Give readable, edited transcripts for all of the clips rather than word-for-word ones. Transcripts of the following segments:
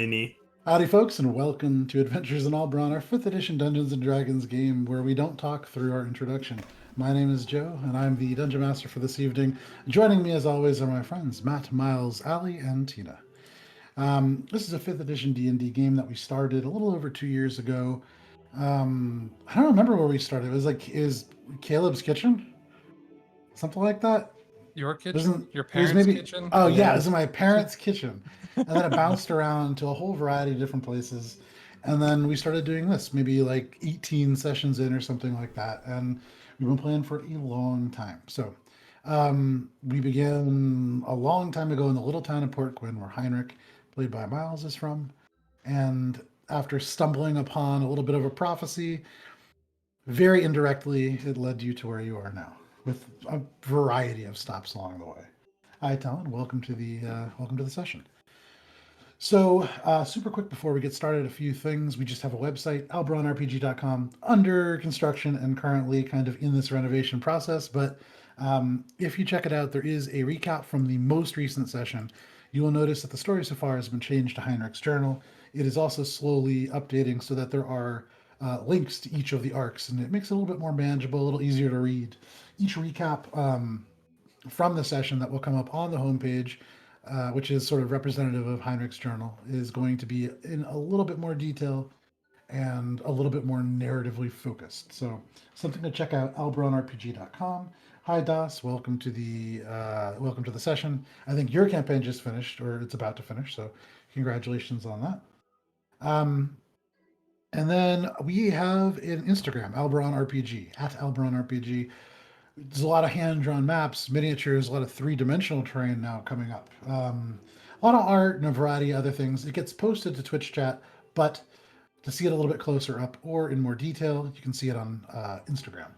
neat. Howdy, folks, and welcome to Adventures in Alberon, our 5th edition Dungeons & Dragons game where we don't talk through our introduction. My name is Joe, and I'm the Dungeon Master for this evening. Joining me, as always, are my friends Matt, Miles, Ali, and Tina. This is a 5th edition D&D game that we started a little over 2 years ago. I don't remember where we started. It was is Caleb's kitchen? Something like that? Your kitchen? Wasn't Your it was parents' maybe kitchen? oh yeah, it Yeah. was in my parents' kitchen. And then it bounced around to a whole variety of different places. And then we started doing this, maybe like 18 sessions in or something like that. And we've been playing for a long time. So we began a long time ago in the little town of Port Gwyn, where Heinrich, played by Miles, is from. And after stumbling upon a little bit of a prophecy, very indirectly, it led you to where you are now, with a variety of stops along the way. Hi, Talon. Welcome to the session. So, super quick before we get started, a few things. We just have a website, alberonrpg.com, under construction and currently kind of in this renovation process. But if you check it out, there is a recap from the most recent session. You will notice that the story so far has been changed to Heinrich's journal. It is also slowly updating so that there are links to each of the arcs, and it makes it a little bit more manageable, a little easier to read. Each recap from the session that will come up on the homepage, which is sort of representative of Heinrich's journal, is going to be in a little bit more detail and a little bit more narratively focused. So something to check out, alberonrpg.com. Hi Das, welcome to the session. I think your campaign just finished, or it's about to finish, so congratulations on that. And then we have an Instagram, Alberon RPG, at Alberon RPG. There's a lot of hand-drawn maps, miniatures, a lot of three-dimensional terrain now coming up. A lot of art and a variety of other things. It gets posted to Twitch chat, but to see it a little bit closer up or in more detail, you can see it on Instagram.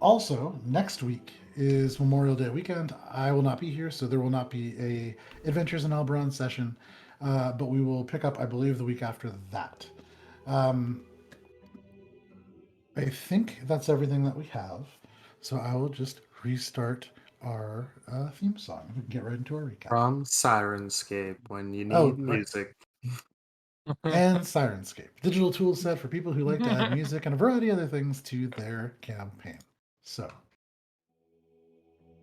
Also, next week is Memorial Day weekend. I will not be here, so there will not be a Adventures in Alberon session, but we will pick up, I believe, the week after that. I think that's everything that we have. So I will just restart our theme song. We can get right into our recap. From Sirenscape, when you need Oh, right. music. And Sirenscape, digital tool set for people who like to add music and a variety of other things to their campaign. So,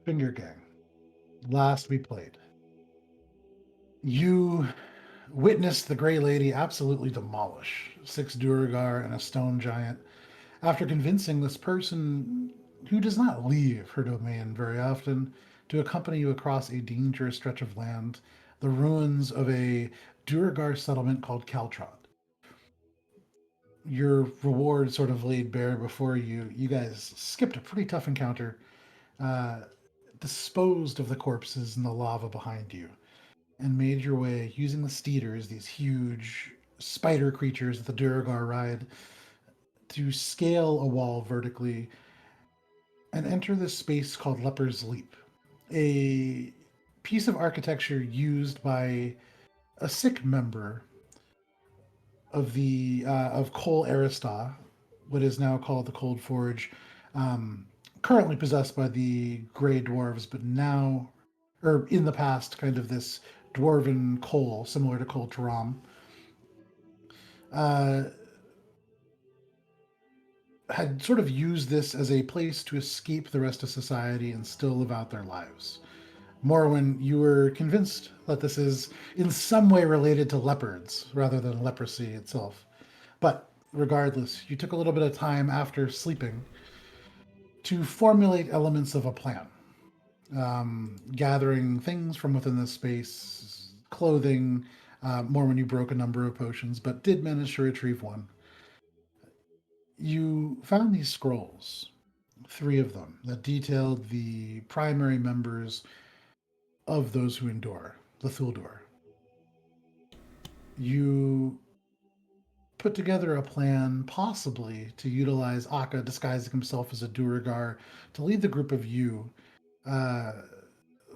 Finger Gang. Last we played, you witnessed the Grey Lady absolutely demolish 6 Duergar and a stone giant after convincing this person who does not leave her domain very often to accompany you across a dangerous stretch of land, the ruins of a Duergar settlement called Caltrod. Your reward sort of laid bare before you. You guys skipped a pretty tough encounter, disposed of the corpses in the lava behind you, and made your way using the steeders, these huge spider creatures that the Duergar ride, to scale a wall vertically and enter this space called Leper's Leap, a piece of architecture used by a sick member of the of Cole Arista, what is now called the Coldforge, currently possessed by the Grey Dwarves, but now, or in the past, kind of this dwarven coal, similar to Cole Taram. Had sort of used this as a place to escape the rest of society and still live out their lives. Morwen, you were convinced that this is in some way related to leopards rather than leprosy itself. But regardless, you took a little bit of time after sleeping to formulate elements of a plan. Gathering things from within this space, clothing, Morwen, you broke a number of potions, but did manage to retrieve one. You found these scrolls, 3 of them, that detailed the primary members of those who endure, the Thuldur. You put together a plan, possibly to utilize Akka disguising himself as a Duergar to lead the group of you,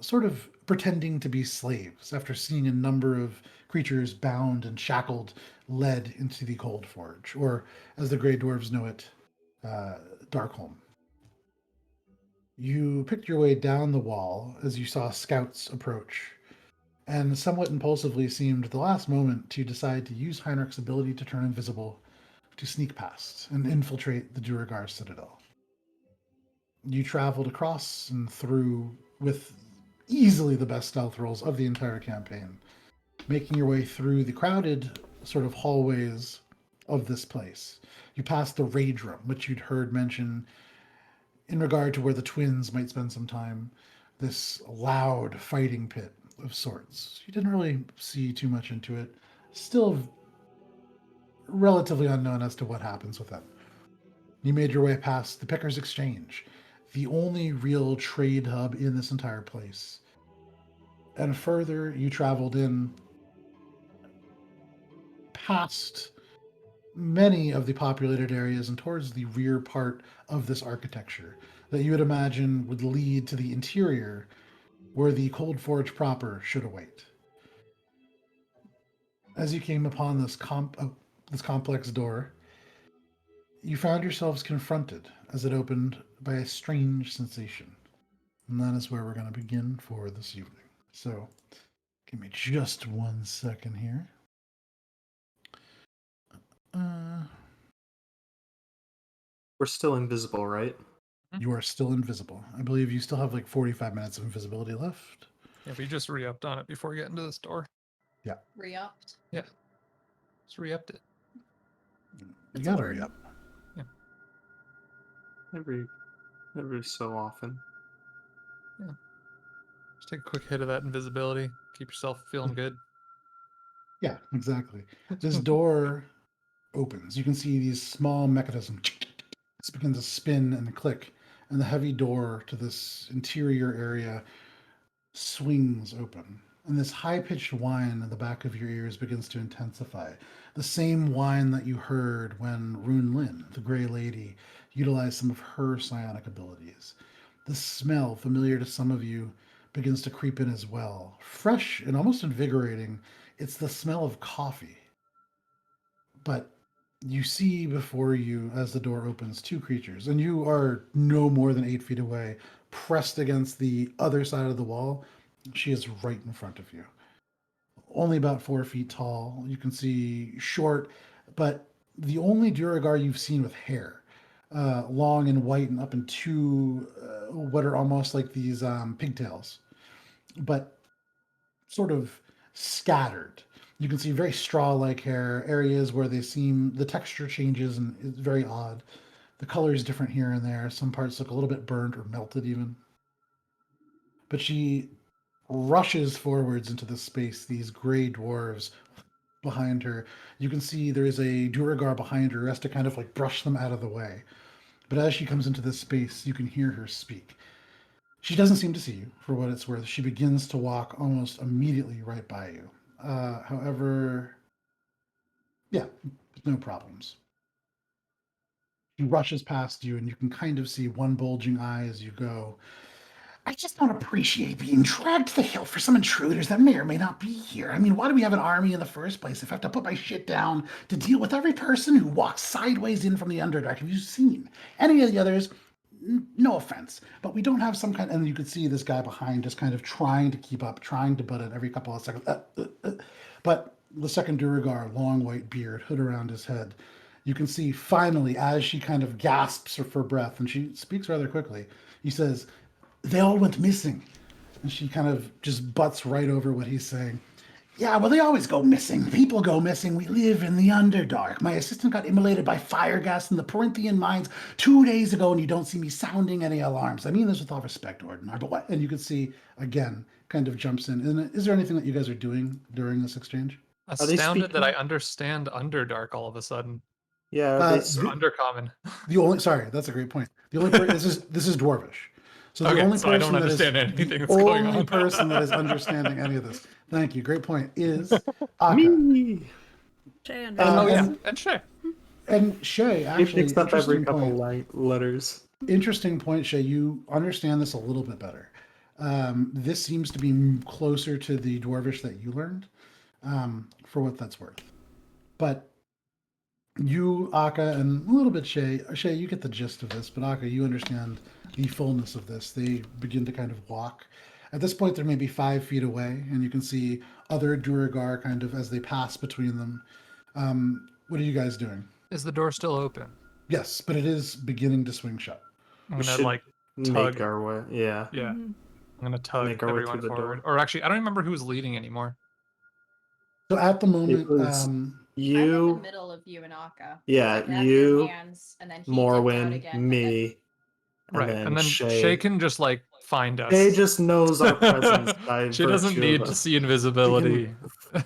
sort of pretending to be slaves after seeing a number of creatures bound and shackled led into the Coldforge, or as the Grey Dwarves know it, Darkholm. You picked your way down the wall as you saw scouts approach, and somewhat impulsively seemed at the last moment to decide to use Heinrich's ability to turn invisible to sneak past and infiltrate the Duragar Citadel. You traveled across and through with easily the best stealth rolls of the entire campaign, making your way through the crowded sort of hallways of this place. You passed the Rage Room, which you'd heard mention in regard to where the twins might spend some time, this loud fighting pit of sorts. You didn't really see too much into it. Still relatively unknown as to what happens with it. You made your way past the Pickers Exchange, the only real trade hub in this entire place. And further, you traveled in past many of the populated areas and towards the rear part of this architecture that you would imagine would lead to the interior where the Coldforge proper should await. As you came upon this complex door, you found yourselves confronted as it opened by a strange sensation. And that is where we're going to begin for this evening. So, give me just 1 second here. We're still invisible, right? You are still invisible. I believe you still have like 45 minutes of invisibility left. Yeah, we just re-upped on it before we get into this door. Re-upped. Yeah. Just re-upped it. You That's a gotta word. re-up. Every so often. Just take a quick hit of that invisibility. Keep yourself feeling good. Yeah, exactly. This door opens. You can see these small mechanisms begin to spin and click, and the heavy door to this interior area swings open. And this high-pitched whine in the back of your ears begins to intensify. The same whine that you heard when Rune Lin, the Grey Lady, utilized some of her psionic abilities. The smell, familiar to some of you, begins to creep in as well. Fresh and almost invigorating, it's the smell of coffee. But you see before you, as the door opens, two creatures, and you are no more than 8 feet away, pressed against the other side of the wall. She is right in front of you. Only about 4 feet tall. You can see short, but the only Duragar you've seen with hair, long and white and up into what are almost like these pigtails, but sort of scattered. You can see very straw-like hair, areas where the texture changes and it's very odd. The color is different here and there. Some parts look a little bit burnt or melted even. But she rushes forwards into this space, these gray dwarves behind her. You can see there is a Duragar behind her who has to kind of like brush them out of the way. But as she comes into this space, you can hear her speak. She doesn't seem to see you, for what it's worth. She begins to walk almost immediately right by you. However, yeah, no problems. She rushes past you, and you can kind of see one bulging eye as you go. I just don't appreciate being dragged to the hill for some intruders that may or may not be here. I mean, why do we have an army in the first place if I have to put my shit down to deal with every person who walks sideways in from the Underdark? Have you seen any of the others? No offense, but we don't have some kind. And you could see this guy behind just kind of trying to keep up, trying to butt it every couple of seconds. But the second Duragar, long white beard, hood around his head. You can see finally as she kind of gasps for breath, and she speaks rather quickly. He says, "They all went missing." And she kind of just butts right over what he's saying. "Yeah, well, they always go missing. People go missing. We live in the Underdark. My assistant got immolated by fire gas in the Perinthian mines 2 days ago, and you don't see me sounding any alarms. I mean this with all respect, Ordinar, but what?" And you can see, again, kind of jumps in. And is there anything that you guys are doing during this exchange? they Astounded that speaking? I understand Underdark all of a sudden. Yeah, It's undercommon. Sorry, that's a great point. The only this is Dwarvish. So the Okay, only so I person don't that is understand anything the that's going only on. person that is understanding any of this. Thank you. Great point. Is Akka. me. Shay Oh, Oh yeah, understands. and sure. And Shay, It actually, picks up every interesting couple point. letters. Interesting point, Shay. You understand this a little bit better. This seems to be closer to the Dwarvish that you learned, for what that's worth. But you, Akka, and a little bit Shay. Shay, you get the gist of this, but Akka, you understand the fullness of this. They begin to kind of walk. At this point, they're maybe 5 feet away, and you can see other Duragar kind of as they pass between them. What are you guys doing? Is the door still open? Yes, but it is beginning to swing shut. I'm We gonna should like make tug. our way. Yeah. Yeah, Mhm. I'm gonna tug Make our way everyone through the forward. door. Or actually, I don't remember who's leading anymore. So at the It moment, was I'm in the you, middle of you and Akka. yeah, I grabbed your you, hands, and then he dipped out Morwen, again. And then me, and Right, then and then Shay Shay. can just like find us. Shay just knows our presence by She doesn't virtue of need to us. see invisibility.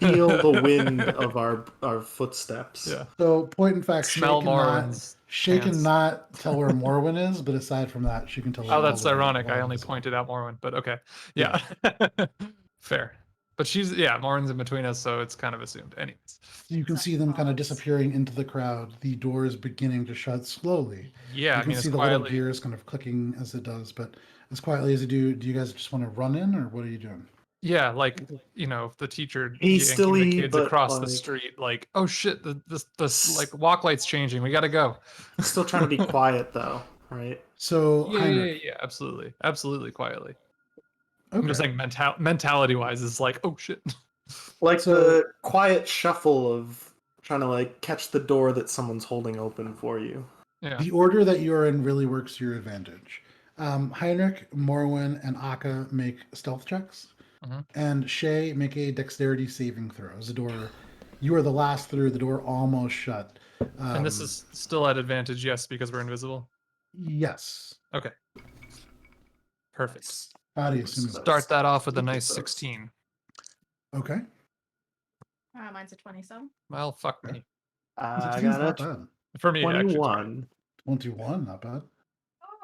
Feel the wind of our footsteps. Yeah. so point in fact, Smell Morwen's Shay pants. cannot tell where Morwen is, but aside from that, she can tell. Oh, that's all of you ironic. I while only invisible. pointed out Morwen, but okay. Yeah. Fair. But she's Morwen's in between us, so it's kind of assumed. Anyways. You can Such see them kind of balls. disappearing into the crowd. The door is beginning to shut slowly. Yeah, You I can mean see it's the little quietly. gears kind of clicking as it does, but as quietly as you do you guys just want to run in, or what are you doing? Yeah, like the teacher yanking Hastily, the kids but across the like street, like, oh shit, the like walk light's changing. We gotta go. still trying to be quiet though, right? So Yeah, Heinrich, absolutely, absolutely, quietly. I'm okay. just saying, mentality wise, is like, oh shit. Like So the quiet shuffle of trying to like catch the door that someone's holding open for you. Yeah. the order that you're in really works to your advantage. Heinrich, Morwen, and Akka make stealth checks, Mhm. and Shay make a dexterity saving throw. As the door, you are the last through. The door almost shut. And this is still at advantage, yes, because we're invisible. Yes. Okay. Perfect. How do you assume? Start that off with a Look at nice those. 16. Okay. Mine's a 27. Well, fuck Okay. me. I 16's got not a bad. For me, actually, it's great. 21. 21, not bad.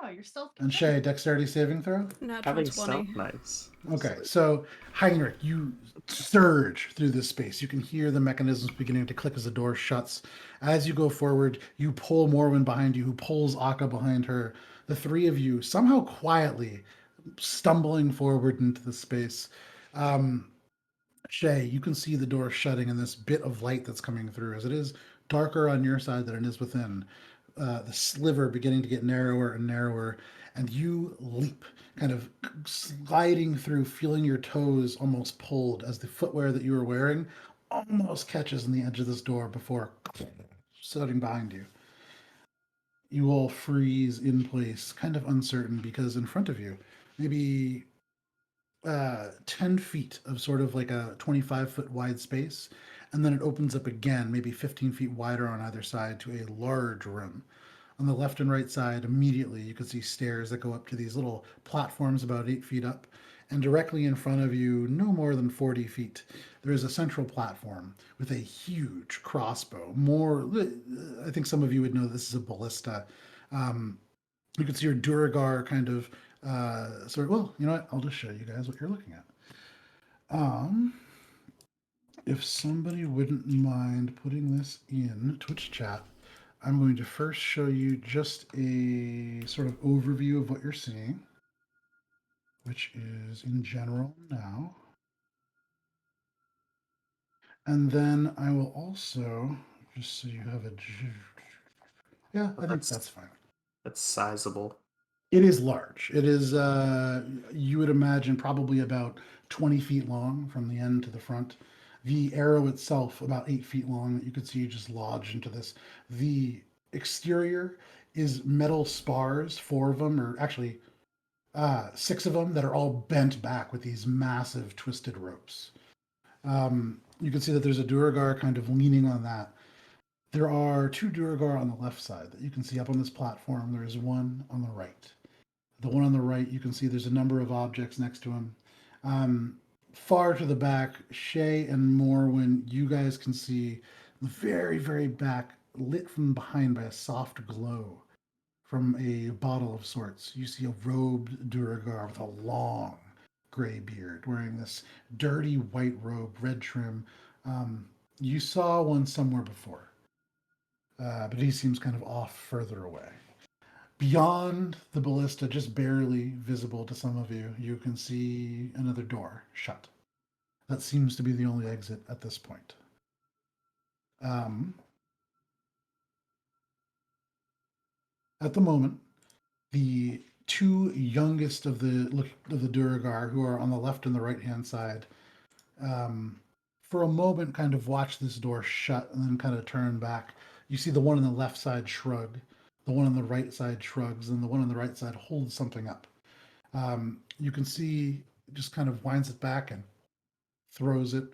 Oh, you're still. And Shay, dexterity saving throw? Natural Having 20. stealth, nice. Okay, so Heinrich, you surge through this space. You can hear the mechanisms beginning to click as the door shuts. As you go forward, you pull Morwen behind you, who pulls Akka behind her. The three of you, somehow quietly, stumbling forward into the space. Shay, you can see the door shutting and this bit of light that's coming through, as it is darker on your side than it is within. The sliver beginning to get narrower and narrower, and you leap, kind of sliding through, feeling your toes almost pulled as the footwear that you are wearing almost catches in the edge of this door before shutting behind you. You all freeze in place, kind of uncertain, because in front of you, maybe 10 feet of sort of like a 25-foot wide space, and then it opens up again, maybe 15 feet wider on either side, to a large room. On the left and right side, immediately, you can see stairs that go up to these little platforms about 8 feet up. And directly in front of you, no more than 40 feet, there is a central platform with a huge crossbow. I think some of you would know this is a ballista. You can see your Duragar kind of well, you know what? I'll just show you guys what you're looking at. If somebody wouldn't mind putting this in Twitch chat, I'm going to first show you just a sort of overview of what you're seeing, which is in general now. And then I will also, just so you have a, yeah, I think that's fine. That's sizable. It is large. It is, you would imagine, probably about 20 feet long from the end to the front. The arrow itself, about 8 feet long, that you could see just lodged into this. The exterior is metal spars, 4 of them, or actually 6 of them, that are all bent back with these massive twisted ropes. You can see that there's a Duragar kind of leaning on that. There are 2 Duragar on the left side that you can see up on this platform. There is one on the right. The one on the right, you can see there's a number of objects next to him. Far to the back, Shay and Morwen, you guys can see the very, very back, lit from behind by a soft glow from a bottle of sorts. You see a robed Duragar with a long gray beard, wearing this dirty white robe, red trim. You saw one somewhere before, but he seems kind of off further away. Beyond the ballista, just barely visible to some of you, you can see another door shut. That seems to be the only exit at this point. At the moment, the two youngest of the Duragar, who are on the left and the right hand side, for a moment kind of watch this door shut and then kind of turn back. You see the one on the left side shrug, the one on the right side shrugs, and the one on the right side holds something up. You can see just kind of winds it back and throws it,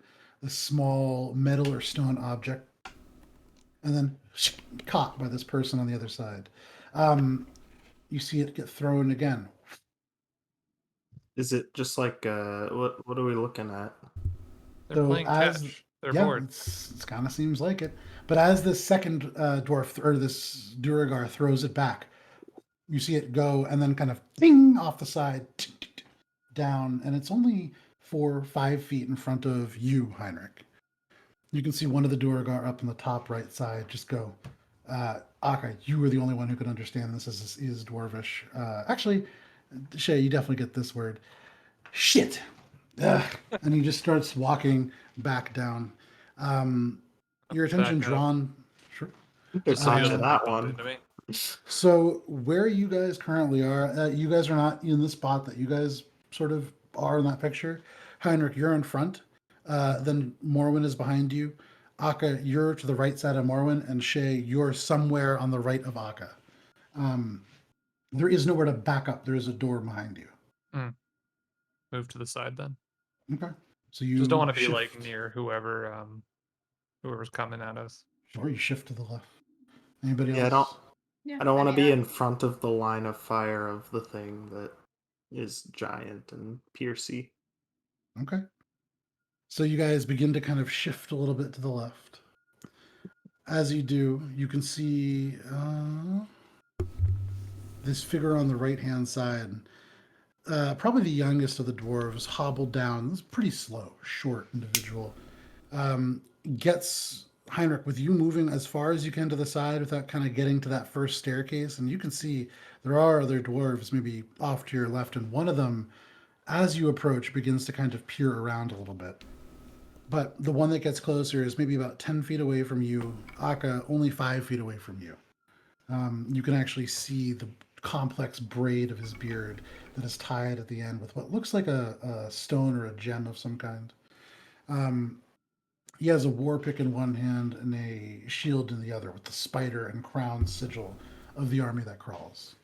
a small metal or stone object, and then caught by this person on the other side. You see it get thrown again. Is it just like what are we looking at? They're So playing as catch. They're yeah, bored. it kind of seems like it. But as this second dwarf or this Duragar throws it back, you see it go and then kind of bing off the side down, and it's only 4 or 5 feet in front of you, Heinrich. You can see one of the Duragar up in the top right side just go. Aka, you were the only one who could understand this as this is dwarvish. Actually, Shay, you definitely get this word. Shit. Ugh. And he just starts walking back down. Your attention Back up. drawn. Sure. There's Just so he signs doesn't of that bump one. into me. So where you guys currently are, you guys are not in the spot that you guys sort of are in that picture. Heinrich, you're in front. Then Morwen is behind you. Aka, you're to the right side of Morwen, and Shay, you're somewhere on the right of Aka. There is nowhere to back up. There is a door behind you. Move to the side then. Okay. So you Just don't want to be shift. like near whoever's coming at us. Sure, you shift to the left. Anybody Yeah, else? Yeah, I don't want to mean, be I'm- in front of the line of fire of the thing that is giant and piercy. Okay. So you guys begin to kind of shift a little bit to the left. As you do, you can see this figure on the right-hand side, probably the youngest of the dwarves, hobbled down. This is pretty slow, short individual. Gets Heinrich with you moving as far as you can to the side without kind of getting to that first staircase, and you can see there are other dwarves maybe off to your left, and one of them, as you approach, begins to kind of peer around a little bit. But the one that gets closer is maybe about 10 feet away from you. Aka, only 5 feet away from you. You can actually see the complex braid of his beard that is tied at the end with what looks like a stone or a gem of some kind. He has a war pick in one hand and a shield in the other with the spider and crown sigil of the army that crawls.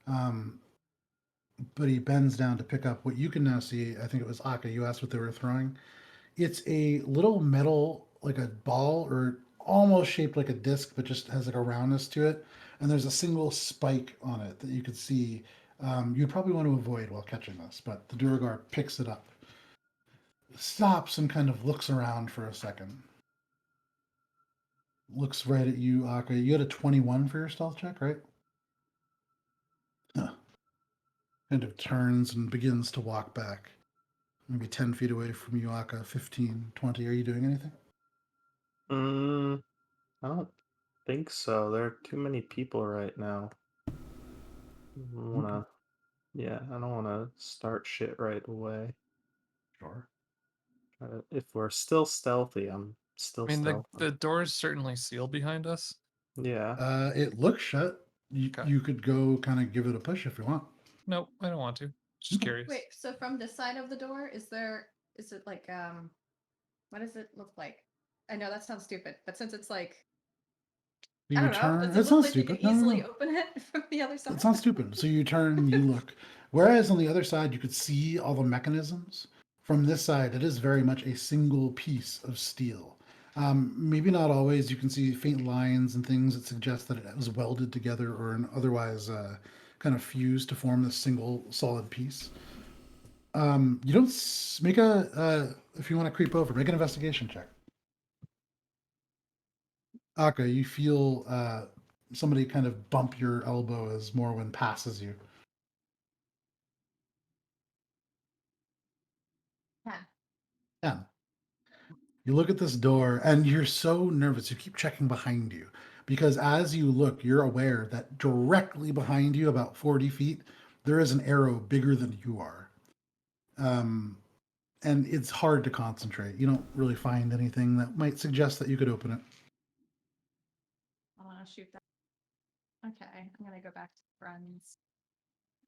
But he bends down to pick up what you can now see. I think it was Aka. You asked what they were throwing. It's a little metal, like a ball, or almost shaped like a disc, but just has like a roundness to it. And there's a single spike on it that you could see. You'd probably want to avoid while catching this, but the Duragar picks it up, stops, and kind of looks around for a second. Looks right at you, Aka. You had a 21 for your stealth check, right? Huh. Kind of turns and begins to walk back. Maybe 10 feet away from you, Aka. 15, 20. Are you doing anything? I don't think so. There are too many people right now. I don't wanna, yeah, I don't want to start shit right away. Sure. If we're still stealthy, I'm still I mean, stealthy. the door's certainly sealed behind us. Yeah. It looks shut. Okay. You could go kind of give it a push if you want. Nope, I don't want to. Just Okay. curious. Wait, so from the side of the door, is it like what does it look like? I know that sounds stupid, but since it's like You I don't know, turn. does It it sounds look like you stupid. could No, no, easily no. open it from the other side? It sounds stupid. So you turn and you look. Whereas on the other side, you could see all the mechanisms. From this side, it is very much a single piece of steel. Maybe not always. You can see faint lines and things that suggest that it was welded together or otherwise kind of fused to form this single solid piece. You don't make if you want to creep over, make an investigation check. Aka, you feel somebody kind of bump your elbow as Morwen passes you. Yeah. Yeah. You look at this door and you're so nervous. You keep checking behind you because as you look, you're aware that directly behind you, about 40 feet, there is an arrow bigger than you are. And it's hard to concentrate. You don't really find anything that might suggest that you could open it. I want to shoot that. Okay, I'm gonna go back to friends.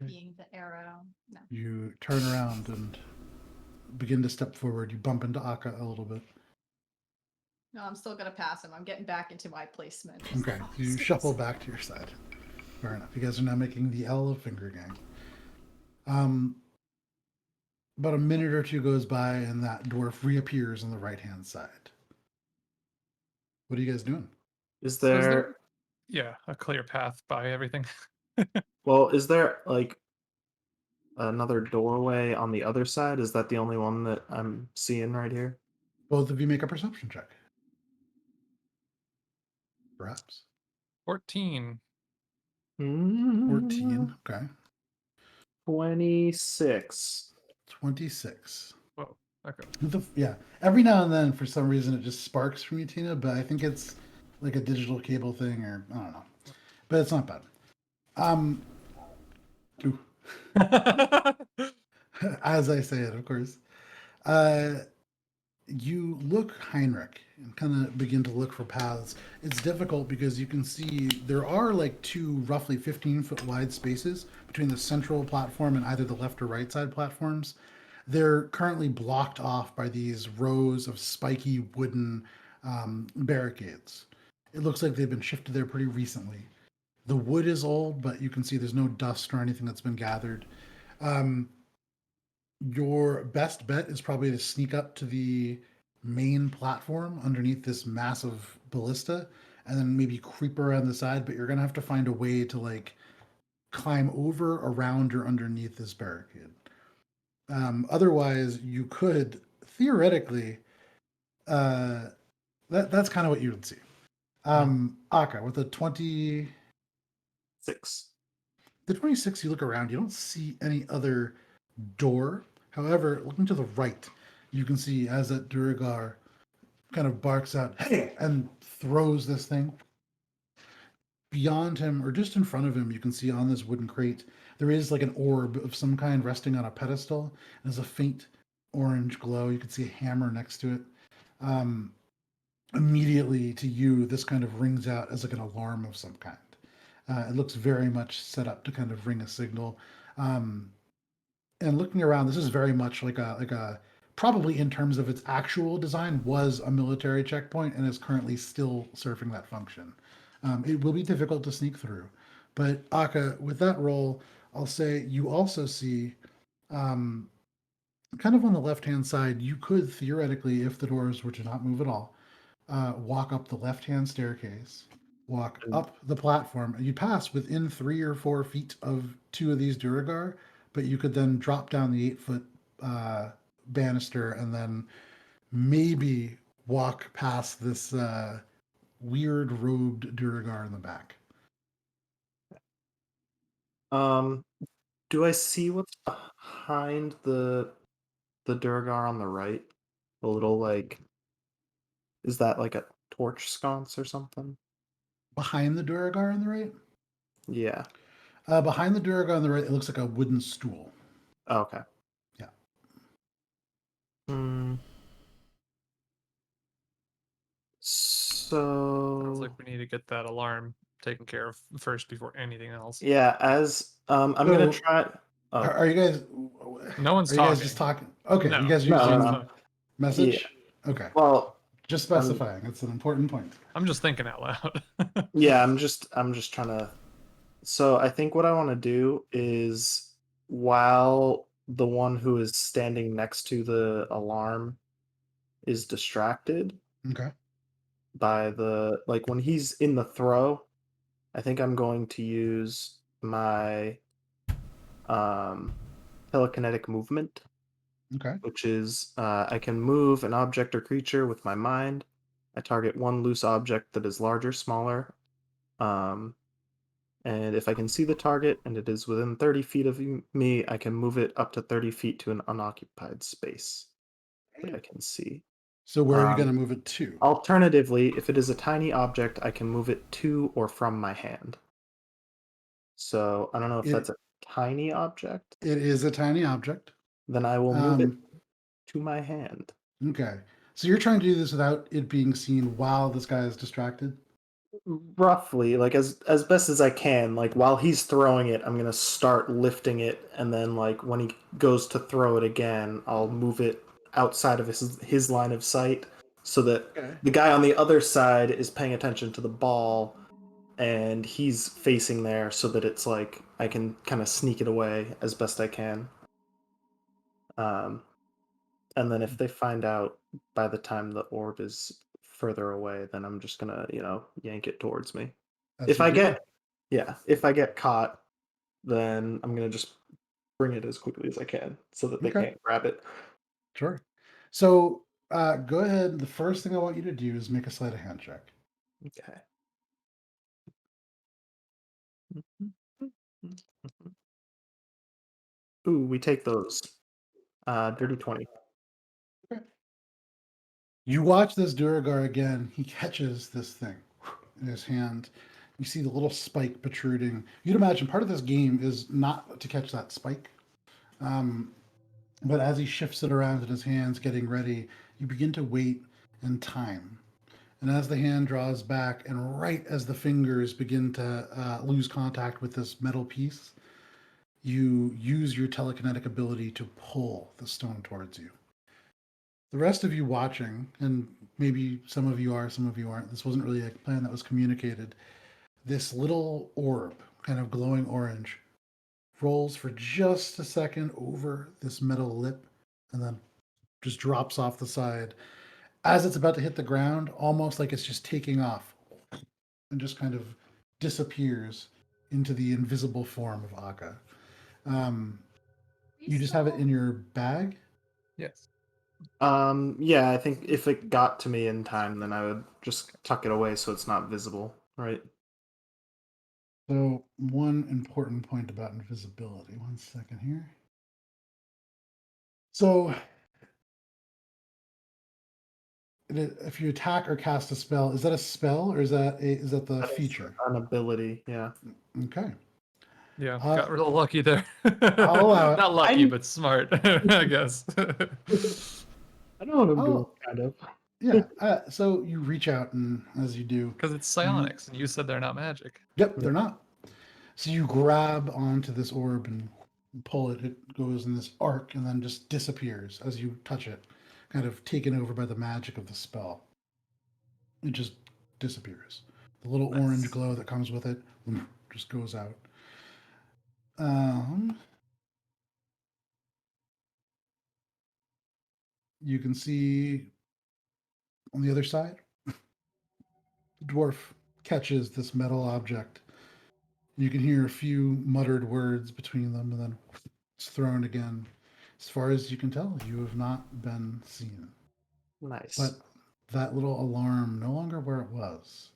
being the arrow. No. You turn around and begin to step forward. You bump into Akka a little bit. No, I'm still gonna pass him. I'm getting back into my placement. Okay, Oh, you space. shuffle back to your side. Fair enough. You guys are now making the L of Finger Gang. About a minute or two goes by, and that dwarf reappears on the right-hand side. What are you guys doing? Is So is there there a clear path by everything? well, is there like another doorway on the other side? Is that the only one that I'm seeing right here? Both of you make a perception check. Perhaps. 14. 14. Okay. 26. 26. Whoa. Okay. Yeah. Every now and then, for some reason, it just sparks from you, Tina, but I think it's like a digital cable thing, or I don't know. But it's not bad. Ooh, as I say it, of course. You look Heinrich and kind of begin to look for paths. It's difficult because you can see there are like two roughly 15-foot wide spaces between the central platform and either the left or right side platforms. They're currently blocked off by these rows of spiky wooden barricades. It looks like they've been shifted there pretty recently. The wood is old, but you can see there's no dust or anything that's been gathered. Um, your best bet is probably to sneak up to the main platform underneath this massive ballista and then maybe creep around the side, but you're going to have to find a way to like climb over, around, or underneath this barricade. Otherwise, you could theoretically, that's kind of what you would see. Akka, with the 26, you look around, you don't see any other door. However, looking to the right, you can see as that Duragar kind of barks out, "Hey!" and throws this thing. Beyond him, or just in front of him, you can see on this wooden crate, there is like an orb of some kind resting on a pedestal. There's a faint orange glow. You can see a hammer next to it. Immediately to you, this kind of rings out as like an alarm of some kind. It looks very much set up to kind of ring a signal. And looking around, this is very much like a probably in terms of its actual design was a military checkpoint and is currently still serving that function. It will be difficult to sneak through, but Akka, with that roll, I'll say you also see, kind of on the left hand side, you could theoretically, if the doors were to not move at all, walk up the left hand staircase, walk up the platform, and you pass within 3 or 4 feet of two of these Duragar, but you could then drop down the 8-foot banister and then maybe walk past this weird robed Duragar in the back. Do I see what's behind the Durgar on the right? A little like, is that like a torch sconce or something? Behind the Duragar on the right? Yeah. Behind the Duragar on the right, it looks like a wooden stool. Okay. Yeah. Sounds So like we need to get that alarm taken care of first before anything else. yeah, as I'm gonna So, try. Oh Are you guys? No one's Are you guys talking. just talking? Okay, No. you guys are no, no, using no. Yeah. message. Okay, Well, just specifying. It's an important point. I'm just thinking out loud. yeah. I'm just trying to. So I think what I want to do is, while the one who is standing next to the alarm is distracted Okay. by the, like, when he's in the throw, I think I'm going to use my telekinetic movement, Okay. which is I can move an object or creature with my mind. I target one loose object that is larger, smaller, um, and if I can see the target and it is within 30 feet of me, I can move it up to 30 feet to an unoccupied space that I can see. So where are you going to Um, move it to? Alternatively, if it is a tiny object, I can move it to or from my hand. So I don't know if that's It a tiny object. it is a tiny object. Then I will move it to my hand. Okay. So you're trying to do this without it being seen while this guy is distracted. Roughly, like as best as I can. Like while he's throwing it, I'm gonna start lifting it, and then like when he goes to throw it again, I'll move it outside of his line of sight, so that Okay. the guy on the other side is paying attention to the ball, and he's facing there, so that it's like I can kind of sneak it away as best I can. And then if they find out by the time the orb is further away, then I'm just gonna, yank it towards me. As If you I do. get, yeah, if I get caught, then I'm gonna just bring it as quickly as I can so that they Okay. can't grab it. Sure. So go ahead. The first thing I want you to do is make a sleight of hand check. Okay. Ooh, we take those. Dirty 20. You watch this Duragar again. He catches this thing in his hand. You see the little spike protruding. You'd imagine part of this game is not to catch that spike. But as he shifts it around in his hands, getting ready, you begin to wait and time. And as the hand draws back, and right as the fingers begin to lose contact with this metal piece, you use your telekinetic ability to pull the stone towards you. The rest of you watching, and maybe some of you are, some of you aren't, this wasn't really a plan that was communicated. This little orb, kind of glowing orange, rolls for just a second over this metal lip and then just drops off the side. As it's about to hit the ground, almost like it's just taking off and just kind of disappears into the invisible form of Akka. You just have it in your bag. Yes. Yeah, I think if it got to me in time, then I would just tuck it away so it's not visible, right? So, one important point about invisibility. One second here. So, if you attack or cast a spell, is that a spell or is that the That is feature? an ability, yeah. Okay. Yeah, got real lucky there. I'll allow it. Not lucky, but smart, I guess. I know what I'm doing, Oh, kind of. yeah. So you reach out, and as you do, Because it's psionics, and you said they're not magic. yep, they're not. So you grab onto this orb and pull it. It goes in this arc and then just disappears as you touch it, kind of taken over by the magic of the spell. It just disappears. The little orange Nice. glow that comes with it just goes out. You can see on the other side, the dwarf catches this metal object. You can hear a few muttered words between them, and then it's thrown again. As far as you can tell, you have not been seen. Nice. But that little alarm no longer where it was.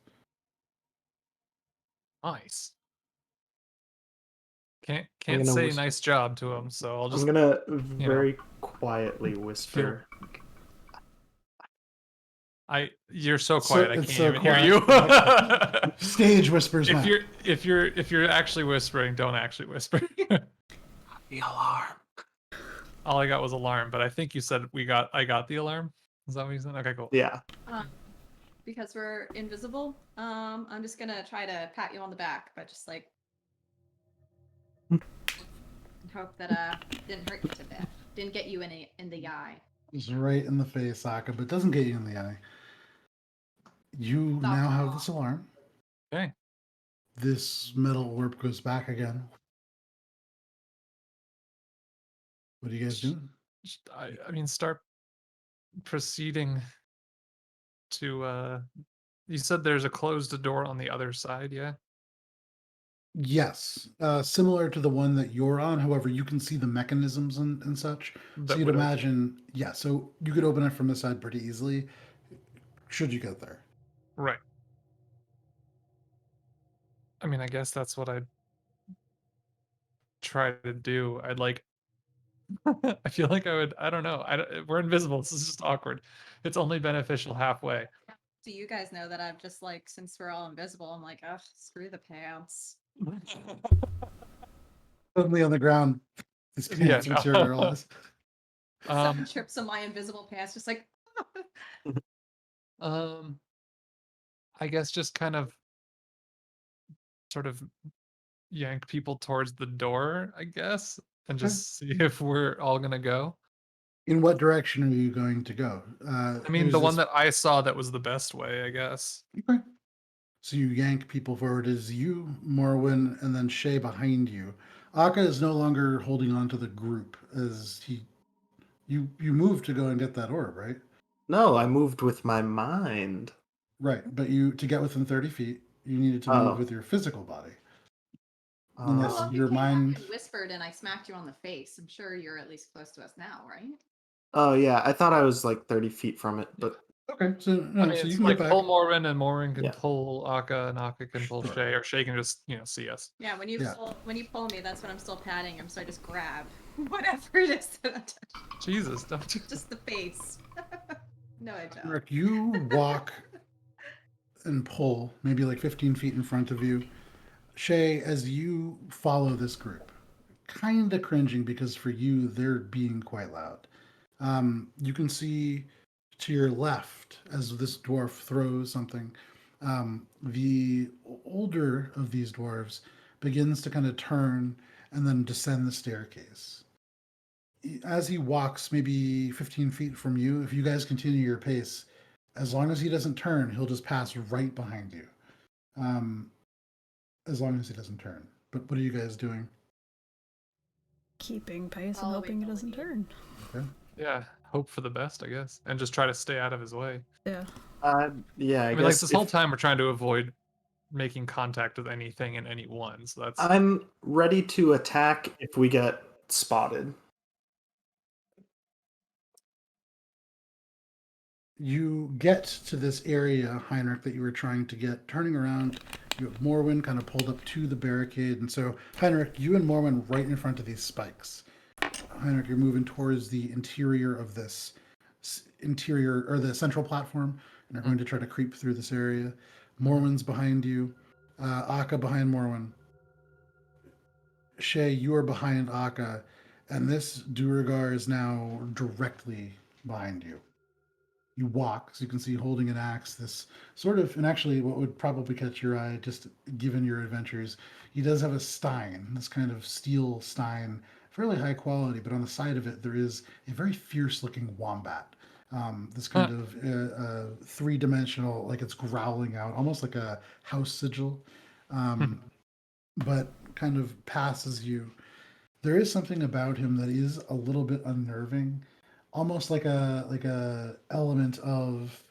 Nice. Can't gonna say whisper. nice job to him, so I'll I'm just gonna very quietly whisper. You're so quiet I it's can't so even hear quiet. you. Stage whispers. if you're actually whispering, don't actually whisper. The alarm. All I got was alarm, but I think you said I got the alarm. Is that what you said? Okay, cool. Yeah. Because we're invisible, I'm just gonna try to pat you on the back, but just like hope that didn't hurt you too bad. Didn't get you in the eye. It's right in the face, Akka, but doesn't get you in the eye. You now have this alarm. Okay. This metal orb goes back again. What are you guys doing? I mean, start proceeding to. You said there's a closed door on the other side, yeah? Yes, similar to the one that you're on. However, you can see the mechanisms and such. So That you'd would imagine, yeah. So you could open it from the side pretty easily, should you get there. Right. I mean, I guess that's what I'd try to do. I'd like. I feel like I would. I don't know. We're invisible. This is just awkward. It's only beneficial halfway. Do you guys know that I've just like, since we're all invisible, I'm like, ugh, screw the pants. Suddenly on the ground, this pants Yeah, materialize. Someone trips on my invisible pants, just like. I guess just kind of sort of yank people towards the door, I guess, and Okay. just see if we're all gonna go. In what direction are you going to go? I mean, There's the one this- that I saw that was the best way, I guess. Okay. So you yank people forward. Is you, Morwen, and then Shay behind you. Akka is no longer holding on to the group as you moved to go and get that orb, right? No, I moved with my mind. Right, but you to get within 30 feet, you needed to move Oh. with your physical body. How Unless long your you came back mind. and whispered and I smacked you on the face? I'm sure you're at least close to us now, right? Oh yeah, I thought I was like 30 feet from it, but Okay, so I no, mean, so you it's can like get back. pull Morwen, and Morwen can Yeah. pull Akka, and Akka can pull Sure. Shay, or Shay can just see us. Yeah, when you Yeah. pull me, that's when I'm still patting him, so I just grab whatever it is that I'm touching. Jesus, don't you? Just the face. No, I don't. Rick, you walk and pull maybe like 15 feet in front of you. Shay, as you follow this group, kind of cringing because for you, they're being quite loud. You can see to your left as this dwarf throws something. The older of these dwarves begins to kind of turn and then descend the staircase. As he walks maybe 15 feet from you, if you guys continue your pace, as long as he doesn't turn, he'll just pass right behind you. As long as he doesn't turn. But what are you guys doing? Keeping pace and Following hoping he the doesn't lead. turn. Okay. Yeah, hope for the best, I guess, and just try to stay out of his way. Yeah. yeah, I mean, like guess this whole time we're trying to avoid making contact with anything and anyone. So that's I'm ready to attack if we get spotted. You get to this area, Heinrich, that you were trying to get. Turning around, you have Morwen kind of pulled up to the barricade. And so, Heinrich, you and Morwen right in front of these spikes. Heinrich, you're moving towards the interior of this interior, or the central platform, and are going to try to creep through this area. Morwen's behind you. Akka behind Morwen. Shay, you are behind Akka. And this Duragar is now directly behind you. You walk, so you can see holding an axe, this sort of, and actually what would probably catch your eye, just given your adventures, he does have a stein, this kind of steel stein, fairly high quality, but on the side of it there is a very fierce looking wombat. This kind of three-dimensional, like it's growling out, almost like a house sigil, but kind of passes you. There is something about him that is a little bit unnerving, almost like a element of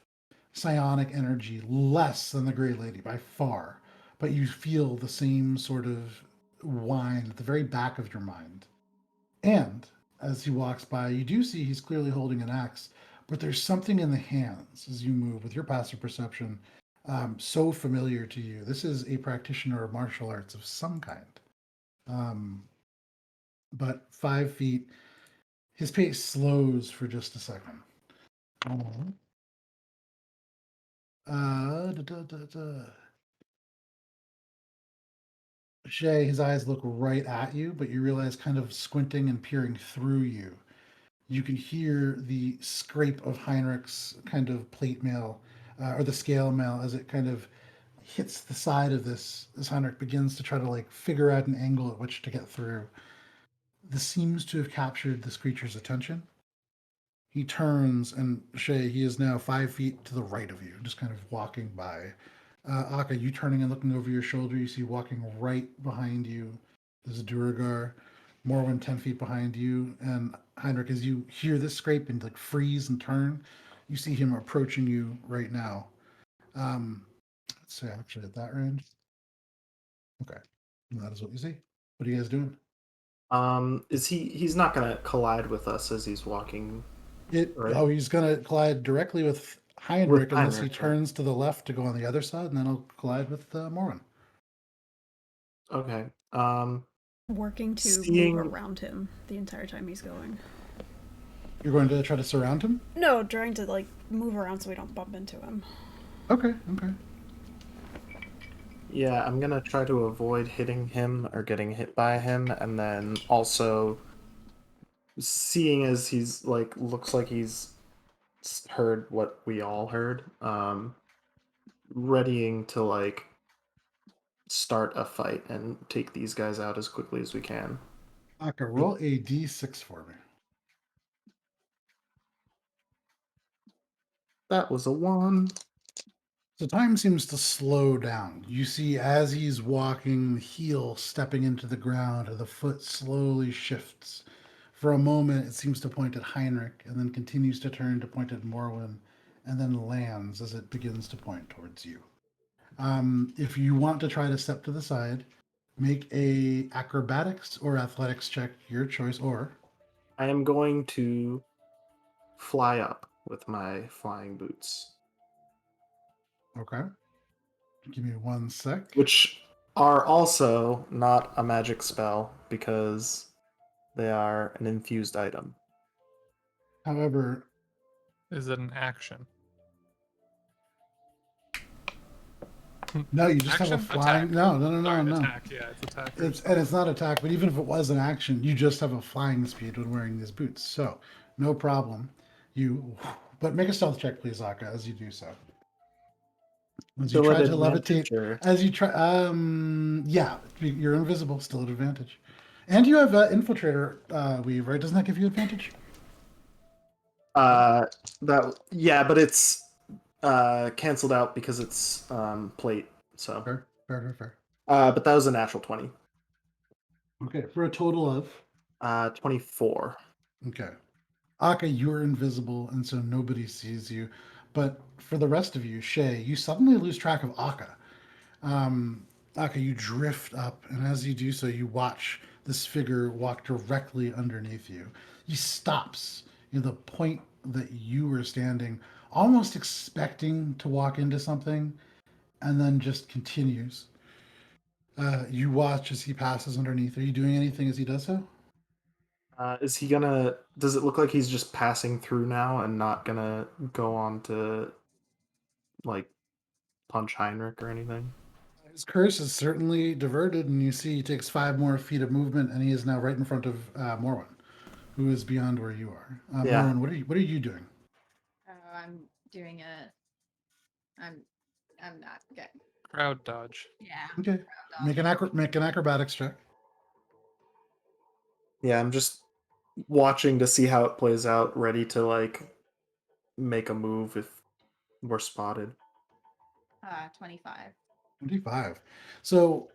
psionic energy, less than the Grey Lady by far, but you feel the same sort of whine at the very back of your mind. And as he walks by, you do see he's clearly holding an axe, but there's something in the hands as you move with your passive perception, so familiar to you. This is a practitioner of martial arts of some kind. But 5 feet, his pace slows for just a second. Da, da, da, da. Shay, his eyes look right at you, but you realize kind of squinting and peering through you. You can hear the scrape of Heinrich's kind of plate mail, or the scale mail, as it kind of hits the side of this, as Heinrich begins to try to like figure out an angle at which to get through. This seems to have captured this creature's attention. He turns, and Shay, he is now 5 feet to the right of you, just kind of walking by. Akka, you turning and looking over your shoulder, you see walking right behind you is Duragar. Morwen 10 feet behind you, and Heinrich, as you hear this scrape and like freeze and turn, you see him approaching you right now. Let's say actually at that range. Okay, and that is what you see. What are you guys doing? Is he's not gonna collide with us as he's walking, right? Oh, he's gonna collide directly with Heinrich unless he Heinrich, yeah. turns to the left to go on the other side, and then he'll collide with Morwen. Okay. Working to Seeing- move around him the entire time he's going. You're going to try to surround him? No, trying to like move around so we don't bump into him. Okay. Yeah, I'm gonna try to avoid hitting him or getting hit by him, and then also seeing as he's like looks like he's heard what we all heard, readying to like start a fight and take these guys out as quickly as we can. Aka, roll a d6 for me. That was a 1. So time seems to slow down. You see, as he's walking, the heel stepping into the ground, and the foot slowly shifts. For a moment, it seems to point at Heinrich, and then continues to turn to point at Morwen, and then lands as it begins to point towards you. If you want to try to step to the side, make a acrobatics or athletics check, your choice, or I am going to fly up with my flying boots, okay. Give me 1 sec. which are also not a magic spell because they are an infused item. However, Is it an action? no, you just have a Action? flying. Attack. No. Sorry, attack. Yeah, it's attack. It's not attack, but even if it was an action, you just have a flying speed when wearing these boots. So no problem. But make a stealth check, please, Aka, as you do so. As you Still try at to levitate, advantage, or- as you try, yeah, you're invisible, still at advantage, and you have infiltrator weave, right? Doesn't that give you advantage? but it's canceled out because it's plate. So, Fair. but that was a natural 20. Okay, for a total of 24. okay. Aka, you're invisible, and so nobody sees you. But for the rest of you, Shay, you suddenly lose track of Aka. Aka, you drift up, and as you do so, you watch this figure walk directly underneath you. He stops in the point that you were standing, almost expecting to walk into something, and then just continues. You watch as he passes underneath. Are you doing anything as he does so? Is he gonna? Does it look like he's just passing through now and not gonna go on to like punch Heinrich or anything? His curse is certainly diverted, and you see he takes 5 more feet of movement, and he is now right in front of Morwen, who is beyond where you are. Yeah. Morwen, what are you doing? Oh, I'm doing I'm not good. Crowd dodge. Yeah. Okay, make an acrobatics check. Yeah, I'm just watching to see how it plays out, ready to like make a move if we're spotted. 25. 25. So,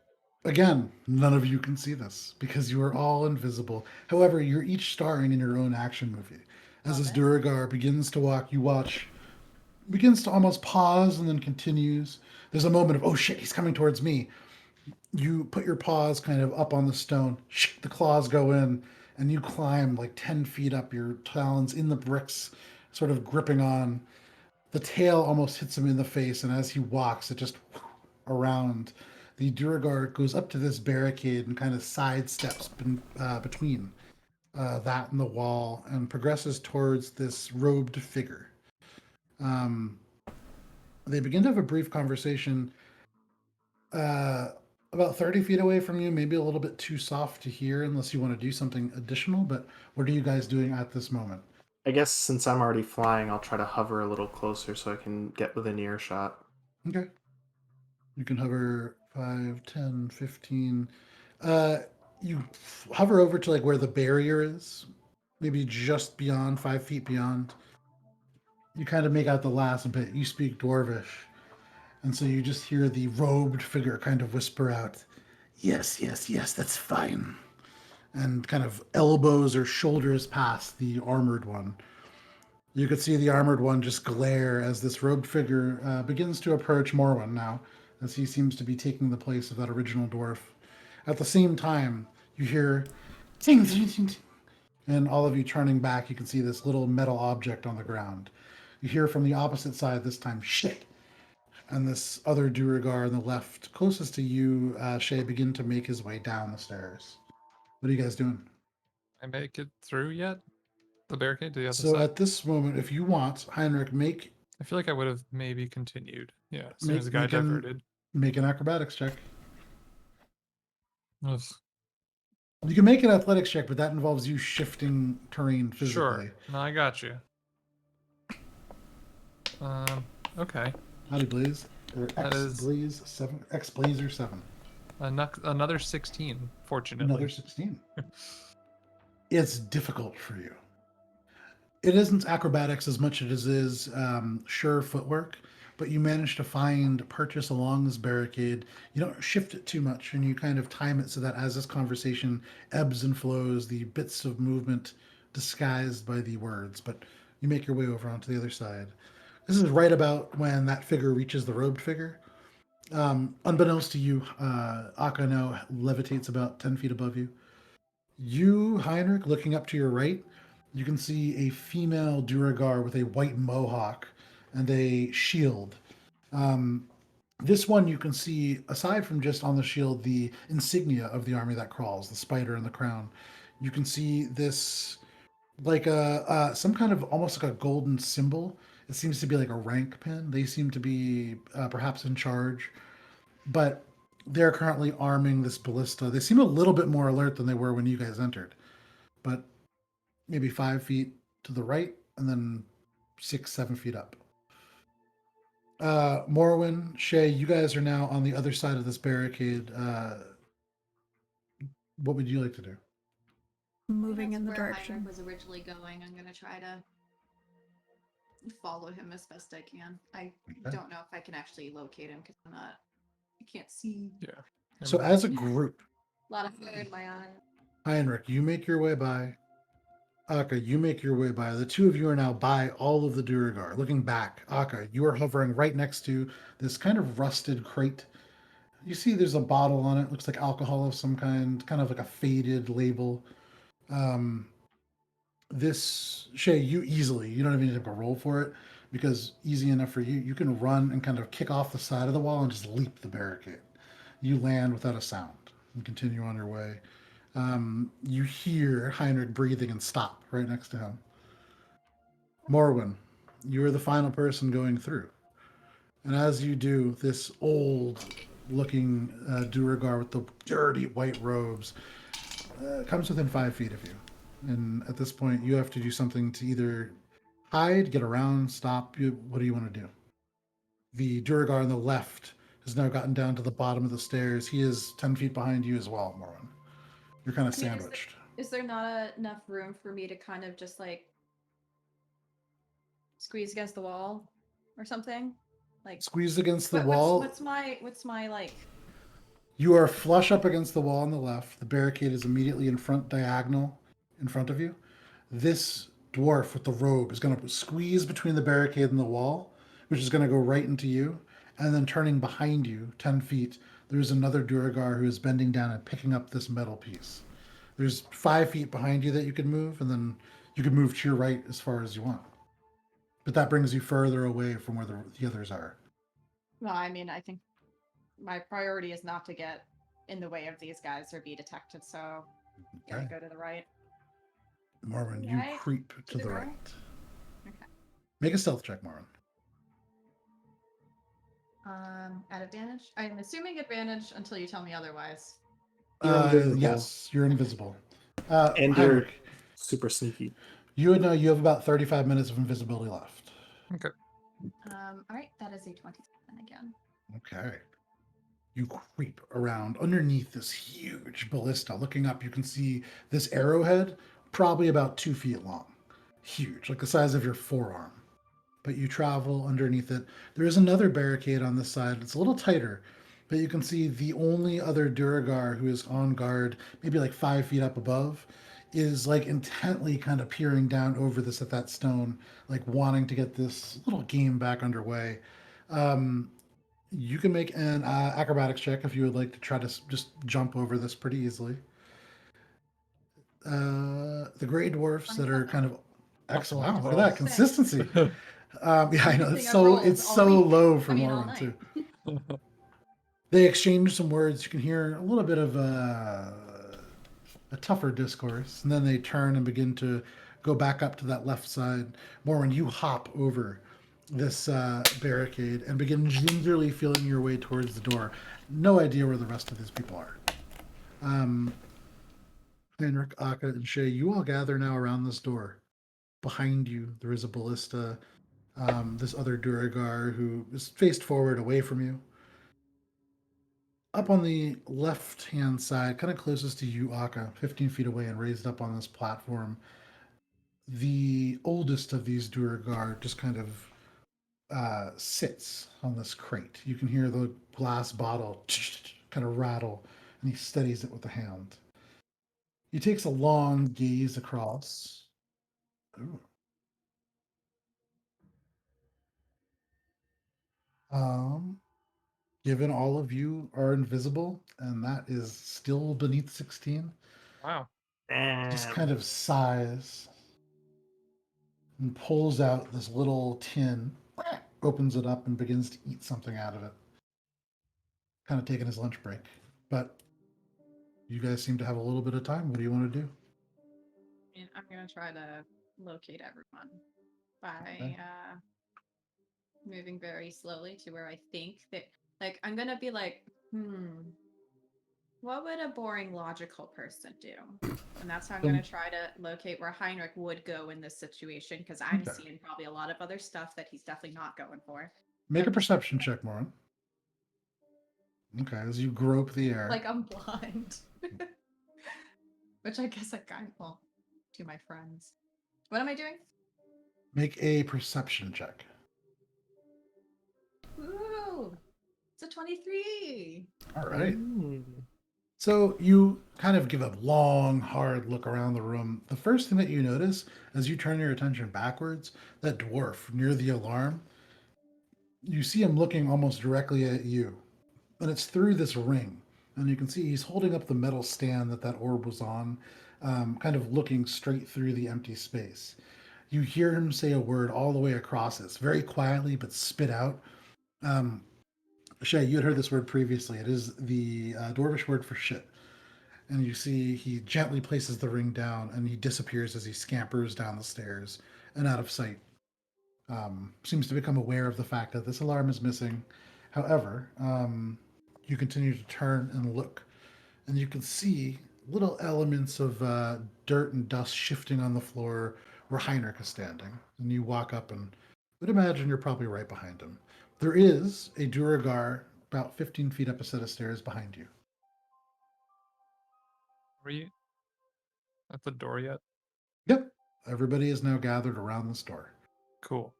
again, none of you can see this because you are all invisible. However, you're each starring in your own action movie. As this Okay. Duragar begins to walk, you watch, begins to almost pause and then continues. There's a moment of, oh shit, he's coming towards me. You put your paws kind of up on the stone, the claws go in, and you climb like 10 feet up, your talons in the bricks, sort of gripping on. The tail almost hits him in the face, and as he walks, it just around. The Duragar goes up to this barricade and kind of sidesteps between that and the wall and progresses towards this robed figure. They begin to have a brief conversation about 30 feet away from you, maybe a little bit too soft to hear unless you want to do something additional. But what are you guys doing at this moment? I guess since I'm already flying, I'll try to hover a little closer so I can get within earshot. Okay. You can hover 5, 10, 15. You hover over to like where the barrier is, maybe just beyond 5 feet beyond. You kind of make out the last bit. You speak Dwarvish. And so you just hear the robed figure kind of whisper out, yes, that's fine. And kind of elbows or shoulders past the armored one. You could see the armored one just glare as this robed figure begins to approach Morwen now, as he seems to be taking the place of that original dwarf. At the same time, you hear ting, ting, ting, ting. And all of you turning back, you can see this little metal object on the ground. You hear from the opposite side this time, shit. And this other Duragar on the left, closest to you, Shay, begin to make his way down the stairs. What are you guys doing? I make it through yet? The barricade to the other So side? at this moment, if you want, Heinrich, make I feel like I would have maybe continued. Yeah, as soon as the guy make an diverted. make an acrobatics check. Ugh. You can make an athletics check, but that involves you shifting terrain physically. Sure. No, I got you. Okay. Howdy, Blaze. Or That X is- Blaze 7. X Blazer 7. Another 16, fortunately. Another 16. It's difficult for you. It isn't acrobatics as much as it is sure footwork, but you manage to find purchase along this barricade. You don't shift it too much, and you kind of time it so that as this conversation ebbs and flows, the bits of movement disguised by the words, but you make your way over onto the other side. This is right about when that figure reaches the robed figure. Unbeknownst to you, Akka now levitates about 10 feet above you. You, Heinrich, looking up to your right, you can see a female Duragar with a white mohawk and a shield. This one you can see, aside from just on the shield, the insignia of the army that crawls, the spider and the crown. You can see this like a some kind of almost like a golden symbol. It seems to be like a rank pin. They seem to be perhaps in charge, but they're currently arming this ballista. They seem a little bit more alert than they were when you guys entered, but maybe 5 feet to the right and then 6, 7 feet up. Morwen, Shay, you guys are now on the other side of this barricade. What would you like to do? Moving That's in the where direction. Heinrich was originally going. I'm gonna try to follow him as best I can. I Okay. don't know if I can actually locate him because I can't see. Yeah. So as a group, A lot of glare in my eye. Heinrich, you make your way by. Akka, you make your way by. The two of you are now by all of the Duragar. Looking back, Akka, you are hovering right next to this kind of rusted crate. You see there's a bottle on it. Looks like alcohol of some kind of like a faded label. Um, this, Shay, you don't even need to roll for it because easy enough for you. You can run and kind of kick off the side of the wall and just leap the barricade. You land without a sound and continue on your way. You hear Heinrich breathing and stop right next to him. Morwen, you are the final person going through. And as you do, this old looking Duragar with the dirty white robes comes within 5 feet of you. And at this point, you have to do something to either hide, get around, stop. What do you want to do? The Duragar on the left has now gotten down to the bottom of the stairs. He is 10 feet behind you as well, Morwen. You're kind of I mean, sandwiched. Is there not enough room for me to kind of just like squeeze against the wall or something? Like Squeezed against the wall. What's my like? You are flush up against the wall on the left. The barricade is immediately in front, diagonal in front of you. This dwarf with the robe is going to squeeze between the barricade and the wall, which is going to go right into you. And then turning behind you, 10 feet, there's another Duragar who is bending down and picking up this metal piece. There's 5 feet behind you that you can move, and then you can move to your right as far as you want. But that brings you further away from where the others are. Well, I mean, I think my priority is not to get in the way of these guys or be detected, so Okay. gotta go to the right. Morwen, you Right. creep to To the the right? right. Okay. Make a stealth check, Morwen. At advantage? I'm assuming advantage until you tell me otherwise. You're invisible. Yes, you're invisible. And you're Heinrich, super sneaky. you would know you have about 35 minutes of invisibility left. Okay. All right, that is a 27 again. Okay. You creep around underneath this huge ballista. Looking up, you can see this arrowhead, probably about 2 feet long. Huge, like the size of your forearm. But you travel underneath it. There is another barricade on this side. It's a little tighter, but you can see the only other Duragar who is on guard, maybe like 5 feet up above, is like intently kind of peering down over this at that stone, like wanting to get this little game back underway. You can make an acrobatics check if you would like to try to just jump over this pretty easily. The gray dwarfs that are kind of excellent. Wow, look at that consistency. Yeah, I know it's so low for Morwen too. They exchange some words. You can hear a little bit of a tougher discourse, and then they turn and begin to go back up to that left side. Morwen, you hop over this barricade and begin gingerly feeling your way towards the door. No idea where the rest of these people are. Heinrich, Akka, and Shay, you all gather now around this door. Behind you, there is a ballista. This other Duragar who is faced forward away from you. up on the left-hand side, kind of closest to you, Akka, 15 feet away and raised up on this platform, the oldest of these Duergar just kind of sits on this crate. You can hear the glass bottle kind of rattle, and he steadies it with a hand. He takes a long gaze across. Ooh. Given all of you are invisible, and that is still beneath 16, Wow. just Damn. kind of sighs and pulls out this little tin, opens it up, and begins to eat something out of it. Kind of taking his lunch break. But you guys seem to have a little bit of time. What do you want to do? And I'm gonna try to locate everyone by Okay. moving very slowly to where I think that, like, I'm gonna be like, what would a boring logical person do? And that's how I'm gonna try to locate where Heinrich would go in this situation, because I'm Okay. seeing probably a lot of other stuff that he's definitely not going for. Make a perception check, Morwen. Okay, as you grope the air. Like I'm blind. Which I guess I kind of, well, to my friends. What am I doing? Make a perception check. Ooh, it's a 23. All right. Ooh. So you kind of give a long, hard look around the room. The first thing that you notice as you turn your attention backwards, that dwarf near the alarm, you see him looking almost directly at you. And it's through this ring. And you can see he's holding up the metal stand that orb was on, kind of looking straight through the empty space. You hear him say a word all the way across this, very quietly, but spit out. Shay, you had heard this word previously. It is the Dwarvish word for shit. And you see he gently places the ring down and he disappears as he scampers down the stairs and out of sight. Seems to become aware of the fact that this alarm is missing. However, you continue to turn and look, and you can see little elements of dirt and dust shifting on the floor where Heinrich is standing. And you walk up and would imagine you're probably right behind him. There is a Duragar about 15 feet up a set of stairs behind you. Are you at the door yet? Yep. Everybody is now gathered around this door. Cool.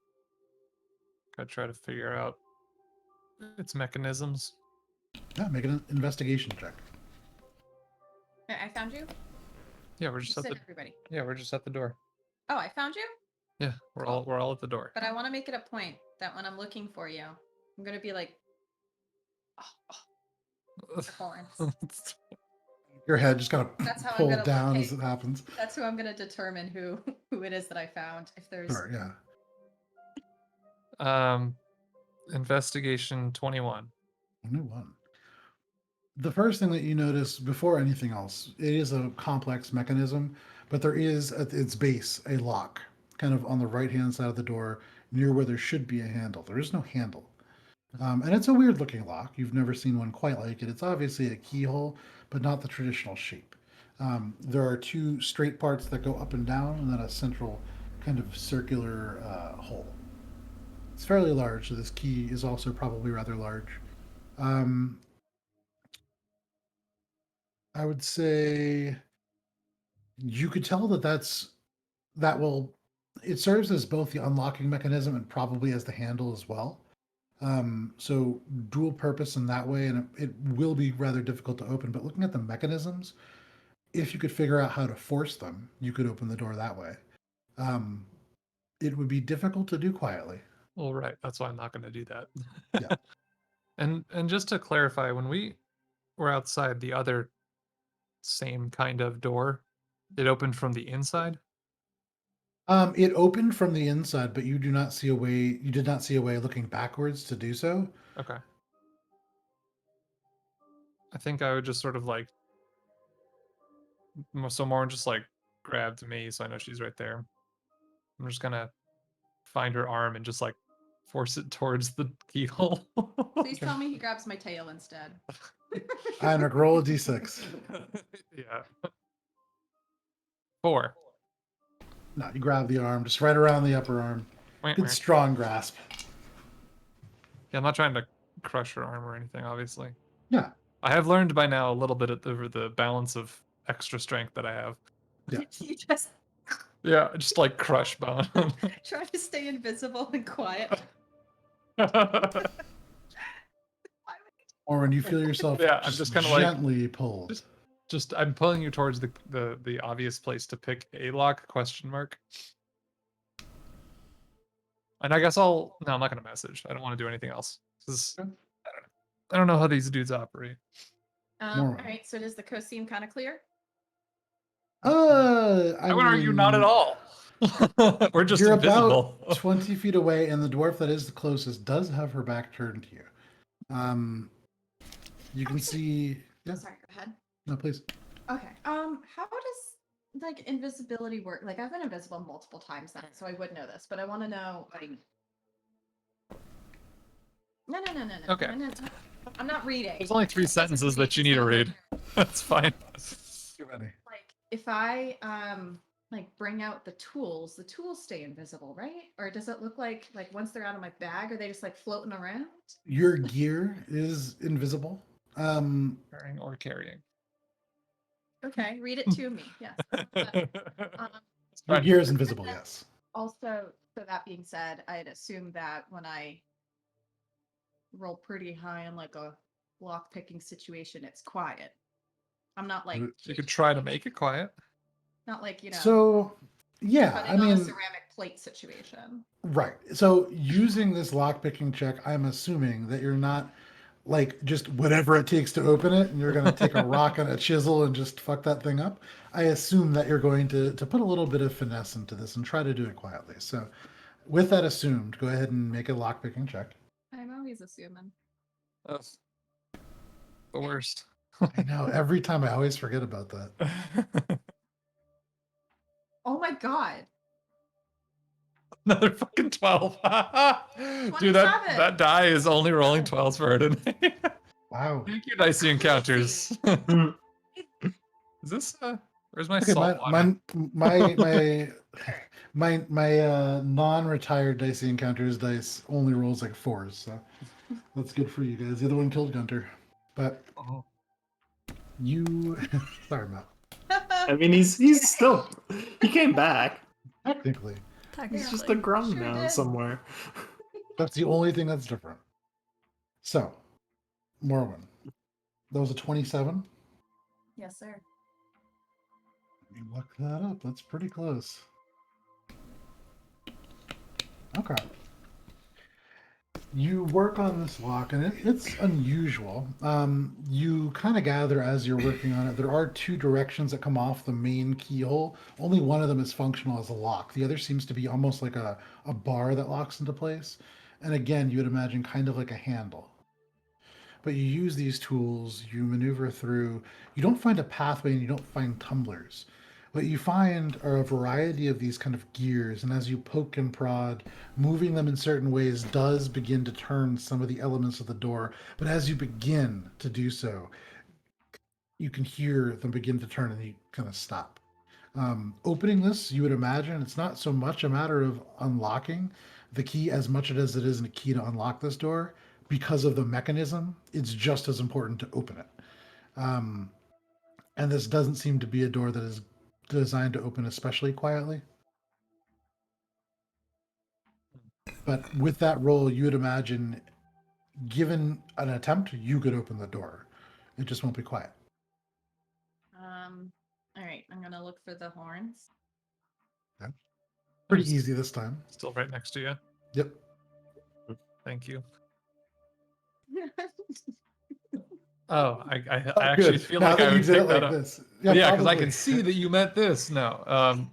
Gotta try to figure out its mechanisms. Yeah, make an investigation check. I found you. Yeah, we're just at Sit, the everybody. we're just at the door. Oh, I found you. Yeah, we're all at the door. But I want to make it a point that when I'm looking for you, I'm gonna be like, the horns. Your head just kind of That's how I'm pulled gonna down locate. as it happens. That's who I'm gonna determine who it is that I found. If there's Sure, yeah. Investigation 21. Only one. The first thing that you notice before anything else, it is a complex mechanism, but there is at its base a lock, kind of on the right-hand side of the door, near where there should be a handle. There is no handle. And it's a weird looking lock. You've never seen one quite like it. It's obviously a keyhole, but not the traditional shape. There are two straight parts that go up and down, and then a central kind of circular hole. It's fairly large, so this key is also probably rather large. I would say you could tell that will it serves as both the unlocking mechanism and probably as the handle as well. So dual purpose in that way, and it will be rather difficult to open. But looking at the mechanisms, if you could figure out how to force them, you could open the door that way. It would be difficult to do quietly. Well, right. That's why I'm not going to do that. Yeah. And just to clarify, when we were outside the other same kind of door, it opened from the inside. It opened from the inside, but you do not see a way. You did not see a way looking backwards to do so. Okay. I think I would just sort of like. So Lauren just like grabbed me, so I know she's right there. I'm just gonna find her arm and just like force it towards the keyhole. Please tell me he grabs my tail instead. Heinrich, roll a d6. Yeah. 4. No, you grab the arm, just right around the upper arm. Good strong grasp. Yeah, I'm not trying to crush her arm or anything, obviously. Yeah. I have learned by now a little bit of the balance of extra strength that I have. Yeah. You just Yeah, just like crush bone. try to stay invisible and quiet. Or when you feel yourself Yeah, I'm just kinda like- gently pulled. Just I'm pulling you towards the obvious place to pick a lock ? And I guess no, I'm not gonna message. I don't want to do anything else. 'Cause Okay. I don't know how these dudes operate. All Morwen. right, so does the coast seem kind of clear? I would argue not at all. We're just you're invisible. about 20 feet away, and the dwarf that is the closest does have her back turned to you. You can see. Yeah, Sorry, go ahead. no, please. Okay. How does like invisibility work? Like I've been invisible multiple times now, so I would know this, but I want to know like. No. Okay. No. I'm not reading. There's only 3 sentences that you need to read. That's fine. Too many. Like if I like bring out the tools stay invisible, right? Or does it look like once they're out of my bag, are they just like floating around? Your gear is invisible. Carrying or carrying. Okay, read it to me. Yes. Your Fine. gear is invisible. Yes. Also, so that being said, I'd assume that when I roll pretty high on like a lock picking situation, it's quiet. I'm not like You could try to make it quiet. not like So, yeah, putting I on a mean, ceramic plate situation. right. So, using this lockpicking check, I'm assuming that you're not like just whatever it takes to open it, and you're going to take a rock and a chisel and just fuck that thing up. I assume that you're going to put a little bit of finesse into this and try to do it quietly. So, with that assumed, go ahead and make a lockpicking check. I'm always assuming. That's the worst. I know. Every time I always forget about that. Oh my god. Another fucking 12. Dude, that 27. die is only rolling 12s for her today. Wow. Thank you, Dicey Encounters. Is this where's my Okay, salt water? my non-retired dicey encounters dice only rolls like 4s, so that's good for you guys. The other one killed Guntir, but Oh. you sorry, Matt. I mean, he's still he came back. Technically, He's just a Technically. grum Sure now did. somewhere. that's the only thing that's different. So, Morwen, that was a 27. Yes, sir. Let me look that up. That's pretty close. Okay. You work on this lock, and it's unusual. You kind of gather as you're working on it. There are 2 directions that come off the main keyhole. Only one of them is functional as a lock. The other seems to be almost like a bar that locks into place. And again, you would imagine kind of like a handle. But you use these tools, you maneuver through. You don't find a pathway and you don't find tumblers. What you find are a variety of these kind of gears, and as you poke and prod, moving them in certain ways does begin to turn some of the elements of the door. But as you begin to do so, you can hear them begin to turn and you kind of stop. Opening this, you would imagine it's not so much a matter of unlocking the key as much as it is a key to unlock this door. Because of the mechanism, it's just as important to open it. And this doesn't seem to be a door that is designed to open especially quietly. But with that roll, you would imagine, given an attempt, you could open the door. It just won't be quiet. All right, I'm gonna look for the horns. Pretty Just easy this time. Still right next to you. Yep. Thank you. Oh, I Oh, actually good. feel Now like that I you would did pick it that like up. this. Yeah, because I probably. can see that you meant this. No.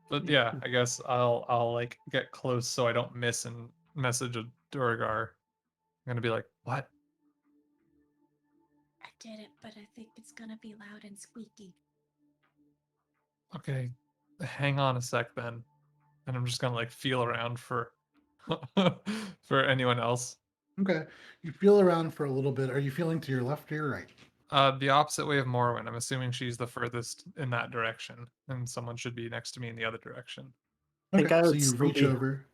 But yeah, I guess I'll like get close so I don't miss and message a Durgar. I'm gonna be like, what? I did it, but I think it's gonna be loud and squeaky. Okay, hang on a sec then. And I'm just gonna like feel around for for anyone else. Okay. You feel around for a little bit. Are you feeling to your left or your right? The opposite way of Morwen. I'm assuming she's the furthest in that direction, and someone should be next to me in the other direction. I think Okay. I So would you still reach be over.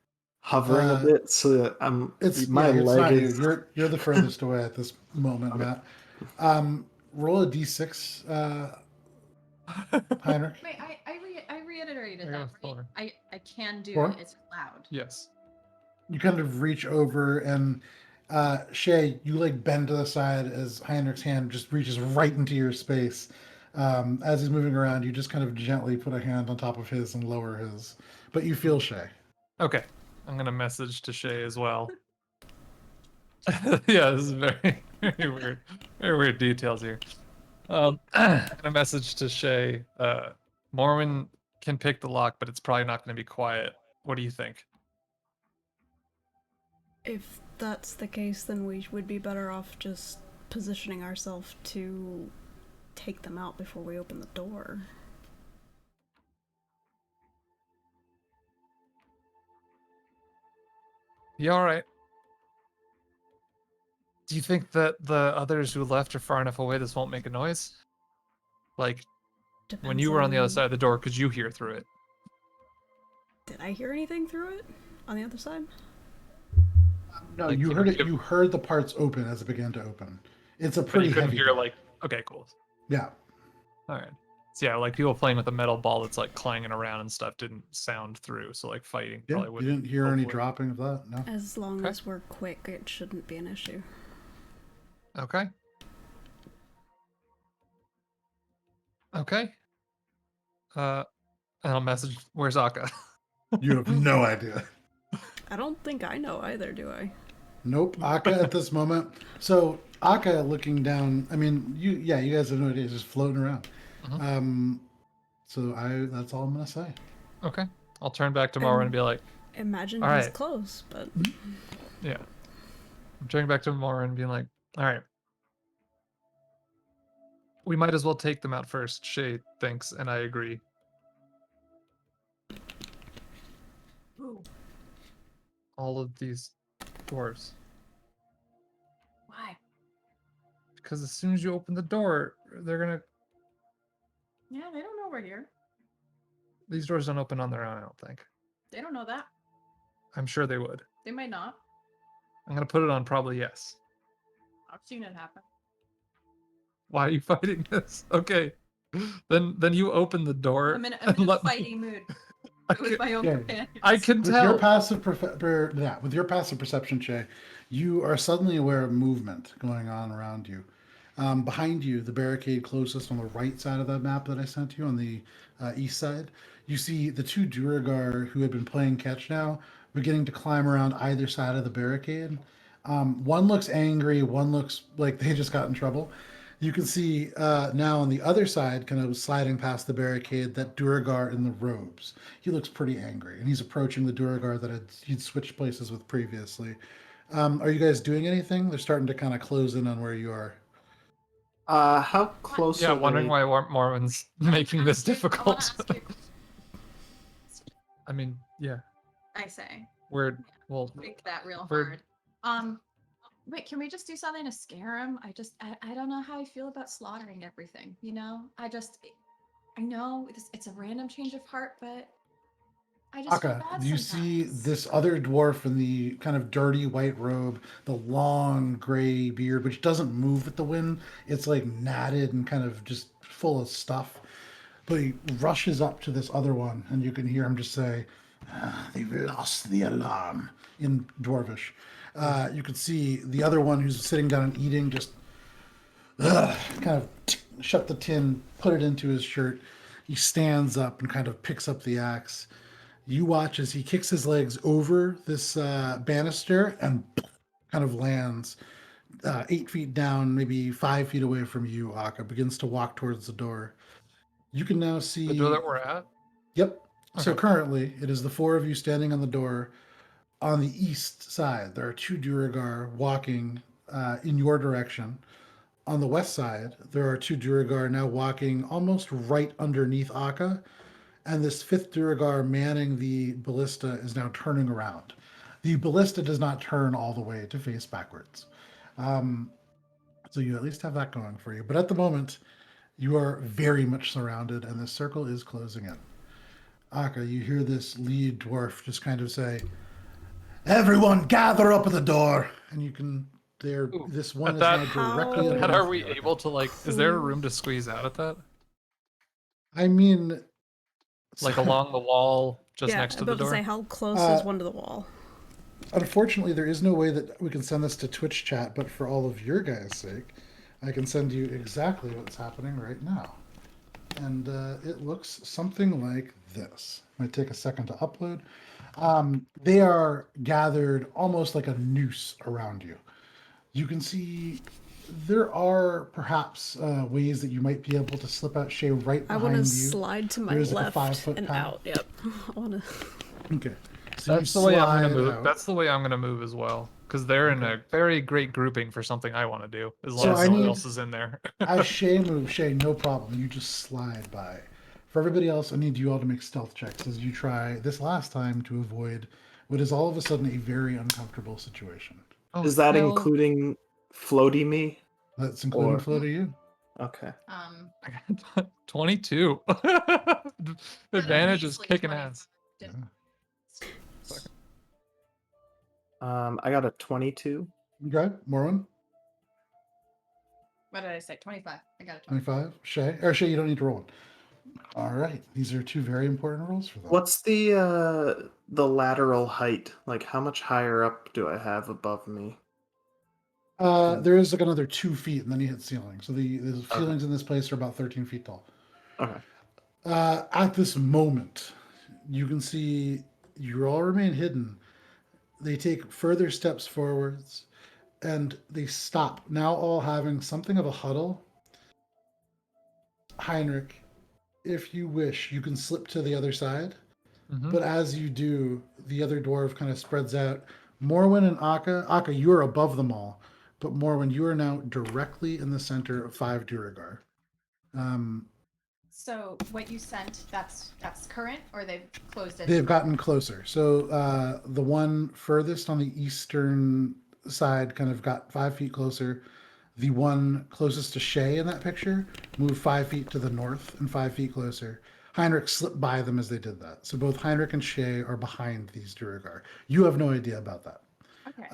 hovering a bit so that It's my it's leg not you. is You're the furthest away at this moment, Okay. Matt. Roll a d6, Heinrich. Wait, I reiterated I got that. a Right? 4. I can do 4? it. It's allowed. Yes. You kind of reach over and Shay, you like bend to the side as Heinrich's hand just reaches right into your space. As he's moving around, you just kind of gently put a hand on top of his and lower his. But you feel Shay. Okay. I'm gonna message to Shay as well. Yeah, this is very, very weird. Very weird details here. I'm gonna message to Shay. Morwen can pick the lock, but it's probably not gonna be quiet. What do you think? If that's the case, then we would be better off just positioning ourselves to take them out before we open the door. You alright? Do you think that the others who left are far enough away this won't make a noise? Like, when Depends you were on the other on- side of the door, could you hear through it? Did I hear anything through it on the other side? No, Like, you you heard know, it. You heard the parts open as it began to open. It's a But pretty you couldn't heavy. hear door. like, okay, cool. Yeah. Alright. So yeah, like people playing with a metal ball that's like clanging around and stuff didn't sound through, so like fighting Yeah. probably You wouldn't. didn't hear any hopefully. dropping of that. No. As long Okay. as we're quick, it shouldn't be an issue. Okay. Okay. And I'll message, where's Akka? You have no idea. I don't think I know either, do I? Nope. Akka at this moment. So Akka looking down. I mean, you guys have no idea. He's just floating around. Mhm. So that's all I'm gonna say. Okay. I'll turn back to Morwen and be like, Imagine All he's right. close, but yeah. I'm turning back to Morwen and being like, alright. We might as well take them out first. Shay thinks, and I agree. Ooh, All of these dwarves. why? Because as soon as you open the door, they're gonna. Yeah, they don't know we're here. These doors don't open on their own, I don't think. They don't know that. I'm sure they would. They might not. I'm gonna put it on probably yes. I've seen it happen. Why are you fighting this? Okay. Then you open the door. I'm in and a let me- fighting mood I with can, my own Yeah. companions. I can With tell. your passive with your passive perception, Shay, you are suddenly aware of movement going on around you. Behind you, the barricade closest on the right side of that map that I sent you on the east side, you see the two Duragar who had been playing catch now beginning to climb around either side of the barricade. One looks angry, one looks like they just got in trouble. You can see now on the other side, kind of sliding past the barricade, that Duragar in the robes. He looks pretty angry, and he's approaching the Duragar that he'd switched places with previously. Are you guys doing anything? They're starting to kind of close in on where you are. How close Yeah, are wondering they? why Morwen's making this I wanna difficult. ask you- I mean, yeah, I say, we're well. make that real We're- hard. Wait, can we just do something to scare him? I don't know how I feel about slaughtering everything. You know, I know it's a random change of heart, but I just feel Akka, bad you see sometimes. this other dwarf in the kind of dirty white robe, the long gray beard, which doesn't move with the wind. It's like natted and kind of just full of stuff. But he rushes up to this other one, and you can hear him just say, "They've lost the alarm," in Dwarvish. You can see the other one who's sitting down and eating just kind of shut the tin, put it into his shirt. He stands up and kind of picks up the axe. You watch as he kicks his legs over this banister and kind of lands 8 feet down, maybe 5 feet away from you. Akka begins to walk towards the door. You can now see The door that we're at. Yep. So Okay. currently, it is the four of you standing on the door. On the east side, there are two Duragar walking in your direction. On the west side, there are two Duragar now walking almost right underneath Akka. And this fifth Duragar manning the ballista is now turning around. The ballista does not turn all the way to face backwards. So you at least have that going for you. But at the moment, you are very much surrounded, and the circle is closing in. Akka, you hear this lead dwarf just kind of say, "Everyone gather up at the door." And you can Ooh, This one at is that- now How- directly At That underneath are we the able to like? Is there a room to squeeze out at that? I mean, Like along the wall, just yeah, next to I'm the about to door. say, how close Uh, is one to the wall? unfortunately, there is no way that we can send this to Twitch chat, but for all of your guys' sake, I can send you exactly what's happening right now. And it looks something like this. It might take a second to upload. They are gathered almost like a noose around you. You can see there are perhaps ways that you might be able to slip out, Shay, right I behind want to you. slide to my There's like a left 5-foot and path. out. Yep. I want to. Okay. So That's you the way I'm slide gonna move. out. That's the way I'm gonna move as well, because they're in Okay. a very great grouping for something I want to do. As long So as I no one need- else is in there. As Shay moves, Shay, no problem. You just slide by. For everybody else, I need you all to make stealth checks as you try this last time to avoid what is all of a sudden a very uncomfortable situation. Oh, Is that hell- including floaty me? That's including Or- flow to you. Okay. I got 22. Advantage is Measly kicking 25. ass. I got a 22. Okay, Morwen, What did I say? 25. I got a 25. 25. Shay, or Shay, you don't need to roll one. All right, these are two very important rolls for them. What's the lateral height? Like, how much higher up do I have above me? There is like another 2 feet, and then you hit ceiling. So the ceilings in this place are about 13 feet tall. Okay. At this moment, you can see you all remain hidden. They take further steps forwards, and they stop, now all having something of a huddle. Heinrich, if you wish, you can slip to the other side. Mhm. But as you do, the other dwarf kind of spreads out. Morwen and Akka, you are above them all. But Morwen, you are now directly in the center of 5 Duragar. So what you sent, that's current, or they've closed it? They've gotten closer. So the one furthest on the eastern side kind of got 5 feet closer. The one closest to Shay in that picture moved 5 feet to the north and 5 feet closer. Heinrich slipped by them as they did that. So both Heinrich and Shay are behind these Duragar. You have no idea about that. Okay.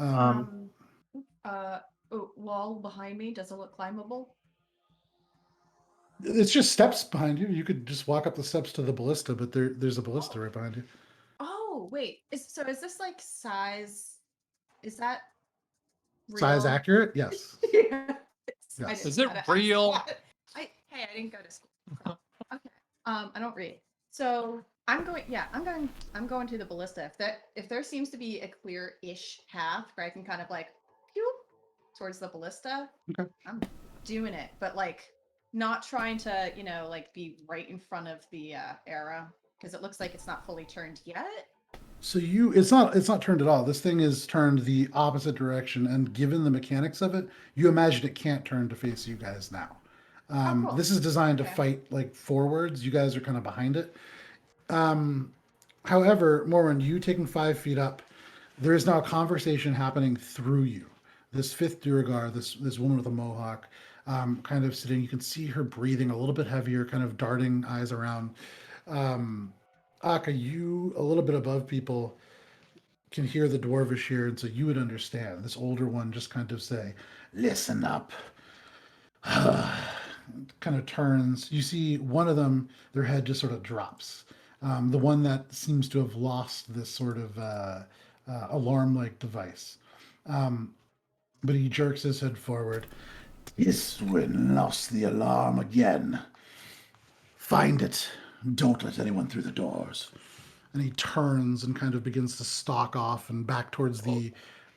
Wall behind me, does it look climbable? It's just steps behind you. You could just walk up the steps to the ballista, but there's a ballista right behind you. Oh, wait. Is this like size? Is that real? Size accurate? Yes. Yeah. I Yes. didn't Is it know how to ask real? that. I didn't go to school. Oh, okay. I don't read. So I'm going to the ballista. If there seems to be a clear-ish path where I can kind of like pew towards the ballista, Okay. I'm doing it. But like not trying to, like be right in front of the arrow because it looks like it's not fully turned yet. So it's not turned at all. This thing is turned the opposite direction, and given the mechanics of it, you imagine it can't turn to face you guys now. Cool. This is designed to Okay. fight like forwards. You guys are kind of behind it. However, Morwen, you taking 5 feet up, there is now a conversation happening through you. This 5th Duragar, this woman with a mohawk, kind of sitting. You can see her breathing a little bit heavier, kind of darting eyes around. Akka, you a little bit above people can hear the dwarvish here, and so you would understand. This older one just kind of say, "Listen up." Kind of turns. You see one of them, their head just sort of drops. The one that seems to have lost this sort of alarm-like device. But he jerks his head forward. This one lost the alarm again. Find it. Don't let anyone through the doors. And he turns and kind of begins to stalk off and back towards the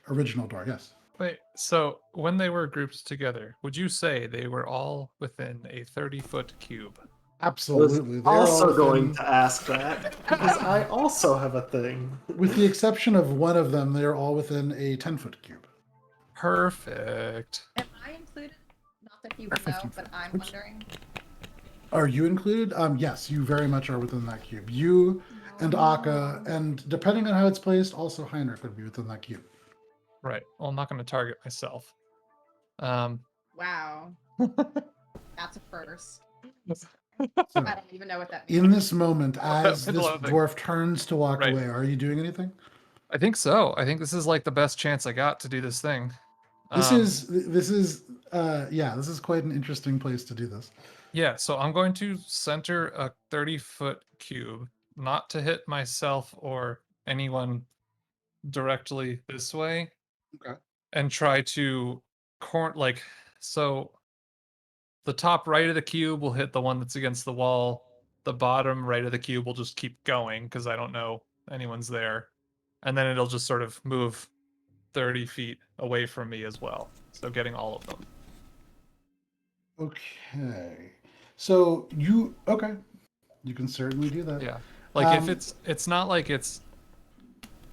original door. Yes. Wait, so when they were grouped together, would you say they were all within a 30-foot cube? I was Absolutely. They're also all going within- to ask that because I also have a thing. with the exception of one of them, they're all within a 10-foot cube. Perfect. Am I included? Not that he would know, but I'm wondering. Are you included? Yes, you very much are within that cube. You and Akka, and depending on how it's placed, also Heinrich would be within that cube. Right. Well, I'm not going to target myself. Wow. That's a first. So, I don't even know what that means. in this moment, as I this love it. dwarf turns to walk Right. away, are you doing anything? I think so. I think this is like the best chance I got to do this thing. This is quite an interesting place to do this. Yeah, so I'm going to center a 30-foot cube, not to hit myself or anyone directly this way. Okay. And try to so the top right of the cube will hit the one that's against the wall. The bottom right of the cube will just keep going because I don't know anyone's there. And then it'll just sort of move 30 feet away from me as well. So getting all of them. Okay. So you can certainly do that. Yeah. Like if it's not like it's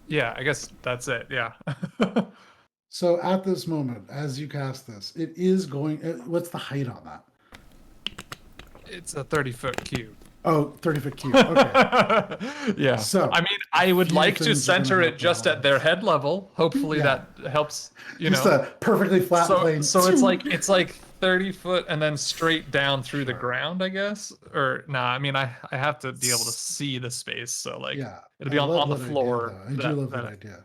yeah, I guess that's it. Yeah. So at this moment, as you cast this, it is going. What's the height on that? It's a 30-foot cube. Oh, 30-foot cube. Okay. Yeah. So I mean, I would few like to things are gonna center it happen just all at their head level. Hopefully Yeah. that helps. just a perfectly flat plane. So it's like 30 foot and then straight down through the ground, I guess. Or nah, I mean I have to be able to see the space. So like yeah, it'll be I love on the that idea, floor. though. I do love that idea.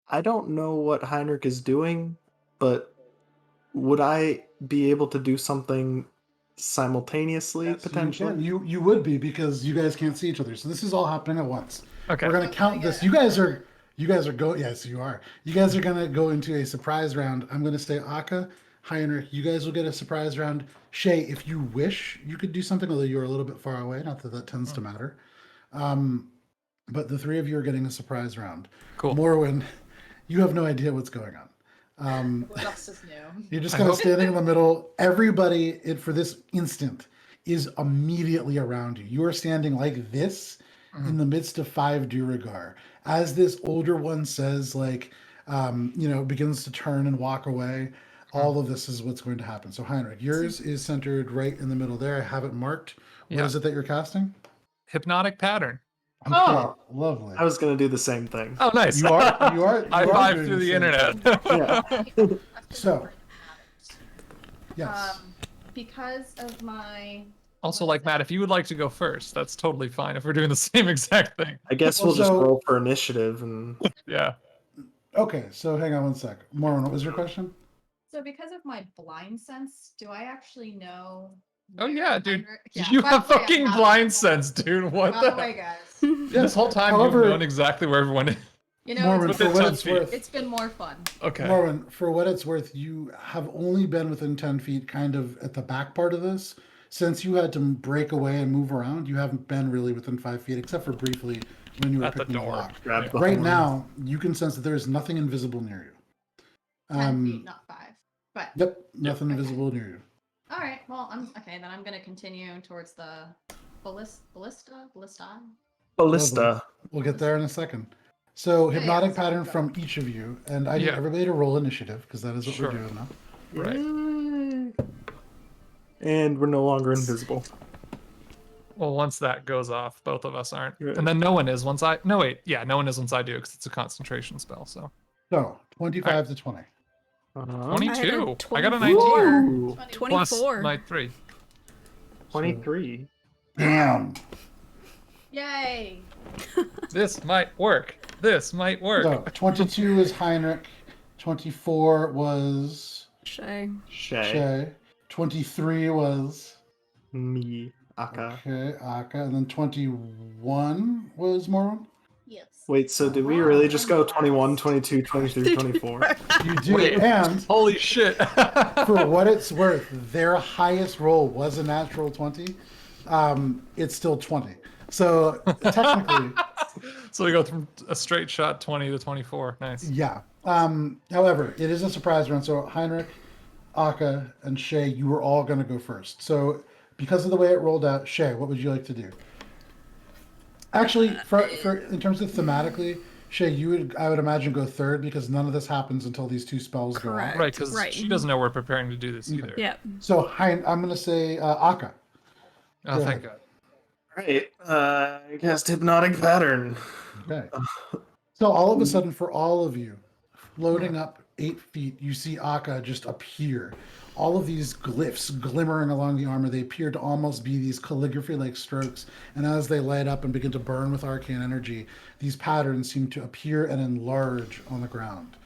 I don't know what Heinrich is doing, but would I be able to do something simultaneously potentially? You would be, because you guys can't see each other. So this is all happening at once. Okay. We're gonna count this. You guys are going. Yes, you are. You guys are gonna go into a surprise round. I'm gonna say Akka, Heinrich. You guys will get a surprise round. Shay, if you wish, you could do something, although you're a little bit far away. Not that that tends to matter. But the three of you are getting a surprise round. Cool. Morwen, you have no idea what's going on. What else is new? You're just kind of standing in the middle. Everybody, for this instant, is immediately around you. You are standing like this in the midst of 5 Duragar. As this older one says, begins to turn and walk away, all of this is what's going to happen. So, Heinrich, yours is centered right in the middle there. I have it marked. What is it that you're casting? Hypnotic pattern. Okay, Oh, lovely. I was gonna do the same thing. Oh, nice. You are High five doing through the same internet. thing. So, yes. Because of my Also, like Matt, if you would like to go first, that's totally fine. If we're doing the same exact thing. I guess Well, we'll just so- roll for initiative and Yeah. Okay, so hang on one sec. Morwen, what was your question? So because of my blind sense, do I actually know? Oh where yeah, dude. Heinrich- Yeah, You by have the way, fucking I'm blind sense, dude. What By the the way, heck? guys. This whole time However- you've known exactly where everyone is. You know, Morwen, it's, for within what 10 it's feet. worth, it's been more fun. Okay. Morwen, for what it's worth, you have only been within 10 feet, kind of at the back part of this. Since you had to break away and move around, you haven't been really within 5 feet, except for briefly when you were At the picking the door. lock. grab the Right horn. now, you can sense that there is nothing invisible near you. 10 feet, not 5. But Yep, nothing Okay. invisible near you. all right, well, I'm okay. Then I'm gonna continue towards the ballista. Ballista. We'll get there in a second. So, Yeah, hypnotic yeah, pattern so- from each of you, and I need Yeah. everybody to roll initiative, because that is what Sure. we're doing now. Right. And we're no longer invisible. Well, once that goes off, both of us aren't. Right. And then no one is once I. No, wait. Yeah, no one is once I do because it's a concentration spell. So So, 25 to 20. 22. I got a 24. 19. Ooh, Plus 24. my 3. 23. Damn. Yay! This might work. This might work. So, 22 is Heinrich. 24 was Shay. Shay. Shay. 23 was Me. Akka. okay, Akka. And then 21 was Morwen. Yes. Wait, so did we really just go 21, 22, 23, 24? You do. Wait. And Holy shit. for what it's worth, their highest roll was a natural 20. It's still 20. So technically, So we go from a straight shot 20 to 24. Nice. yeah. However, it is a surprise round. So Heinrich, Akka, and Shay, you were all going to go first. So because of the way it rolled out, Shay, what would you like to do? Actually, for in terms of thematically, Shay, you would, I would imagine, go third, because none of this happens until these two spells Correct. go Right, because Right. she doesn't know we're preparing to do this either. Yeah. on. So I'm going to say Akka. Oh, Go thank ahead. God. Right. I cast hypnotic pattern. Okay. So all of a sudden, for all of you, floating up 8 feet, you see Akka just appear. All of these glyphs glimmering along the armor, they appear to almost be these calligraphy-like strokes. And as they light up and begin to burn with arcane energy, these patterns seem to appear and enlarge on the ground.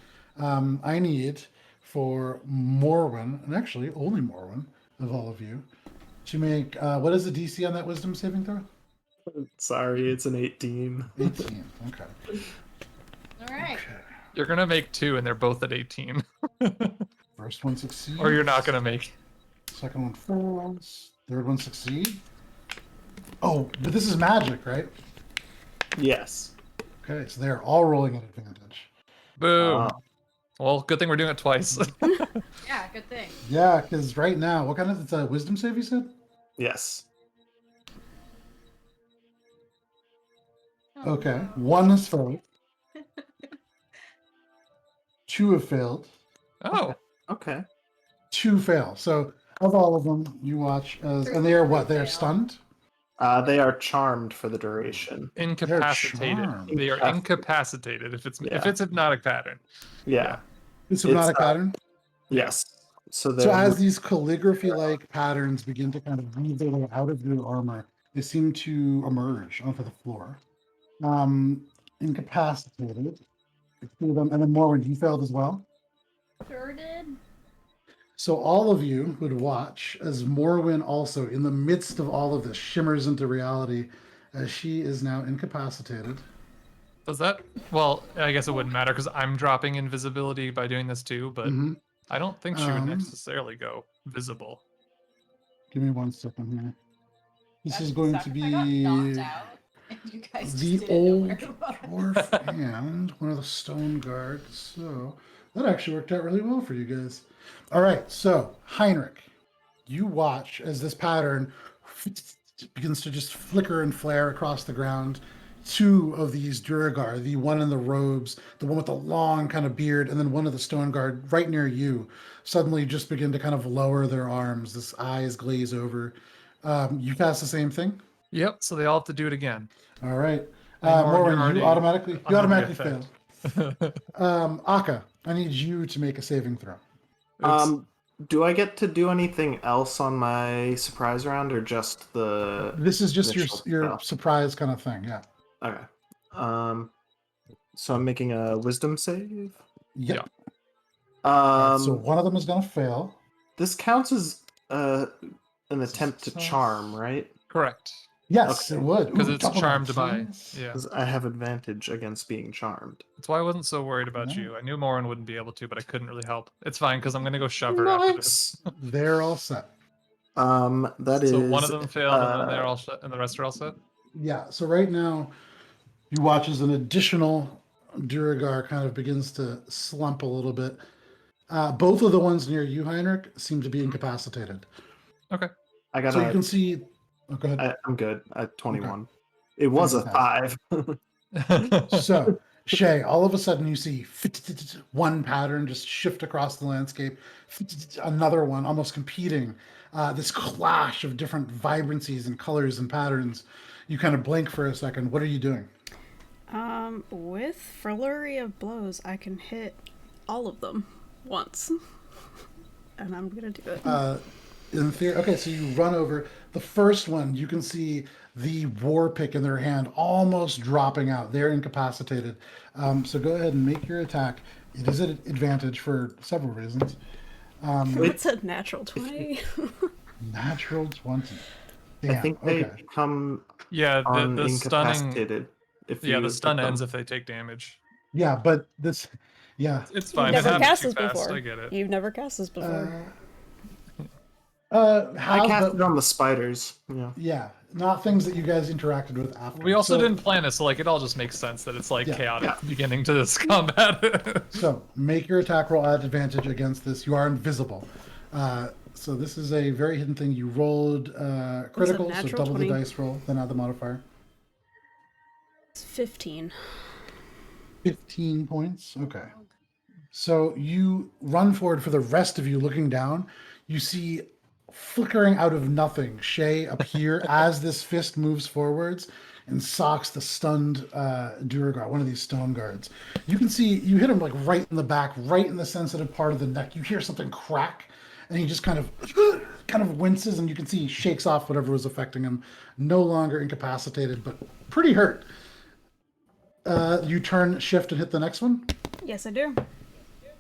I need for Morwen, and actually only Morwen of all of you, to make what is the DC on that wisdom saving throw? Sorry, it's an 18. 18. Okay. All right. Okay. You're gonna make 2, and they're both at 18. First one succeeds. Or you're not gonna make. Second one fails. Third one succeed. Oh, but this is magic, right? Yes. Okay, so they're all rolling at advantage. Boom. Uh, Well, good thing we're doing it twice. Yeah, good thing. Yeah, because right now, what kind of it's a wisdom save you said? yes. Oh, Okay, no. one has failed. Two have failed. Oh, Okay. Two fail. So of all of them, you watch as, and they are what? They are Fail. stunned. They are charmed for the duration. incapacitated. charmed. They are incapacitated if Yeah. it's hypnotic pattern. Yeah. It's hypnotic It's, pattern. Yes. So So they're as these calligraphy-like patterns begin to kind of weave their way out of your armor, they seem to emerge onto the floor. Incapacitated. Two of them, and then Morwen, you failed as well. Sure did. So all of you would watch as Morwen also, in the midst of all of this, shimmers into reality as she is now incapacitated. Does that? Well, I guess it wouldn't matter because I'm dropping invisibility by doing this too, but Mhm. I don't think she would Um, necessarily go visible. Give me 1 second here. This That is going sucks to if I got be knocked out and you guys just the didn't know old where it was. dwarf and one of the stone guards. So that actually worked out really well for you guys. All right, so Heinrich, you watch as this pattern begins to just flicker and flare across the ground. Two of these Duragar, the one in the robes, the one with the long kind of beard, and then one of the stone guard right near you, suddenly just begin to kind of lower their arms. This eyes glaze over. You cast the same thing. Yep. So they all have to do it again. All right, I know you're Morwen, already you automatically under the fail. effect. Akka, I need you to make a saving throw. Oops. Do I get to do anything else on my surprise round or just the This is just initial your spell? surprise kind of thing. Yeah. Okay. So I'm making a wisdom save. Yep. Yeah. Alright, so one of them is gonna fail. This counts as an attempt to Success. charm, right? Correct. Yes, Okay. it would. Because Ooh, it's double charmed that. by. Nice. Yeah. Because I have advantage against being charmed. That's why I wasn't so worried about Yeah. you. I knew Morin wouldn't be able to, but I couldn't really help. It's fine because I'm gonna go shove her after this. They're all set. That is. So one of them failed, and then they're all set, and the rest are all set. Yeah. So right now, you watch as an additional Duragar kind of begins to slump a little bit. Both of the ones near you, Heinrich, seem to be incapacitated. Okay. I got. So you can see. Oh, go ahead. I'm good at 21. It was a 5. So, Shay, all of a sudden you see one pattern just shift across the landscape, another one almost competing. This clash of different vibrancies and colors and patterns. You kind of blink for a second. What are you doing? With Flurry of Blows, I can hit all of them once. And I'm gonna do it. In theory, okay, so you run over. The first one, you can see the war pick in their hand almost dropping out. They're incapacitated. So go ahead and make your attack. It is an advantage for several reasons. What's a natural 20? Natural 20. I Damn, think they okay. become Yeah, the stunning. incapacitated. If Yeah, you the stun hit them. ends if they take damage. Yeah, but this, yeah. It's You've fine. It never happens cast too this fast. before. I get it. You've never cast this before. I How, cast but, it on the spiders. Yeah. yeah, not things that you guys interacted with after. We also So- didn't plan it, so like it all just makes sense that it's like Yeah. chaotic beginning to this combat. So make your attack roll at advantage against this. You are invisible. So this is a very hidden thing. You rolled critical, so natural double 20? the dice roll, then add the modifier. It's 15. 15 points. Okay. So you run forward. For the rest of you looking down, you see flickering out of nothing Shay appear as this fist moves forwards and socks the stunned Duragar, one of these stone guards. You can see you hit him like right in the back, right in the sensitive part of the neck. You hear something crack, and he just kind of winces, and you can see he shakes off whatever was affecting him. No longer incapacitated, but pretty hurt. You turn, shift, and hit the next one. Yes, I do.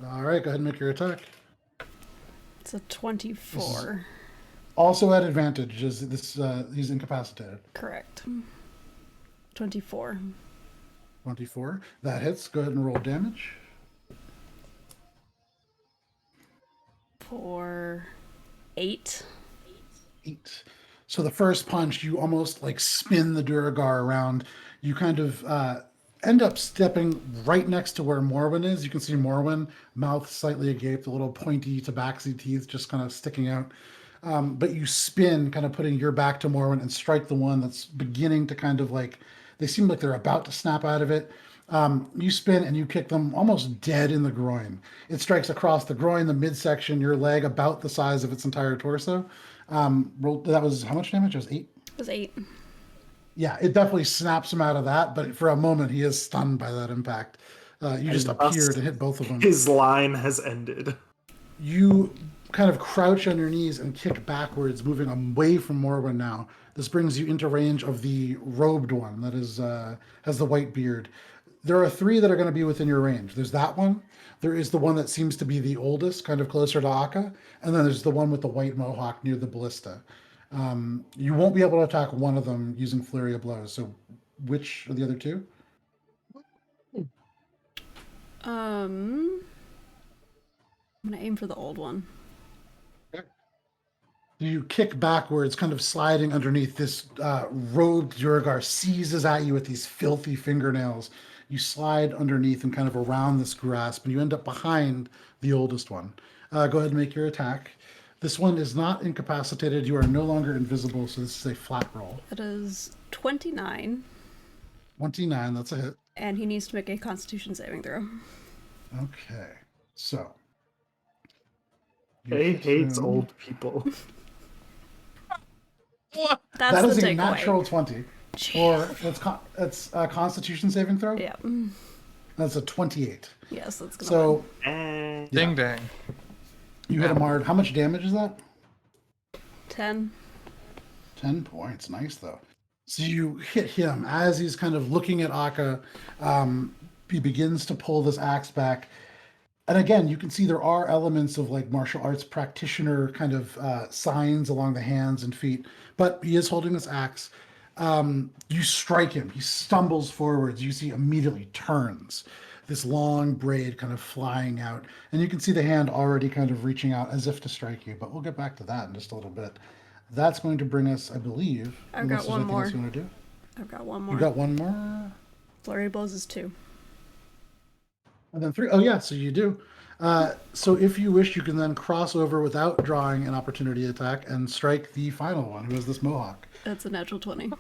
All right, go ahead and make your attack. It's a 24. Also at advantage, as this he's incapacitated. Correct. 24. 24. That hits. Go ahead and roll damage. For 8. 8. So the first punch, you almost like spin the Duragar around. You kind of end up stepping right next to where Morwen is. You can see Morwen, mouth slightly agape, the little pointy tabaxi teeth just kind of sticking out. But you spin, kind of putting your back to Morwen and strike the one that's beginning to kind of like, they seem like they're about to snap out of it. You spin and you kick them almost dead in the groin. It strikes across the groin, the midsection, your leg about the size of its entire torso. That was how much damage? It was 8? It was 8. Yeah, it definitely snaps him out of that, but for a moment he is stunned by that impact. You just appear to hit both of them. His line has ended. You kind of crouch on your knees and kick backwards, moving away from Morwen now. This brings you into range of the robed one that is has the white beard. There are 3 that are going to be within your range. There's that one. There is the one that seems to be the oldest, kind of closer to Akka, and then there's the one with the white mohawk near the ballista. You won't be able to attack one of them using Flurry of Blows. So which are the other 2? I'm gonna aim for the old one. You kick backwards, kind of sliding underneath. This robed Duragar seizes at you with these filthy fingernails. You slide underneath and kind of around this grasp, and you end up behind the oldest one. Go ahead and make your attack. This one is not incapacitated. You are no longer invisible, so this is a flat roll. It is 29. 29, that's a hit. And he needs to make a Constitution saving throw. Okay, so. He hates old people. What? That's That the is a takeaway. natural 20. Or it's a Constitution saving throw? Yeah. That's a 28. Yes, that's gonna So Ding dang. you hit a Mard. How much damage is that? 10. 10 points. Nice, though. So you hit him as he's kind of looking at Akka. He begins to pull this axe back. And again, you can see there are elements of like martial arts practitioner kind of signs along the hands and feet, but he is holding this axe. You strike him. He stumbles forwards. You see immediately turns. This long braid kind of flying out. And you can see the hand already kind of reaching out as if to strike you. But we'll get back to that in just a little bit. That's going to bring us, I believe. I've got one more. Else you want to do? I've got one more. You got one more? Flurry blows is 2. And then 3. Oh, yeah, so you do. So if you wish, you can then cross over without drawing an opportunity attack and strike the final one, who has this mohawk. That's a natural 20.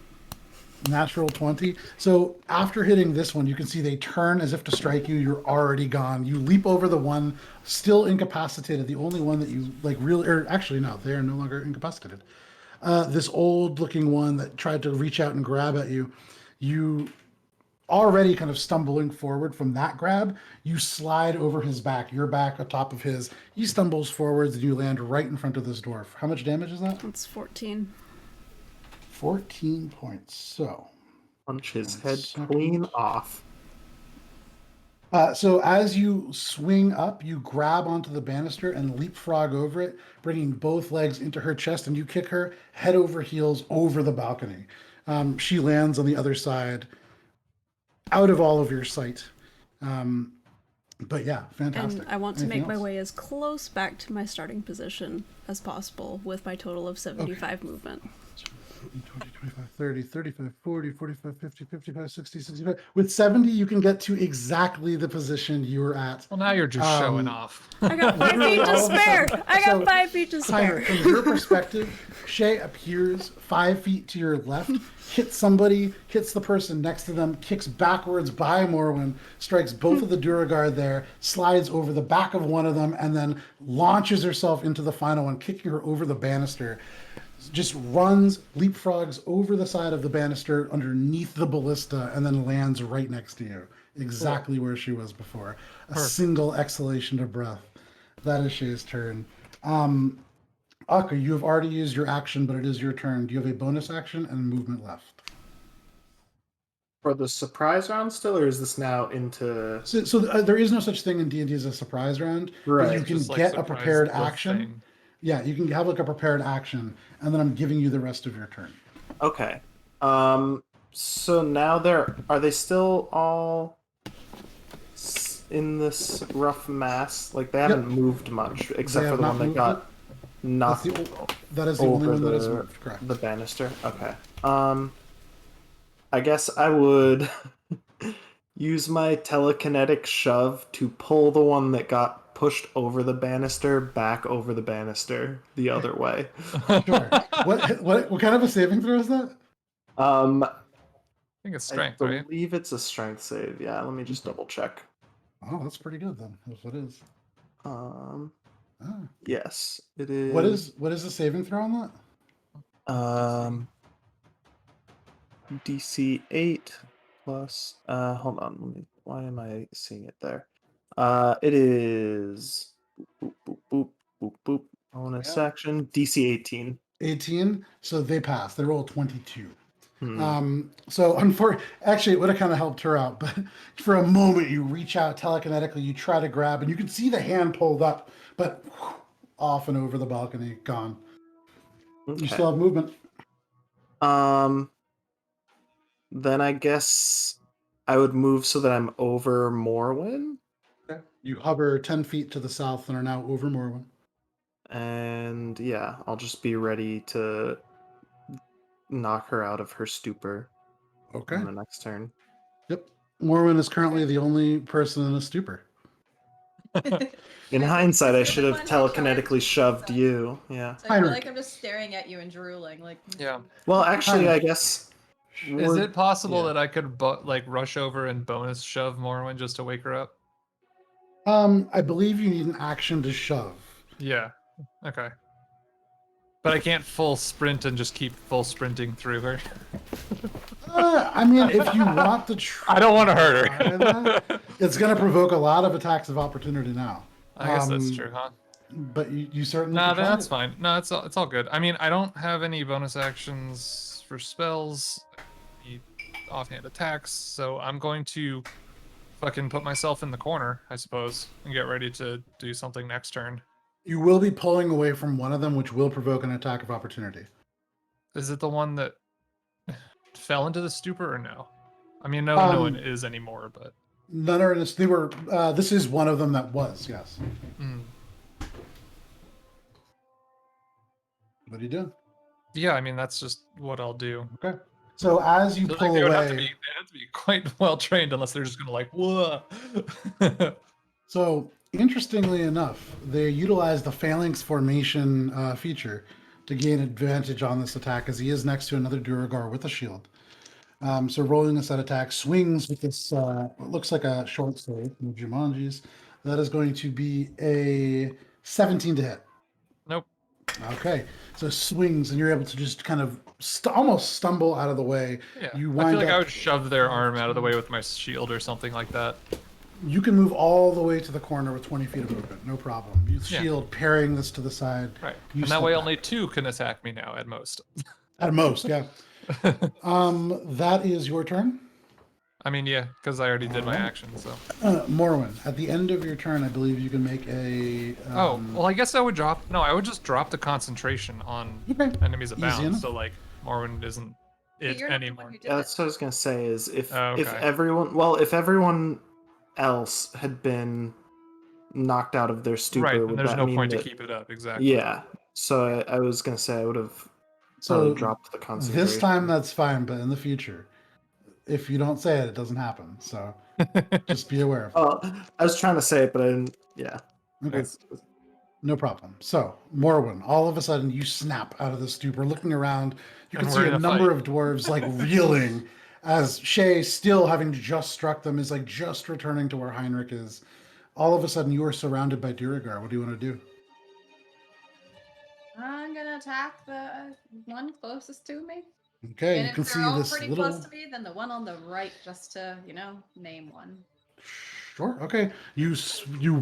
Natural 20. So after hitting this one, you can see they turn as if to strike you. You're already gone. You leap over the one still incapacitated, the only one that you like really, or actually no, they are no longer incapacitated. This old looking one that tried to reach out and grab at you, you already kind of stumbling forward from that grab, you slide over his back, your back atop of his. He stumbles forwards and you land right in front of this dwarf. How much damage is that? That's 14. 14 points. So Punch his head clean off. So as you swing up, you grab onto the banister and leapfrog over it, bringing both legs into her chest, and you kick her head over heels over the balcony. She lands on the other side, out of all of your sight. But yeah, fantastic. And I want to Anything make my else? way as close back to my starting position as possible with my total of 75 movement. 20, 25, 30, 35, 40, 45, 50, 55, 60, 65. With 70, you can get to exactly the position you were at. Well, now you're just showing off. I got 5 feet to spare! I got So, 5 feet to Tyler, spare! from your perspective, Shay appears 5 feet to your left, hits somebody, hits the person next to them, kicks backwards by Morwen, strikes both of the Duragar there, slides over the back of one of them, and then launches herself into the final one, kicking her over the banister. Just runs, leapfrogs over the side of the banister underneath the ballista, and then lands right next to you, exactly where she was before. A single exhalation of breath. That is Shay's turn. Akka, you have already used your action, but it is your turn. Do you have a bonus action and movement left? For the surprise round still, or is this now into... So there is no such thing in D&D as a surprise round, but Right. you can Just, like, get a surprise prepared the action. thing. Yeah, you can have like a prepared action, and then I'm giving you the rest of your turn. Okay. So now are they still all in this rough mass? Like they haven't moved much, They except for have the not one that moved got it. knocked That is the only over one that has moved, correct. the banister. Okay. I guess I would use my telekinetic shove to pull the one that got pushed over the banister back over the banister the other way. Sure. What kind of a saving throw is that? I think it's strength, I right? believe it's a strength save. Yeah, let me just double check. Oh, that's pretty good then. That's what it is. Um, Ah. yes, it is. What is the saving throw on that? DC 8 plus. Hold on. Why am I seeing it there? It is. Boop boop boop boop boop. Bonus Yeah. action. DC 18. 18. So they pass. They roll 22. Hmm. Actually, it would have kind of helped her out, but for a moment you reach out telekinetically, you try to grab, and you can see the hand pulled up, but off and over the balcony, gone. Okay. You still have movement. Then I guess I would move so that I'm over Morwen. Okay. You hover 10 feet to the south and are now over Morwen. And yeah, I'll just be ready to knock her out of her stupor Okay. on the next turn. Yep. Morwen is currently the only person in a stupor. In hindsight, I should have telekinetically shoved you. Yeah. So I feel Heinrich. like I'm just staring at you and drooling. Like, Yeah. Well, actually, I Heinrich. guess. Is it possible yeah. that I could like rush over and bonus shove Morwen just to wake her up? I believe you need an action to shove. Yeah. Okay. But I can't full sprint and just keep full sprinting through her. I mean, if you want to try, I don't want to hurt her. it's going to provoke a lot of attacks of opportunity now. I guess that's true, huh? But you certainly Nah, can try that's it. fine. No, it's all good. I mean, I don't have any bonus actions for spells, any offhand attacks, so I'm going to fucking put myself in the corner, I suppose, and get ready to do something next turn. You will be pulling away from one of them, which will provoke an attack of opportunity. Is it the one that fell into the stupor or no? I mean, no one is anymore, but None are in this. They were. This is one of them that was. Yes. What are you doing? Yeah, I mean that's just what I'll do. Okay. So as you So, like, pull they would away, have to be quite well trained, unless they're just gonna like, whoa. so interestingly enough, they utilize the phalanx formation feature to gain advantage on this attack, as he is next to another Duragar with a shield. So rolling this at attack, swings with this what looks like a short sword from Jumanji's. That is going to be a 17 to hit. Nope. Okay, so swings, and you're able to just kind of almost stumble out of the way. Yeah. You I wind feel like up. I would shove their arm out of the way with my shield or something like that. You can move all the way to the corner with 20 feet of movement, no problem. You Yeah. shield parrying this to the side. Right. You And that step way back. only 2 can attack me now at most. At most, yeah. That is your turn. I mean, yeah, because I already did my Alright. action, so. Morwen, at the end of your turn, I believe you can make a. Oh, well, I guess I would drop. No, I would just drop the concentration on Okay. enemies Easy abound. enough. So, like, Morwen isn't But it you're not the anymore. one who did Yeah, it. that's what I was gonna say. Is if Oh, if okay. everyone else had been knocked out of their stupor, Right, would and there's that no mean point that? to keep it up, exactly. Yeah. So I was gonna say I would have So dropped the concentration. this time that's fine, but in the future, if you don't say it, it doesn't happen. So just be aware of it. Oh, I was trying to say it, but I didn't. Yeah. Okay. It's- No problem. So, Morwen, all of a sudden you snap out of the stupor, looking around. You And can we're see in a a number fight. of dwarves like reeling as Shay, still having just struck them, is like just returning to where Heinrich is. All of a sudden you are surrounded by Duragar. What do you want to do? I'm gonna attack the one closest to me. Okay, And you can if see they're all this pretty little. close to me, then the one on the right, just to, name one. Sure. Okay. You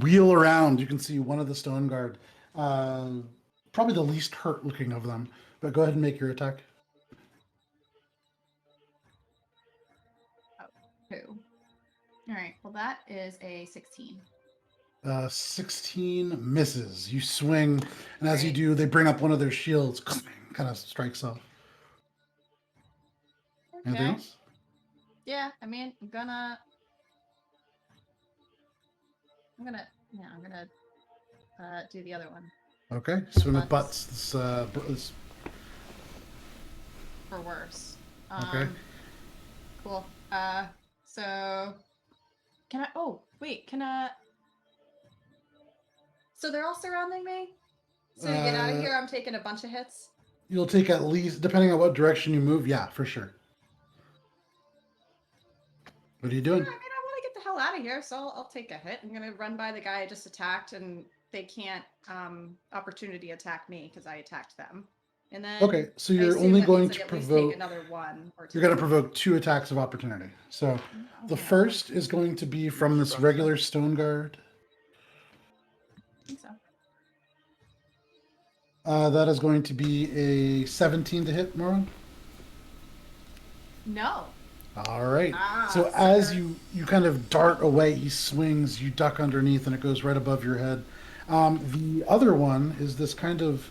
wheel around. You can see one of the stone guard, probably the least hurt looking of them. But go ahead and make your attack. 2. All right. Well, that is a 16. 16 misses. You swing, and as you Great. do, they bring up one of their shields, kind of strikes off. Anything Okay. else? Yeah. I mean, I'm gonna do the other one Okay, swing with butts. butts. This For worse. Okay. Cool. So can I? Oh, wait. Can I? So they're all surrounding me. So to get out of here, I'm taking a bunch of hits. You'll take at least, depending on what direction you move, yeah, for sure. What are you Yeah, doing? I mean, I want to get the hell out of here, so I'll take a hit. I'm gonna run by the guy I just attacked, and they can't opportunity attack me because I attacked them. And then Okay, so I you're assume only that going means to I at least provoke. take another 1 or 2. You're going to provoke 2 attacks of opportunity. So the Okay, first is going to be from this regular stone guard. I think so. That is going to be a 17 to hit, Morwen. No. All right. Ah, So as sucker. you kind of dart away, he swings, you duck underneath, and it goes right above your head. The other one is this kind of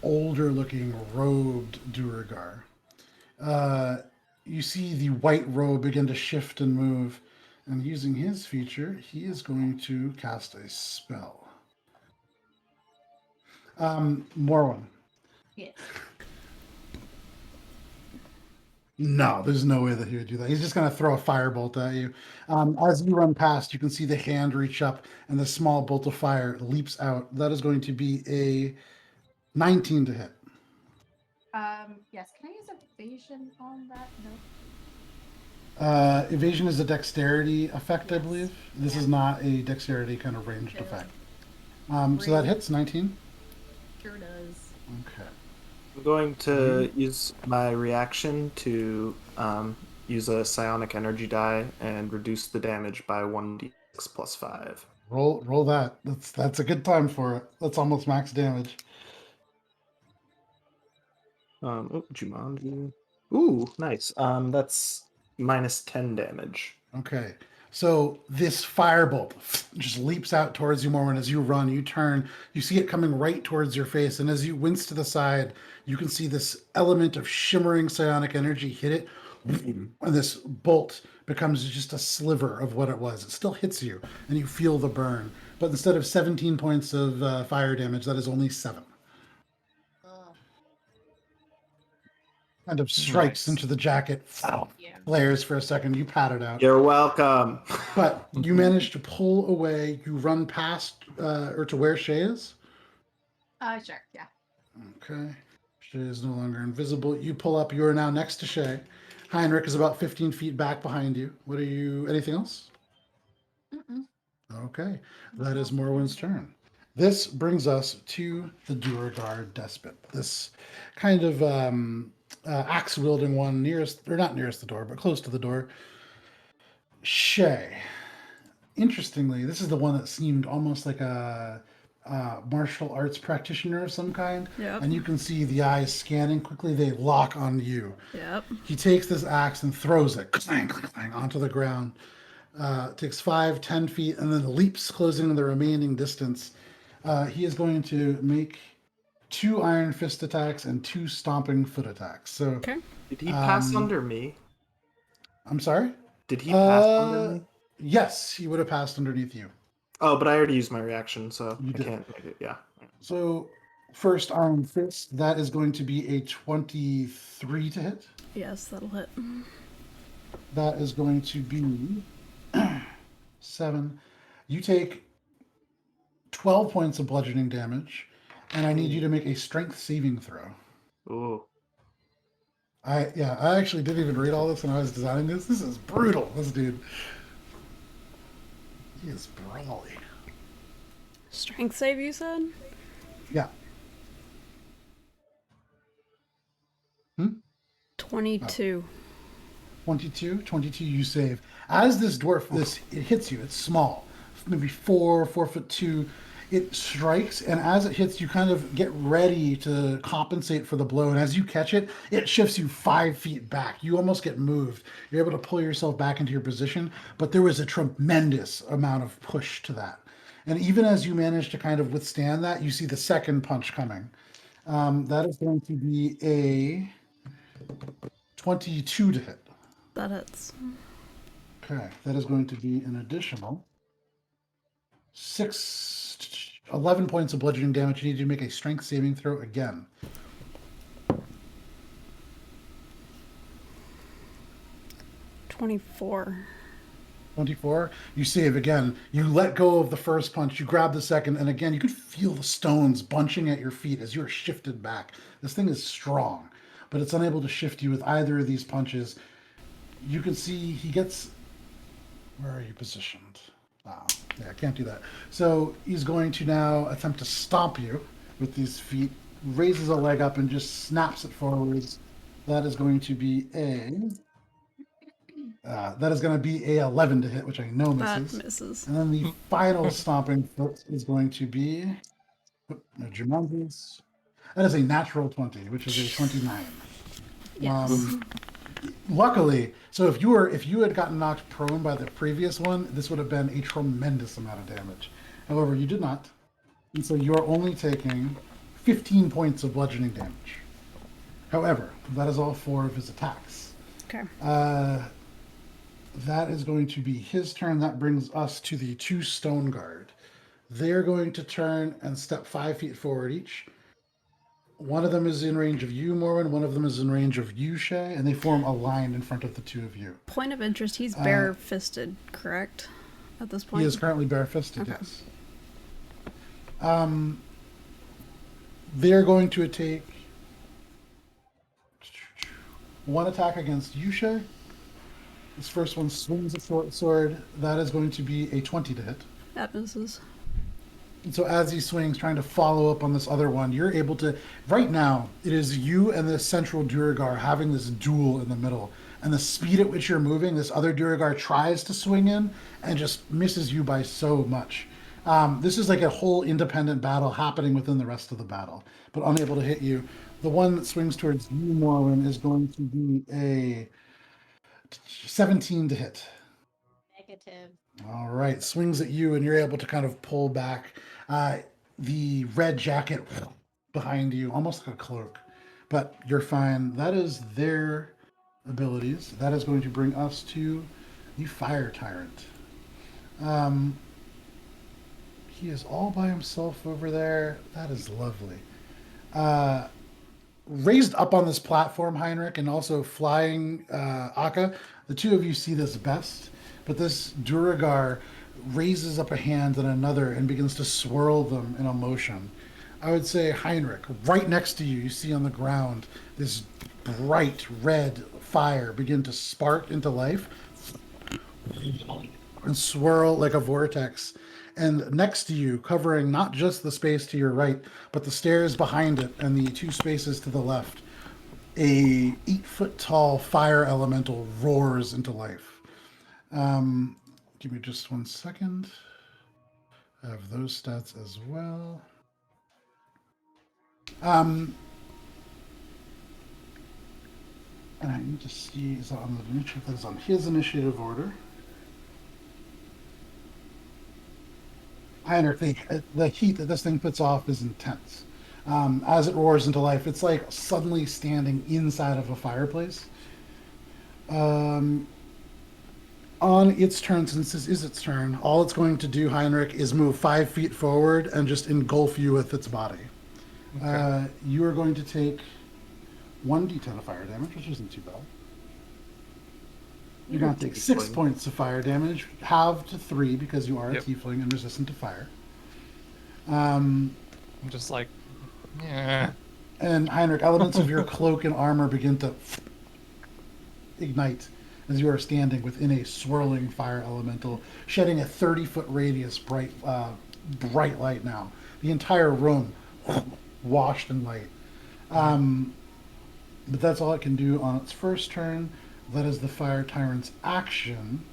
older-looking robed Duergar. You see the white robe begin to shift and move, and using his feature, he is going to cast a spell. Morwen. Yes. No, there's no way that he would do that. He's just going to throw a firebolt at you. As you run past, you can see the hand reach up, and the small bolt of fire leaps out. That is going to be a 19 to hit. Yes. Can I use evasion on that? No. Evasion is a dexterity effect, I Yes. believe. This Yeah. is not a dexterity kind of ranged Really? effect. So that hits 19. Sure does. Okay. I'm going to use my reaction to use a psionic energy die and reduce the damage by 1d6 plus 5. Roll that. That's a good time for it. That's almost max damage. Jumanji. Ooh, nice. That's minus 10 damage. Okay. So this firebolt just leaps out towards you, Morwen. As you run, you turn, you see it coming right towards your face, and as you wince to the side, you can see this element of shimmering psionic energy hit it, and this bolt becomes just a sliver of what it was. It still hits you, and you feel the burn, but instead of 17 points of fire damage, that is only 7. Ugh. Kind of strikes Nice. into the jacket, Yeah. flares for a second, you pat it out. You're welcome. But you manage to pull away. You run past, or to where Shay is. Sure. Yeah. Okay. Shay is no longer invisible. You pull up. You are now next to Shay. Heinrich is about 15 feet back behind you. What are you? Anything else? Mm-mm. Okay. That is Morwen's turn. This brings us to the Duergar Despot. This kind of axe-wielding one nearest, or not nearest the door, but close to the door. Shay. Interestingly, this is the one that seemed almost like a martial arts practitioner of some kind. Yep. And you can see the eyes scanning quickly. They lock on you. Yep. He takes this axe and throws it clang, clang, clang, onto the ground. Takes 5, 10 feet, and then leaps, closing the remaining distance. He is going to make 2 Iron Fist attacks and 2 Stomping Foot attacks. So, Okay. Did he pass under me? I'm sorry? Did he pass under me? Yes, he would have passed underneath you. Oh, but I already used my reaction, so You I did. can't make it. Yeah. So, first Iron Fist, that is going to be a 23 to hit. Yes, that'll hit. That is going to be 7. You take 12 points of bludgeoning damage, and I need you to make a strength saving throw. Ooh. I actually didn't even read all this when I was designing this. This is brutal, this dude. He is brawly. Strength save, you said? Yeah. 22. 22 you save. As this dwarf, it hits you, it's small, maybe 4'2". It strikes, and as it hits, you kind of get ready to compensate for the blow. And as you catch it, it shifts you 5 feet back. You almost get moved. You're able to pull yourself back into your position, but there was a tremendous amount of push to that. And even as you manage to kind of withstand that, you see the second punch coming. That is going to be a 22 to hit. That hits. Okay, that is going to be an additional 11 points of bludgeoning damage. You need to make a strength saving throw again. 24. 24. You save again. You let go of the first punch. You grab the second, and again, you could feel the stones bunching at your feet as you are shifted back. This thing is strong, but it's unable to shift you with either of these punches. You can see he gets. Where are you positioned? Ah, yeah, I can't do that. So he's going to now attempt to stomp you with these feet, raises a leg up and just snaps it forwards. That is going to be a 11 to hit, which I know misses. That misses. And then the final stomping foot is going to be no Jumanji's. That is a natural 20, which is a 29. Yes. Luckily, so if you had gotten knocked prone by the previous one, this would have been a tremendous amount of damage. However, you did not, and so you are only taking 15 points of bludgeoning damage. However, that is all 4 of his attacks. Okay. That is going to be his turn. That brings us to the 2 stone guard. They're going to turn and step 5 feet forward each. One of them is in range of you, Morwen. One of them is in range of you, Shay, and they form a line in front of the 2 of you. Point of interest, he's bare-fisted, correct? At this point? He is currently bare-fisted, Okay. yes. They're going to take 1 attack against you, Shay. This first one swings a short sword. That is going to be a 20 to hit. That misses. And so as he swings, trying to follow up on this other one, you're able to... Right now, it is you and this central Duragar having this duel in the middle. And the speed at which you're moving, this other Duragar tries to swing in and just misses you by so much. This is like a whole independent battle happening within the rest of the battle, but unable to hit you. The one that swings towards you, Morwen, is going to be a 17 to hit. Negative. All right, swings at you, and you're able to kind of pull back. The red jacket behind you, almost like a cloak, but you're fine. That is their abilities. That is going to bring us to the Fire Tyrant. He is all by himself over there. That is lovely. Raised up on this platform, Heinrich, and also flying Akka, the 2 of you see this best, but this Duragar raises up a hand and another and begins to swirl them in a motion. I would say, Heinrich, right next to you, you see on the ground this bright red fire begin to spark into life and swirl like a vortex. And next to you, covering not just the space to your right, but the stairs behind it and the 2 spaces to the left, a 8-foot-tall fire elemental roars into life. Give me just 1 second. I have those stats as well. And I need to see, is that on the initiative? That is on his initiative order. Heinrich, the heat that this thing puts off is intense. As it roars into life, it's like suddenly standing inside of a fireplace. On its turn, since this is its turn, all it's going to do, Heinrich, is move 5 feet forward and just engulf you with its body. Okay. You are going to take 1d10 of fire damage, which isn't too bad. You're going to take 6 points of fire damage, halved to 3 because you are a tiefling and resistant to fire. I'm just like, yeah. And Heinrich, elements of your cloak and armor begin to ignite as you are standing within a swirling fire elemental, shedding a 30-foot radius bright light now. The entire room washed in light. But that's all it can do on its first turn. That is the Fire Tyrant's action.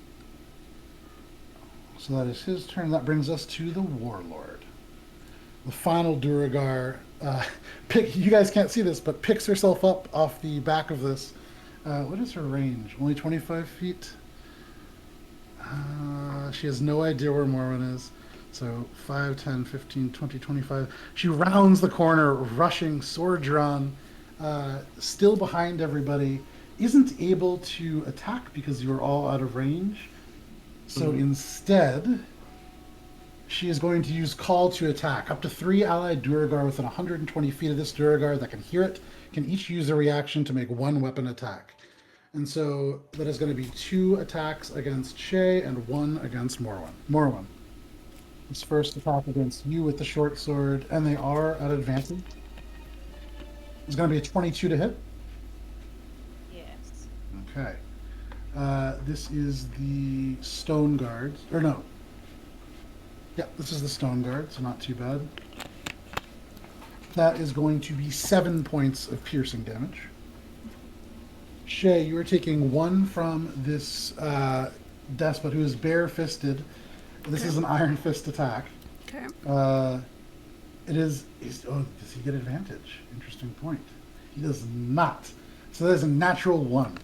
So that is his turn. That brings us to the Warlord. The final Duragar, you guys can't see this, but picks herself up off the back of this. What is her range? Only 25 feet? She has no idea where Morwen is. So 5, 10, 15, 20, 25. She rounds the corner, rushing, sword drawn, still behind everybody. Isn't able to attack because you're all out of range. So instead, she is going to use Call to Attack. Up to 3 allied Duragar within 120 feet of this Duragar that can hear it can each use a reaction to make 1 weapon attack. And so that is going to be 2 attacks against Shay and 1 against Morwen. Morwen. His first attack against you with the short sword, and they are at advantage. It's going to be a 22 to hit. Yes. Okay. This is the Stone Guard. Or no. Yeah, this is the Stone Guard, so not too bad. That is going to be 7 points of piercing damage. Shay, you are taking 1 from this despot who is bare-fisted. This is an Iron Fist attack. Okay. It is... Oh, does he get advantage? Interesting point. He does not. So that is a natural 1.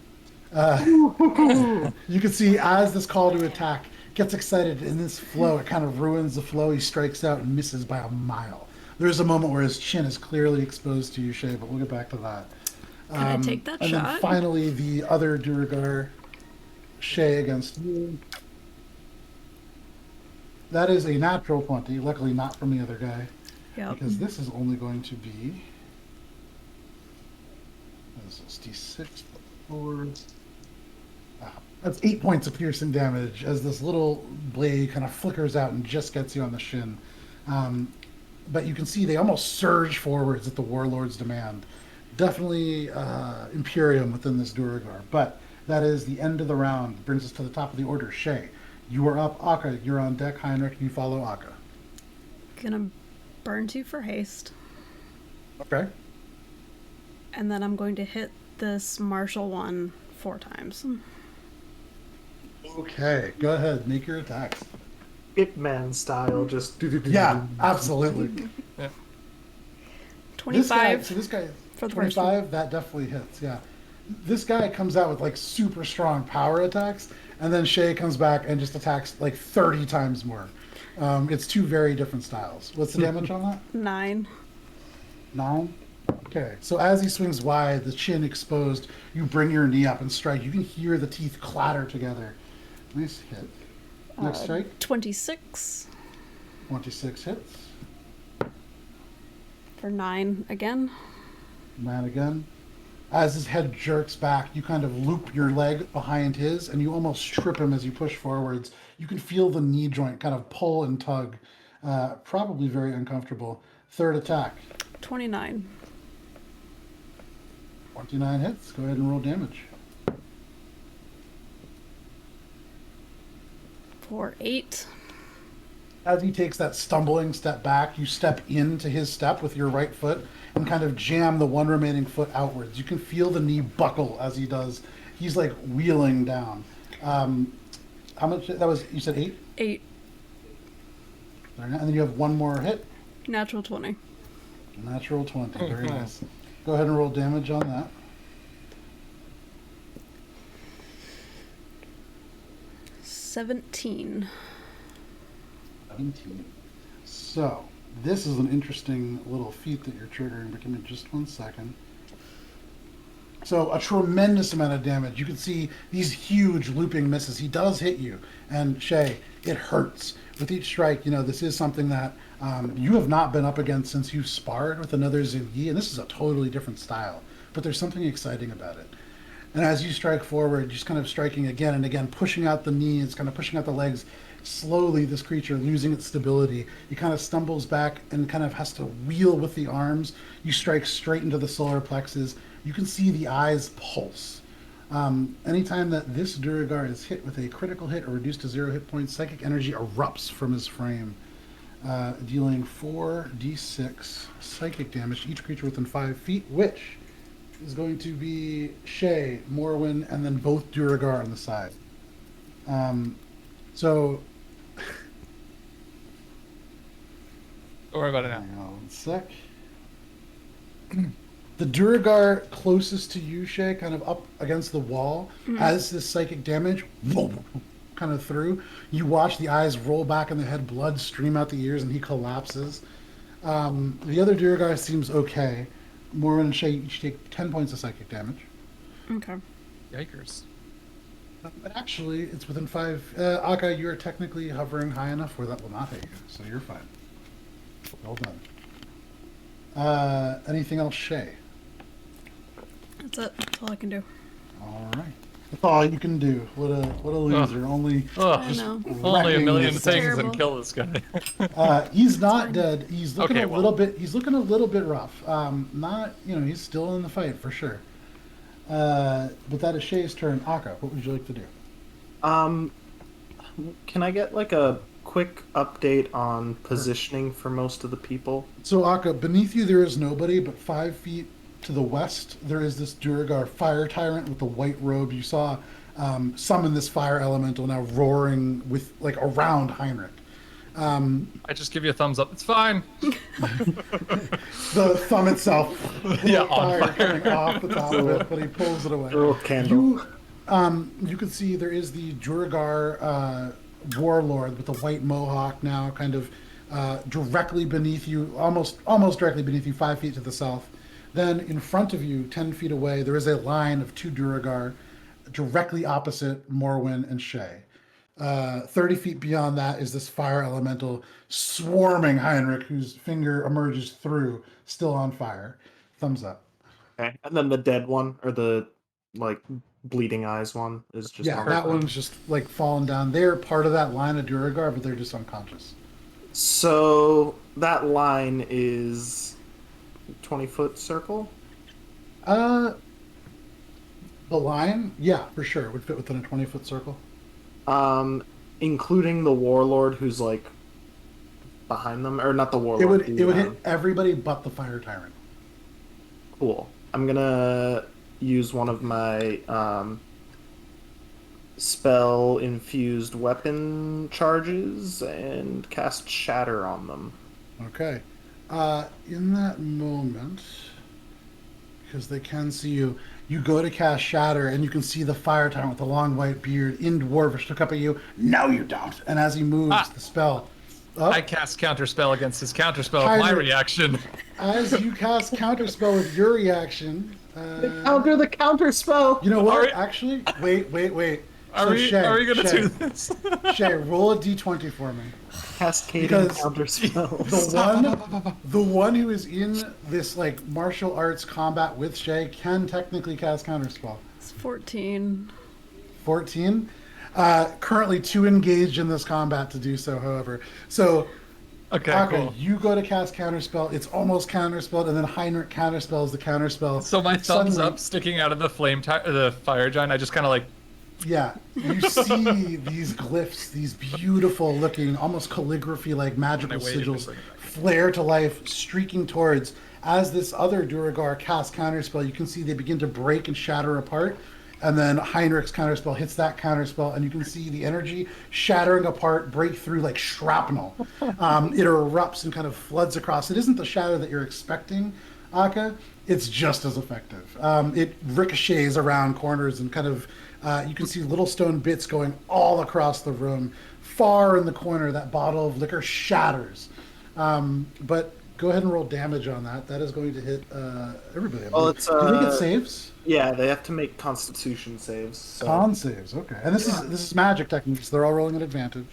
You can see as this call to attack gets excited in this flow, it kind of ruins the flow. He strikes out and misses by a mile. There's a moment where his chin is clearly exposed to you, Shay, but we'll get back to that. Can I take that and shot? then finally, the other Duragar, Shay against you. That is a natural 20, luckily not from the other guy. Yep. Because this is only going to be... This is D6, 4... That's 8 points of piercing damage as this little blade kind of flickers out and just gets you on the shin. But you can see they almost surge forwards at the Warlord's demand. Definitely Imperium within this Duragar. But that is the end of the round. Brings us to the top of the order. Shay, you are up. Akka, you're on deck. Heinrich, you follow Akka. Gonna burn 2 for haste. Okay. And then I'm going to hit this martial one 4 times. Okay, go ahead. Make your attacks. Ip Man style, just Yeah, absolutely. 25 This guy, for the first one. 25, that definitely hits, yeah. This guy comes out with like super strong power attacks, and then Shay comes back and just attacks like 30 times more. It's 2 very different styles. What's the damage on that? 9. 9? Okay, so as he swings wide, the chin exposed, you bring your knee up and strike. You can hear the teeth clatter together. Nice hit. Next strike. 26 26 hits. for 9 again. 9 again. As his head jerks back, you kind of loop your leg behind his, and you almost trip him as you push forwards. You can feel the knee joint kind of pull and tug. Probably very uncomfortable. Third attack. 29 29 hits. Go ahead and roll damage. for 8. As he takes that stumbling step back, you step into his step with your right foot and kind of jam the one remaining foot outwards. You can feel the knee buckle as he does. He's like wheeling down. How much? That was, you said 8? 8. And then you have one more hit. Natural 20. Natural 20. Very nice. Go ahead and roll damage on that. 17. 17. So, this is an interesting little feat that you're triggering, but give me just 1 second. So, a tremendous amount of damage. You can see these huge looping misses. He does hit you, and Shay, it hurts. With each strike, you know, this is something that you have not been up against since you've sparred with another Zinyi, and this is a totally different style, but there's something exciting about it. And as you strike forward, just kind of striking again and again, pushing out the knees, kind of pushing out the legs, slowly this creature losing its stability. He kind of stumbles back and kind of has to wheel with the arms. You strike straight into the solar plexus. You can see the eyes pulse. Anytime that this Duragar is hit with a critical hit or reduced to 0 hit points, psychic energy erupts from his frame, dealing 4d6 psychic damage to each creature within 5 feet, which is going to be Shay, Morwen, and then both Duragar on the side. So Don't worry about it now. Hang on one sec. The Duragar closest to you, Shay, kind of up against the wall, as this psychic damage kind of through, you watch the eyes roll back in the head, blood stream out the ears, and he collapses. The other Duragar seems okay. Morwen and Shay each take 10 points of psychic damage. Okay. Yikers. But actually, it's within 5. Akka, you're technically hovering high enough where that will not hit you, so you're fine. Well done. Anything else, Shay? That's it. That's all I can do. All right. That's all you can do. What a loser. Only I know. Only a million this things terrible. and kill this guy. He's not dead. He's looking Okay, a little bit. He's looking a little bit rough. Not, he's still in the fight for sure. But that is Shay's turn. Akka, what would you like to do? Can I get like a quick update on positioning for most of the people? So Akka, beneath you there is nobody, but 5 feet to the west there is this Duragar fire tyrant with the white robe. You saw summon this fire elemental now roaring with like around Heinrich. I just give you a thumbs up. It's fine. The thumb itself, Yeah, fire on fire. coming off the top of it, but he pulls it away. Little candle. You can see there is the Duragar warlord with the white mohawk now, kind of directly beneath you, almost directly beneath you, 5 feet to the south. Then in front of you, 10 feet away, there is a line of 2 Duragar directly opposite Morwen and Shay. 30 feet beyond that is this fire elemental swarming Heinrich, whose finger emerges through, still on fire. Thumbs up. Okay, and then the dead one, or the like bleeding eyes one, is just Yeah, on that the- one's just like fallen down. They're part of that line of Duragar, but they're just unconscious. So that line is 20-foot circle. The line, yeah, for sure, would fit within a 20-foot circle. Including the warlord who's like behind them, or not the warlord. It would hit everybody but the fire tyrant. Cool. I'm gonna use one of my spell infused weapon charges and cast Shatter on them. Okay. In that moment, because they can see you, you go to cast Shatter, and you can see the fire tyrant with the long white beard in Dwarvish look up at you. No, you don't. And as he moves, the spell. Oh, I cast counterspell against his counterspell with my Heinrich. reaction. as you cast counterspell with your reaction, Counter the counter spell. you know what? Are we- Actually, wait. Are we going to Shay, do this? Shay, roll a d20 for me. Cascading Because counter spells. The one who is in this like martial arts combat with Shay can technically cast counterspell. It's 14. 14. Currently 2 engaged in this combat to do so, however. So, Okay, Akka, cool. you go to cast counterspell. It's almost counterspelled, and then Heinrich counterspells the counterspell. So my thumbs Suddenly- up sticking out of the the fire giant. I just kind of like. Yeah, you see these glyphs, these beautiful looking, almost calligraphy like magical waited to sigils bring it back. flare to life, streaking towards. As this other Duragar casts counterspell, you can see they begin to break and shatter apart. And then Heinrich's counterspell hits that counterspell, and you can see the energy shattering apart, break through like shrapnel. It erupts and kind of floods across. It isn't the shatter that you're expecting, Akka. It's just as effective. It ricochets around corners and kind of, you can see little stone bits going all across the room. Far in the corner, that bottle of liquor shatters. But go ahead and roll damage on that. That is going to hit everybody. I Well, believe. it's, Do you think it saves? Yeah, they have to make Constitution saves. So, Con saves, okay. And this is magic techniques. They're all rolling at advantage.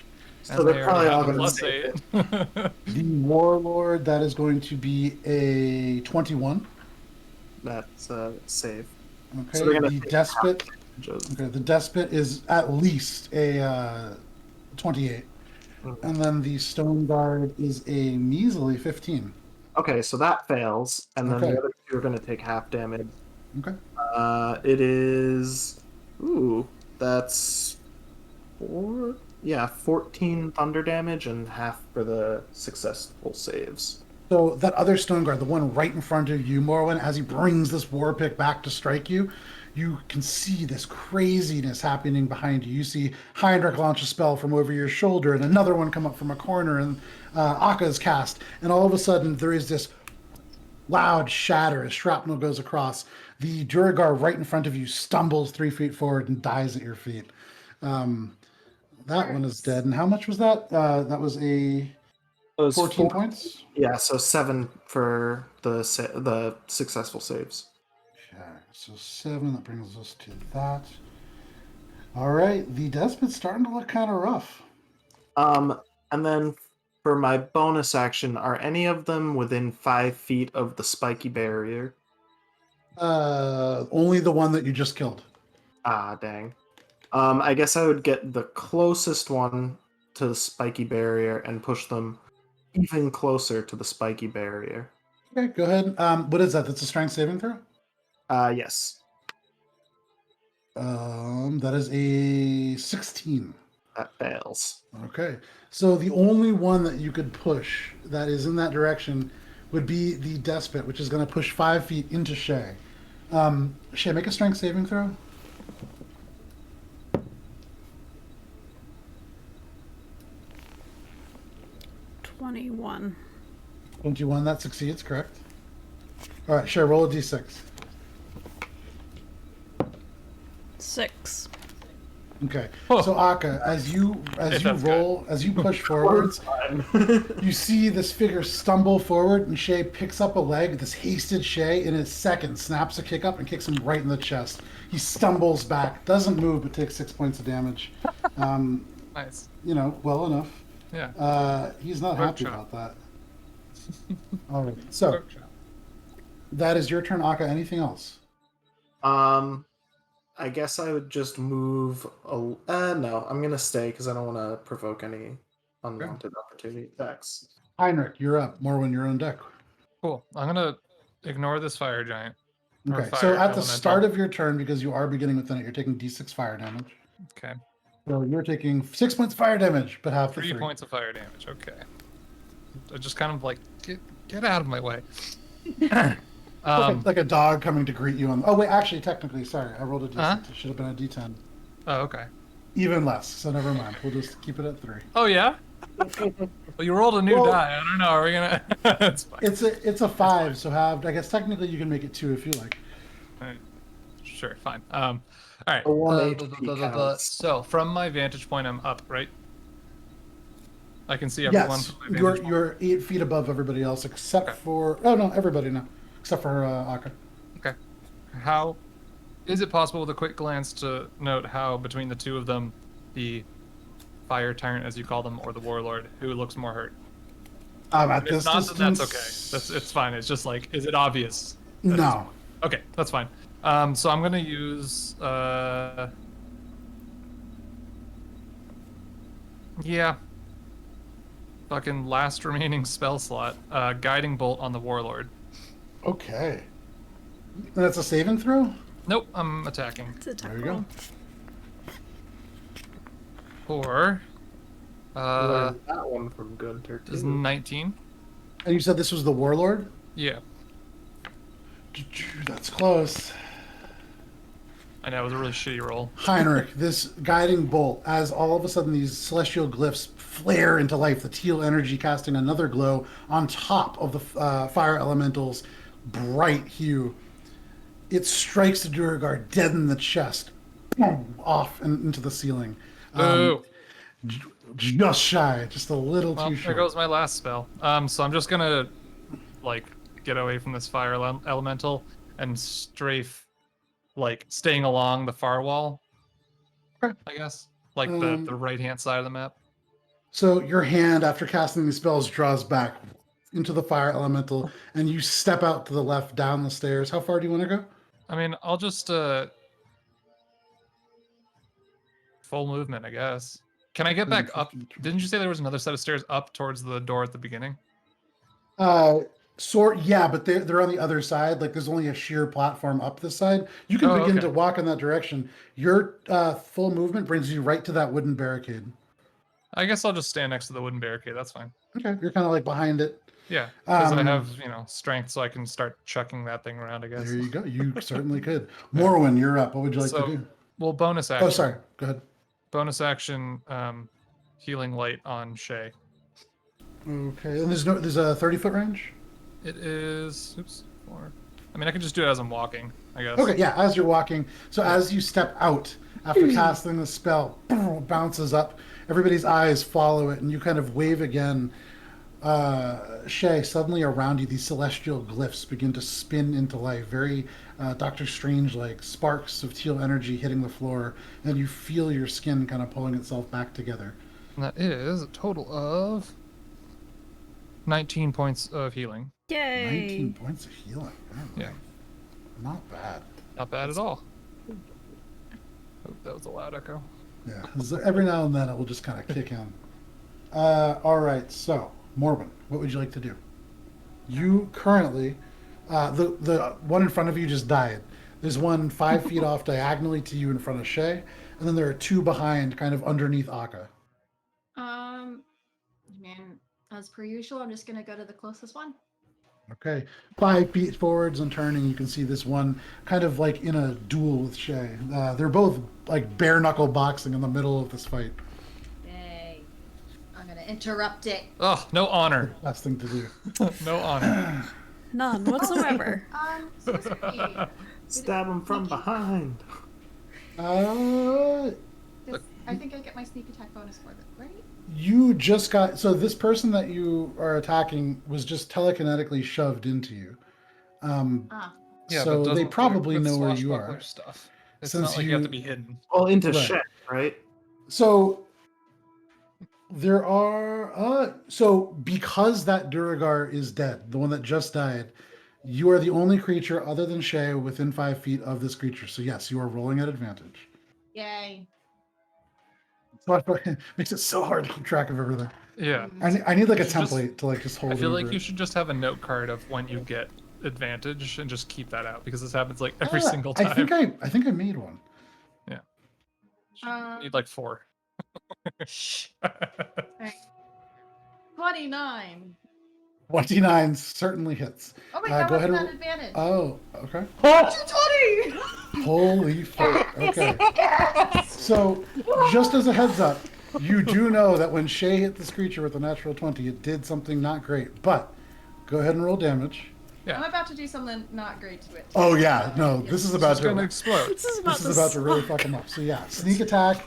so and they're they probably already all have a going to plus save 8. it. The warlord, that is going to be a 21. That's save. Okay. So they're gonna The take despot. Just, Okay. The despot is at least a 28, and then the stone guard is a measly 15. okay, so that fails, and then Okay. the other two are going to take half damage. Okay. It is. Ooh, that's 14 thunder damage and half for the successful saves. So that other stone guard, the one right in front of you, Morwen, as he brings this war pick back to strike you, you can see this craziness happening behind you. You see Heinrich launch a spell from over your shoulder, and another one come up from a corner, and Akka is cast, and all of a sudden there is this loud shatter as shrapnel goes across. The Duragar right in front of you stumbles 3 feet forward and dies at your feet. That one is dead. And how much was that? That was a It was 14 points? Yeah, so 7 for the successful saves. Okay, so 7. That brings us to that. All right, the Despot's starting to look kind of rough. And then for my bonus action, are any of them within 5 feet of the spiky barrier? Only the one that you just killed. Ah, dang. I guess I would get the closest one to the spiky barrier and push them even closer to the spiky barrier. Okay, go ahead. What is that? That's a strength saving throw? Yes. That is a 16. That fails. Okay. So the only one that you could push that is in that direction would be the Despot, which is going to push 5 feet into Shay. Shay, make a strength saving throw. $21. 21, that succeeds, correct? All right, Shay, roll a d6. 6. Okay. Oh. So Akka, as you roll, as you push forwards, you see this figure stumble forward, and Shay picks up a leg. This hasted Shay, in a second, snaps a kick up and kicks him right in the chest. He stumbles back, doesn't move, but takes 6 points of damage. Nice. You know, well enough. Yeah. He's not Work happy job. about that. All right. So that is your turn, Akka. Anything else? I guess I would just move. No, I'm gonna stay because I don't want to provoke any unwanted opportunity attacks. Heinrich, you're up. Morwen, you're on deck. Cool. I'm gonna ignore this fire giant. Or Okay. fire So at the elemental. start of your turn, because you are beginning with it, you're taking d6 fire damage. Okay. So you're taking 6 points fire damage, but half the 3 3. points of fire damage. Okay. I just kind of like get out of my way. Like a dog coming to greet you on. Oh wait, actually, technically, sorry, I rolled a d6. Uh-huh. It should have been a d10. Oh, okay. Even less. So never mind. We'll just keep it at 3. Oh yeah. Well, you rolled a new Well- die. I don't know. Are we gonna? It's fine. It's a 5. So I guess technically you can make it 2 if you like. Alright. Sure. Fine. All right. A 1 HP counts. So from my vantage point, I'm up, right? I can see everyone. Yes, from my vantage point. you're 8 feet above everybody else except Okay. for everybody now except for Akka. Okay. How is it possible with a quick glance to note how between the two of them, the fire tyrant, as you call them, or the warlord, who looks more hurt? At And this if not, then distance, that's okay. It's fine. It's just like, is it obvious? No. Okay, that's fine. So I'm gonna use yeah. Fucking last remaining spell slot. Guiding bolt on the warlord. Okay. That's a saving throw? Nope, I'm attacking. It's a There you go. For Learned that one from Guntir is too. 19. And you said this was the warlord? Yeah. That's close. I know, it was a really shitty roll. Heinrich, this guiding bolt, as all of a sudden these celestial glyphs flare into life, the teal energy casting another glow on top of the fire elemental's bright hue. It strikes the Duragar dead in the chest, boom, off and into the ceiling. Boo! Just shy, just a little Well, too there short. goes my last spell. So I'm just gonna, like, get away from this fire elemental and strafe, like, staying along the far wall. Okay. I guess, like the right hand side of the map. So your hand, after casting these spells, draws back into the fire elemental, and you step out to the left down the stairs. How far do you want to go? I mean, I'll just full movement, I guess. Can I get back up? Didn't you say there was another set of stairs up towards the door at the beginning? Yeah, but they're on the other side. Like there's only a sheer platform up this side. You can begin to walk in that direction. Your full movement brings you right to that wooden barricade. I guess I'll just stand next to the wooden barricade. That's fine. Okay, you're kind of like behind it. Yeah, because I Um, have, strength, so I can start chucking that thing around, I guess. There you go. You certainly could. Morwen, you're up. What would you like So, to do? well, bonus action. Oh, sorry. Go ahead. Bonus action, healing light on Shay. Okay. And there's a 30-foot range? It is, oops, 4. I mean, I can just do it as I'm walking, I guess. Okay, yeah, as you're walking. So as you step out after casting the spell, bounces up. Everybody's eyes follow it, and you kind of wave again. Shay, suddenly around you, these celestial glyphs begin to spin into life. Very Doctor Strange-like sparks of teal energy hitting the floor, and you feel your skin kind of pulling itself back together. And that is a total of 19 points of healing. Yay! 19 points of healing. Man, Yeah. Not bad. Not bad at all. Oh, that was a loud echo. Yeah, so every now and then it will just kind of kick in. All right, so Morwen, what would you like to do? You currently, the one in front of you just died. There's one 5 feet off diagonally to you in front of Shay, and then there are 2 behind, kind of underneath Akka. I mean, as per usual, I'm just gonna go to the closest one. Okay, 5 feet forwards and turning, you can see this one kind of like in a duel with Shay. They're both like bare knuckle boxing in the middle of this fight. Yay. I'm gonna interrupt it. Oh, no honor. Best thing to do. No honor. None whatsoever. Suzuki, Stab him from behind. Uh, I think I get my sneak attack bonus for that, right? You just got, so this person that you are attacking was just telekinetically shoved into you. Ah, Yeah, So but they doesn't probably with know where you swashbuckler are. Stuff. It's Since not like you have you- to be hidden. Well, into Right. Shay, right? So there are, so because that Duragar is dead, the one that just died, you are the only creature other than Shay within 5 feet of this creature. So yes, you are rolling at advantage. yay. Makes it so hard to keep track of everything. Yeah. I need like a You should just- template to like just hold I feel over like you it. should just have a note card of when you get advantage and just keep that out because this happens like every Ah, single time. I think I made one. You need like 4. Shh. 29. 29 certainly hits. Oh wait, Go that ahead wasn't and an advantage. Oh, okay. 20! Holy fuck. Okay. So, just as a heads up, you do know that when Shay hit this creature with a natural 20, it did something not great. But go ahead and roll damage. Yeah. I'm about to do something not great to it. Oh yeah, no, this is about It's going to to explode. This is about, to really fuck him up. So yeah, sneak attack,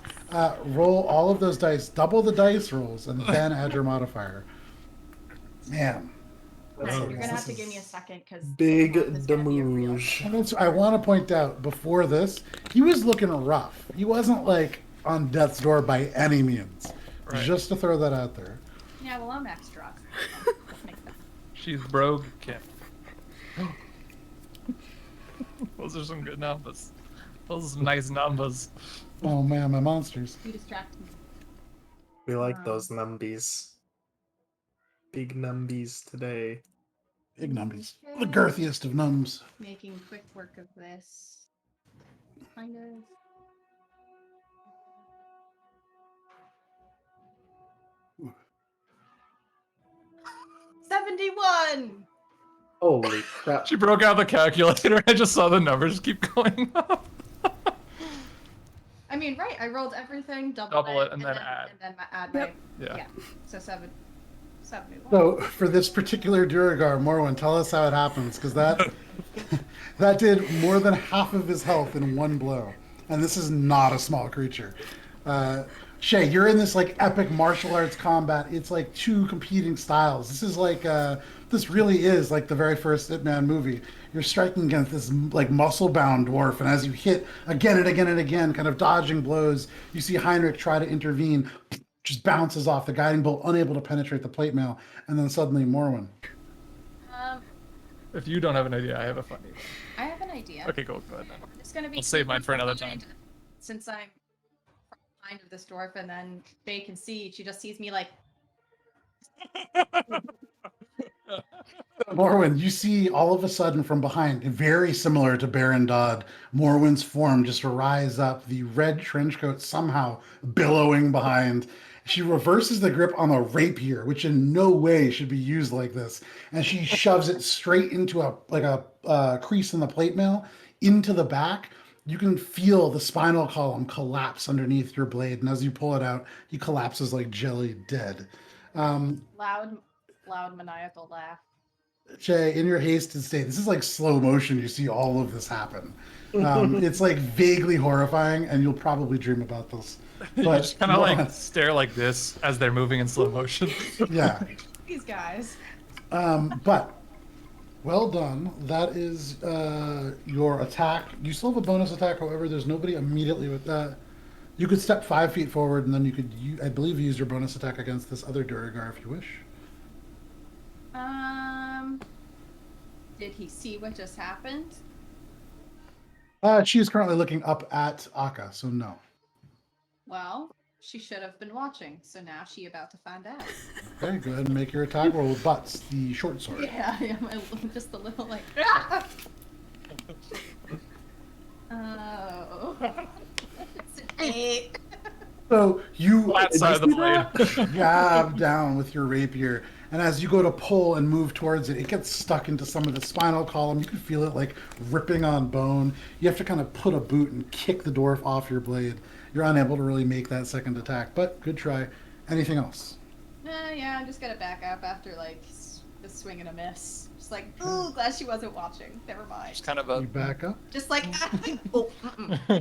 roll all of those dice, double the dice rolls, and then add your modifier. Man. Alright, Oh, you're gonna this have to is give me a second because Big damage. I want to point out before this, he was looking rough. He wasn't like on death's door by any means. Right. Just to throw that out there. Yeah, well, I'm extra. Make that. She's broken. Those are some good numbers. Those are some nice numbers. Oh man, my monsters. You distract me. We like those numbies. Big numbies today. Big numbies. The girthiest of nums. Making quick work of this. Kind of. Ooh. 71! Holy crap. She broke out the calculator. I just saw the numbers keep going up. I mean, right, I rolled everything, double it, and then add. And then add Yep. my... Yeah. Yeah. So 71. So for this particular Duragar, Morwen, tell us how it happens, because that that did more than half of his health in one blow, and this is not a small creature. Shay, you're in this like epic martial arts combat. It's like 2 competing styles. This is like this really is like the very first Hitman movie. You're striking against this like muscle-bound dwarf, and as you hit again and again and again, kind of dodging blows, you see Heinrich try to intervene. Just bounces off the guiding bolt, unable to penetrate the plate mail, and then suddenly Morwen. If you don't have an idea, I have a funny one. I have an idea. Okay, go ahead then. It's gonna be I'll save mine for another behind- time. Since I'm behind of this dwarf, and then Faye can see, she just sees me like Morwen, you see all of a sudden from behind, very similar to Baron Dodd, Morwen's form just rise up, the red trench coat somehow billowing behind. She reverses the grip on a rapier, which in no way should be used like this, and she shoves it straight into a crease in the plate mail into the back. You can feel the spinal column collapse underneath your blade, and as you pull it out, he collapses like jelly dead. Loud maniacal laugh. Jay, in your hasted state, this is like slow motion. You see all of this happen. It's like vaguely horrifying, and you'll probably dream about this. You But just kind of like stare like this as they're moving in slow motion. yeah. These guys. But well done. That is your attack. You still have a bonus attack, however, there's nobody immediately with that. You could step 5 feet forward, and then you could, I believe, use your bonus attack against this other Duragar if you wish. Did he see what just happened? She is currently looking up at Akka, so no. Well, she should have been watching, so now she about to find out. Okay, go ahead and make your attack roll with butts, the short sword. Yeah, just a little like. Oh. It's an 8. So you Flat side of the blade. jab down with your rapier, and as you go to pull and move towards it, it gets stuck into some of the spinal column. You can feel it like ripping on bone. You have to kind of put a boot and kick the dwarf off your blade. You're unable to really make that second attack, but good try. Anything else? Yeah, I'm just gonna back up after like a swing and a miss. Just like, ooh, glad she wasn't watching. Never mind. Just kind of You back up. Just like, oh,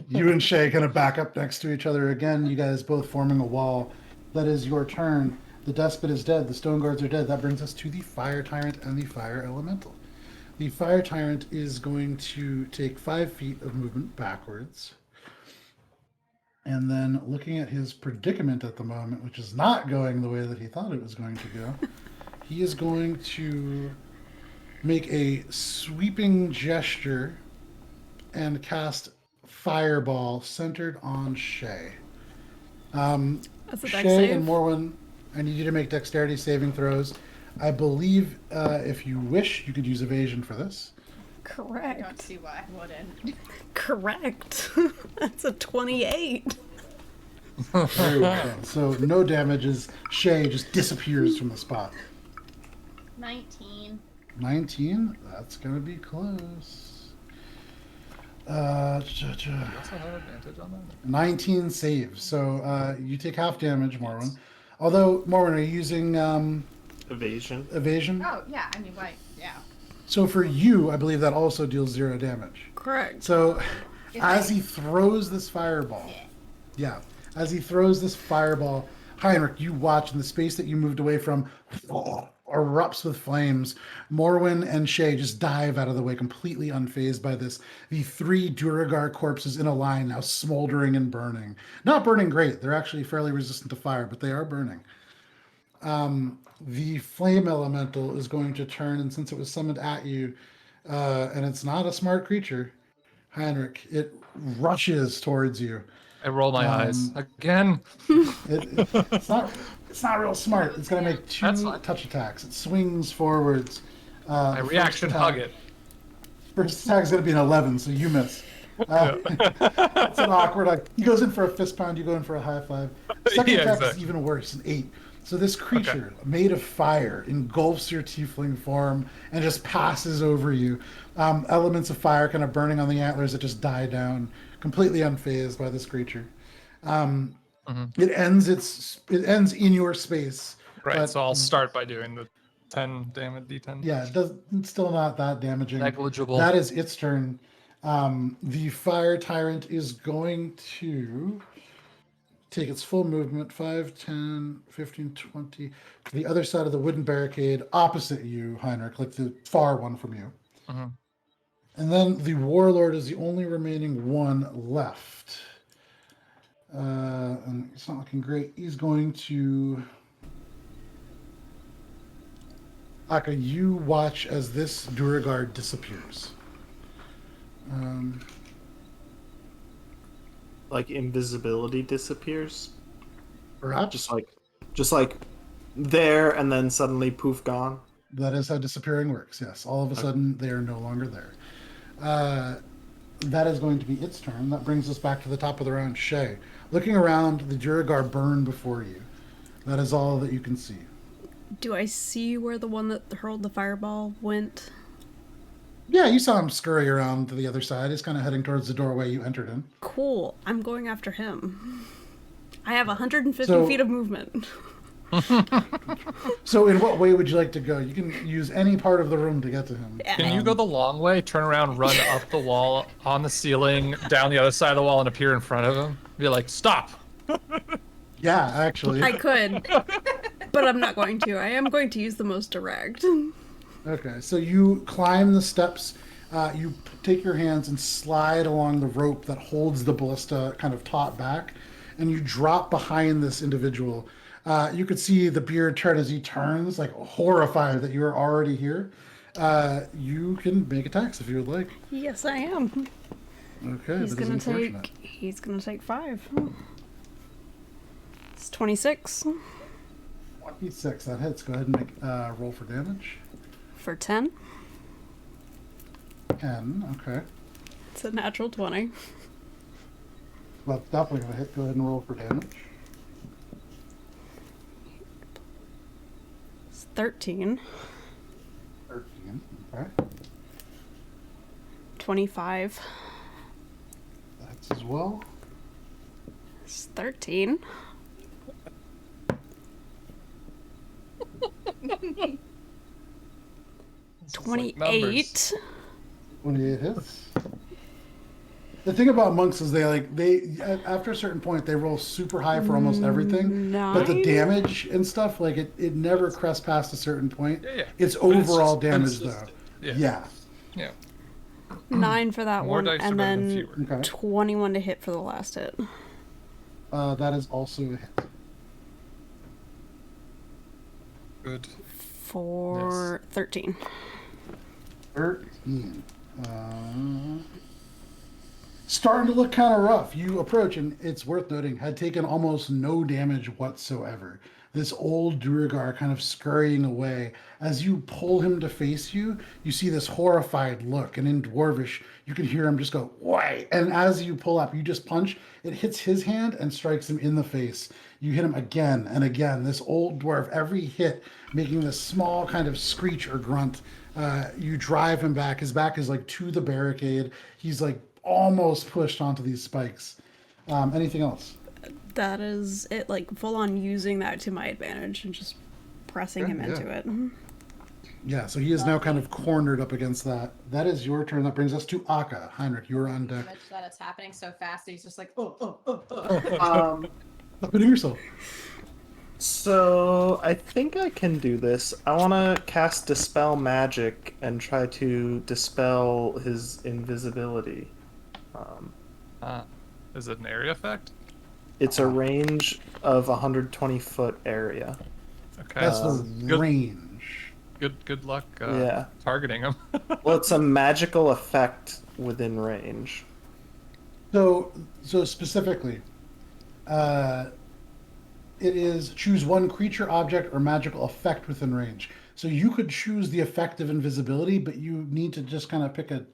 You and Shay kind of back up next to each other again. You guys both forming a wall. That is your turn. The despot is dead. The stone guards are dead. That brings us to the fire tyrant and the fire elemental. The fire tyrant is going to take 5 feet of movement backwards. And then looking at his predicament at the moment, which is not going the way that he thought it was going to go, he is going to make a sweeping gesture and cast Fireball centered on Shay. That's a dex Shay save. and Morwen, I need you to make dexterity saving throws. I believe if you wish, you could use evasion for this. I don't Correct. see why I wouldn't. Correct. That's a 28. Very well. So no damages. Shay just disappears from the spot. 19. 19? That's going to be close. You also have advantage on that? 19 saves. So you take half damage, Morwen. Although, Morwen, are you using Evasion. evasion? Oh, yeah, I mean, right, yeah. So for you, I believe that also deals 0 damage. Correct. So If as I- he throws this fireball, Yeah. as he throws this fireball, Heinrich, you watch in the space that you moved away from erupts with flames. Morwen and Shay just dive out of the way, completely unfazed by this. The 3 Duragar corpses in a line now smoldering and burning. Not burning great. They're actually fairly resistant to fire, but they are burning. The flame elemental is going to turn, and since it was summoned at you, and it's not a smart creature, Heinrich, it rushes towards you. I roll my eyes again. It's not real smart. It's gonna make 2 That's fine. touch attacks. It swings forwards. I The reaction first hug attack- it. First attack is gonna be an 11, so you miss. It's an awkward. He goes in for a fist pound. You go in for a high five. Second Yeah, attack exactly. is even worse, an 8. So this creature made of fire engulfs your tiefling form and just passes over you. Elements of fire kind of burning on the antlers that just die down, completely unfazed by this creature. It ends in your space. Right, but, so I'll start by doing the 10 damage d10. Yeah, it's still not that damaging. Negligible. That is its turn. The fire tyrant is going to take its full movement 5, 10, 15, 20 to the other side of the wooden barricade opposite you, Heinrich, like the far one from you. Mhm. And then the warlord is the only remaining one left. And it's not looking great. He's going to. Akka, you watch as this Duragar disappears. Like invisibility disappears. Perhaps. Just like there and then suddenly poof gone. That is how disappearing works, yes. All of a sudden, they are no longer there. That is going to be its turn. That brings us back to the top of the round. Shay, looking around, the Duragar burn before you. That is all that you can see. Do I see where the one that hurled the fireball went? Yeah, you saw him scurry around to the other side. He's kind of heading towards the doorway you entered in. Cool. I'm going after him. I have 150 So- feet of movement. So in what way would you like to go? You can use any part of the room to get to him. Can you go the long way, turn around, run up the wall, on the ceiling, down the other side of the wall, and appear in front of him? Be like, stop! Yeah, actually. I could, but I'm not going to. I am going to use the most direct. Okay, so you climb the steps. You take your hands and slide along the rope that holds the ballista kind of taut back, and you drop behind this individual. You could see the beard turn as he turns, like horrified that you are already here. You can make attacks if you would like. Yes, I am. Okay, He's that is gonna unfortunate. take. He's gonna take 5. It's 26 26, that hits. Go ahead and make roll for damage. for 10. 10, okay. It's a natural 20. Well, that's definitely going to hit. Go ahead and roll for damage. It's 13. 13, okay. 25. That's as well. It's 13. It's like numbers. 28. 28 hits. The thing about monks is they after a certain point they roll super high for almost everything, but the 9? damage and stuff it never crests past a certain point. Yeah, yeah. It's But it's overall just damage consistent. though. Yeah. Yeah. 9 for that More one, dice are and better than then fewer. Okay. 21 to hit for the last hit. That is also a hit. Good. For 13. 13. Starting to look kind of rough. You approach, and it's worth noting, had taken almost no damage whatsoever. This old Duragar kind of scurrying away. As you pull him to face you, you see this horrified look, and in Dwarvish, you can hear him just go, "Why?" And as you pull up, you just punch. It hits his hand and strikes him in the face. You hit him again and again. This old dwarf, every hit making this small kind of screech or grunt. You drive him back. His back is like to the barricade. He's like almost pushed onto these spikes. Anything else? That is it, like full on using that to my advantage and just pressing him into it. Yeah, so he is now kind of cornered up against that. That is your turn. That brings us to Akka. Heinrich, you're on deck. Image that it's happening so fast, he's just like, oh. Stop hitting yourself. So I think I can do this. I want to cast Dispel Magic and try to dispel his invisibility. Is it an area effect? It's a range of 120-foot area. Okay. That's the good, range. good luck Yeah. targeting him. Well, it's a magical effect within range. So specifically, it is choose one creature, object, or magical effect within range. So you could choose the effect of invisibility, but you need to just kind of pick a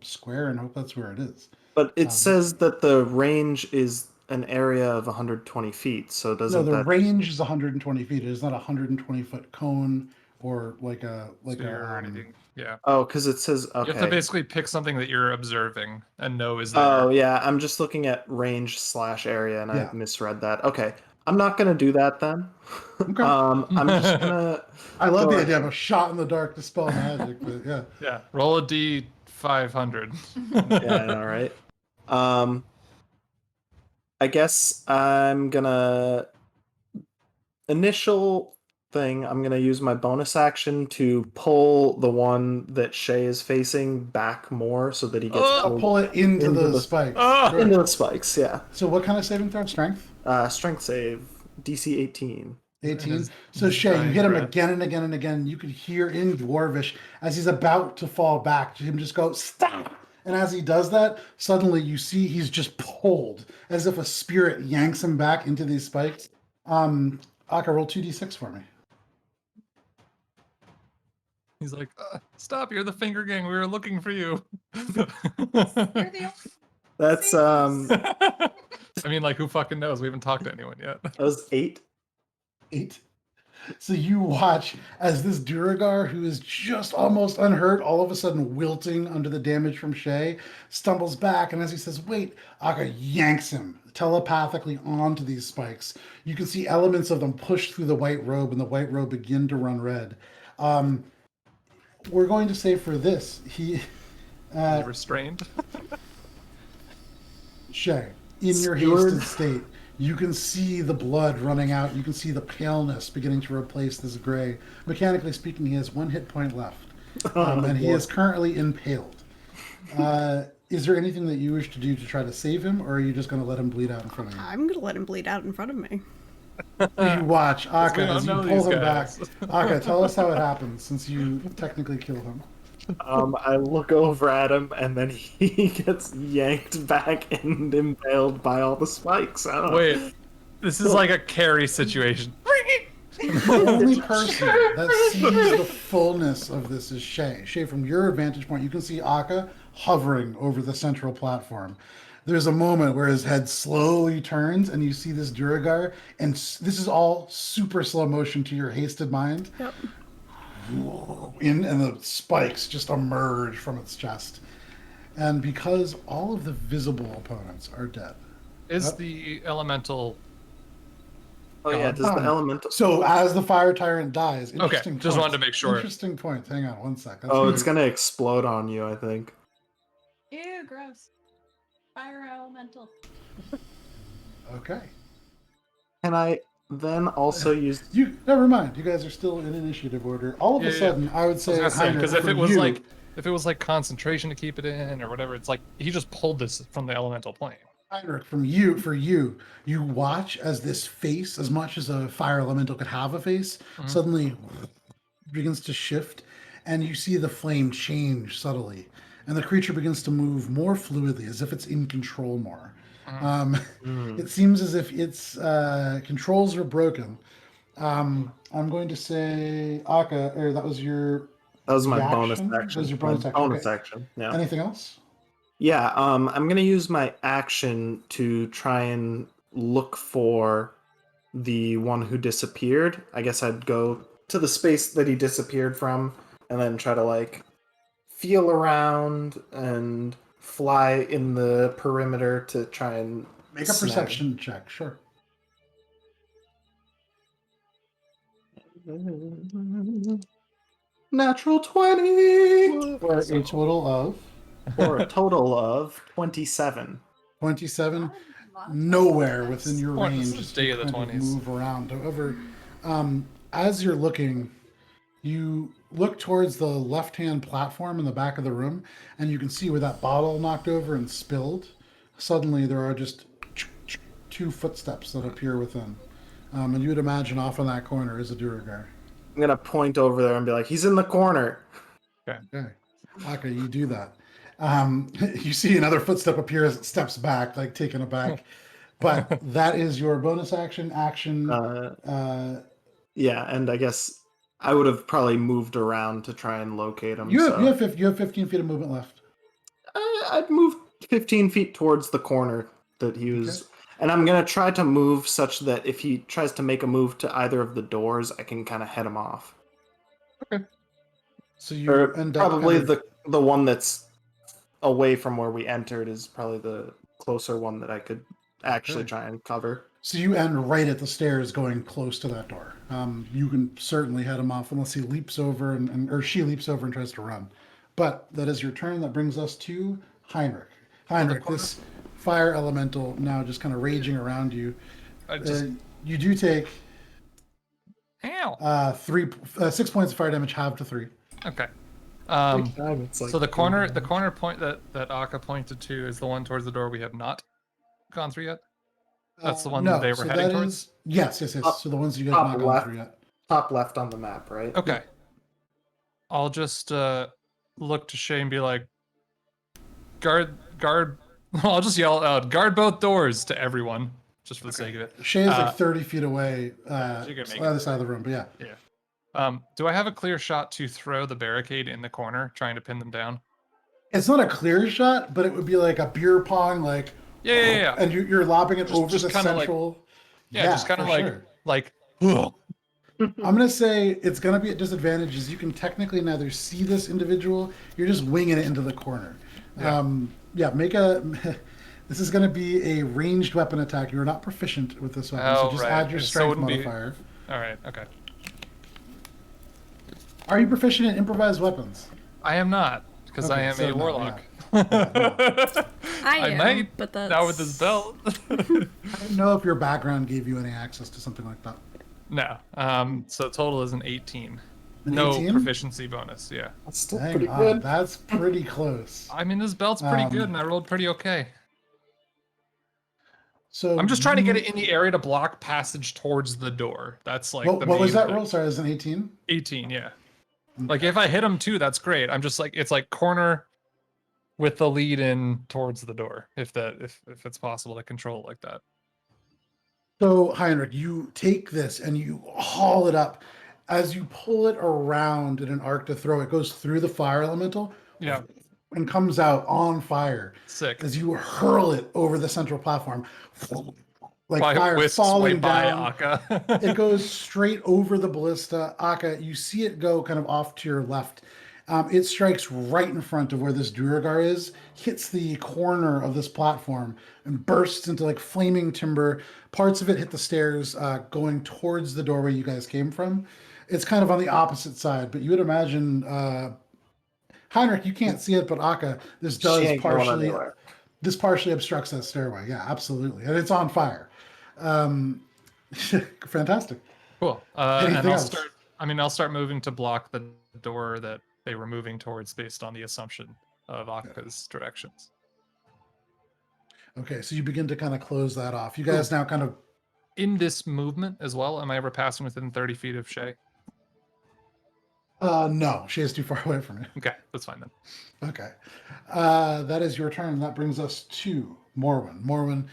square and hope that's where it is. But it says that the range is an area of 120 feet, so No, doesn't the that... range is 120 feet. It is not a 120-foot cone or like a Sphere or anything. Yeah. Oh, because it says... You have to Okay. basically pick something that you're observing and know is there. Oh, yeah, I'm just looking at range/area, and Yeah. I misread that. Okay, I'm not going to do that then. Okay. I'm just going to... I love Go the idea of ahead. a shot in the dark dispel magic, but yeah. Yeah. Roll a D500. Yeah, all right. I guess I'm gonna initial thing. I'm gonna use my bonus action to pull the one that Shay is facing back more, so that he gets Oh! I'll pulled pull it into Into the the- spikes. Ah! Sure. into the spikes. Yeah. So what kind of saving throw? Strength? Strength save, DC 18. 18. his So Shay, you dying hit him breath. again and again and again. You could hear in Dwarvish as he's about to fall back, him just go, "Stop!" And as he does that, suddenly you see he's just pulled as if a spirit yanks him back into these spikes. Akka, roll 2d6 for me. He's like, "Stop! You're the finger gang. We were looking for you." You're the That's I mean, like, who fucking knows? We haven't talked to anyone yet. that was 8. 8. So you watch as this Duragar, who is just almost unhurt, all of a sudden wilting under the damage from Shay, stumbles back, and as he says, "Wait," Akka yanks him telepathically onto these spikes. You can see elements of them push through the white robe, and the white robe begin to run red. We're going to say for this, Is he restrained? Shay, in your Skewered. hasted state, you can see the blood running out. You can see the paleness beginning to replace this gray. Mechanically speaking, he has 1 hit point left, and he is currently impaled. Is there anything that you wish to do to try to save him, or are you just going to let him bleed out in front of you? I'm gonna let him bleed out in front of me. You watch Akka we don't as you know pull these him back. guys. Akka, tell us how it happens, since you technically killed him. I look over at him, and then he gets yanked back and impaled by all the spikes. I don't know. Wait, this is like a carry situation. The only person that sees the fullness of this is Shay. Shay, from your vantage point, you can see Akka hovering over the central platform. There's a moment where his head slowly turns, and you see this Duragar, and this is all super slow motion to your hasted mind. Yep. And the spikes just emerge from its chest. And because all of the visible opponents are dead. Is Yep. the elemental? Oh yeah, does the elemental? So as the fire tyrant dies, Okay, interesting just point. wanted to make sure. Interesting point. Hang on one sec. Oh, it's gonna explode on you, I think. Ew, gross. Fire elemental. Okay. Can I then also use? You never mind. You guys are still in initiative order. All of a sudden, I would say, Because Heinrich, if for it was you- like concentration to keep it in or whatever, it's like he just pulled this from the elemental plane. Heinrich, for you watch as this face, as much as a fire elemental could have a face, suddenly begins to shift, and you see the flame change subtly, and the creature begins to move more fluidly, as if it's in control more. It seems as if its controls are broken. I'm going to say, Akka, or that was your That was my reaction? bonus That action. was your My bonus action, bonus okay. action. Yeah. Anything else? Yeah. I'm gonna use my action to try and look for the one who disappeared. I guess I'd go to the space that he disappeared from, and then try to like feel around and fly in the perimeter to try and Make a snag. perception check, sure. Natural 20 For a total of for a total of 27. 27. Nowhere within your What, range this is day of the kind 20s. move around. However, as you're looking, you look towards the left-hand platform in the back of the room, and you can see where that bottle knocked over and spilled. Suddenly, there are just 2 footsteps that appear within. And you would imagine off in that corner is a Duragar. I'm gonna point over there and be like, he's in the corner. Okay. Okay, you do that. You see another footstep appear as it steps back, like taken aback. But that is your bonus action. Yeah, and I guess I would have probably moved around to try and locate him. You so. have 15 feet of movement left. I'd move 15 feet towards the corner that he was. And I'm going to try to move such that if he tries to make a move to either of the doors, I can kind of head him off. So you Or end up probably kind of- the one that's away from where we entered is probably the closer one that I could actually Okay. try and cover. So you end right at the stairs going close to that door. You can certainly head him off unless he leaps over or she leaps over and tries to run. But that is your turn. That brings us to Heinrich. Heinrich, this fire elemental now just kind of raging around you. You do take Ow. 6 points of fire damage, halved to 3. Okay. It's like So the corner point that Akka pointed to is the one towards the door we have not gone through yet. That's the one that they were heading towards? Yes. So the ones you guys Top have not gone left. through yet. top left on the map, right? Okay. I'll just look to Shay and be like, guard. I'll just yell out, guard both doors to everyone, just for the sake of it. Shay is like 30 feet away, you can make other side of the room, but yeah. Do I have a clear shot to throw the barricade in the corner, trying to pin them down? It's not a clear shot, but it would be like a beer pong, like Yeah. and you're lobbing it Just- over just the kinda like- central. Yeah, just kind of for like sure. ugh. I'm gonna say it's gonna be at disadvantage, as you can technically neither see this individual. You're just winging it into the corner. Yeah. Make a. This is gonna be a ranged weapon attack. You're not proficient with this weapon, so Oh, just right. add your So it strength wouldn't be- modifier. All right. Okay. Are you proficient in improvised weapons? I am not because I Okay, am so a no, warlock. I am, might but that's now with this belt. I don't know if your background gave you any access to something like that. No. So total is an 18. An No 18? proficiency bonus. Yeah. That's still Hang pretty on, good. that's pretty close. I mean, this belt's pretty good, and I rolled pretty okay. So I'm just trying to get it in the area to block passage towards the door. That's like What, the what was main that thing. roll? Sorry, it was an 18. 18. Yeah. Like if I hit him too, that's great. I'm just like it's like corner with the lead in towards the door. If it's possible to control it like that. So, Heinrich, you take this and you haul it up. As you pull it around in an arc to throw, it goes through the fire elemental Yeah. and comes out on fire. Sick. As you hurl it over the central platform, like By fire whisks falling way by down. Akka. It goes straight over the ballista. Akka, you see it go kind of off to your left. It strikes right in front of where this Duergar is, hits the corner of this platform, and bursts into like flaming timber. Parts of it hit the stairs going towards the doorway you guys came from. It's kind of on the opposite side, but you would imagine, Heinrich, you can't see it, but Akka, this She does ain't going partially, anywhere. this partially obstructs that stairway. Yeah, absolutely. And it's on fire. Fantastic. Cool. And Anything I'll else? start. I mean, I'll start moving to block the door that they were moving towards based on the assumption of Akka's directions. Okay, so you begin to kind of close that off. You guys now kind of In this movement as well, am I ever passing within 30 feet of Shay? no, she is too far away from you. Okay, that's fine then. Okay. That is your turn. That brings us to Morwen. Morwen,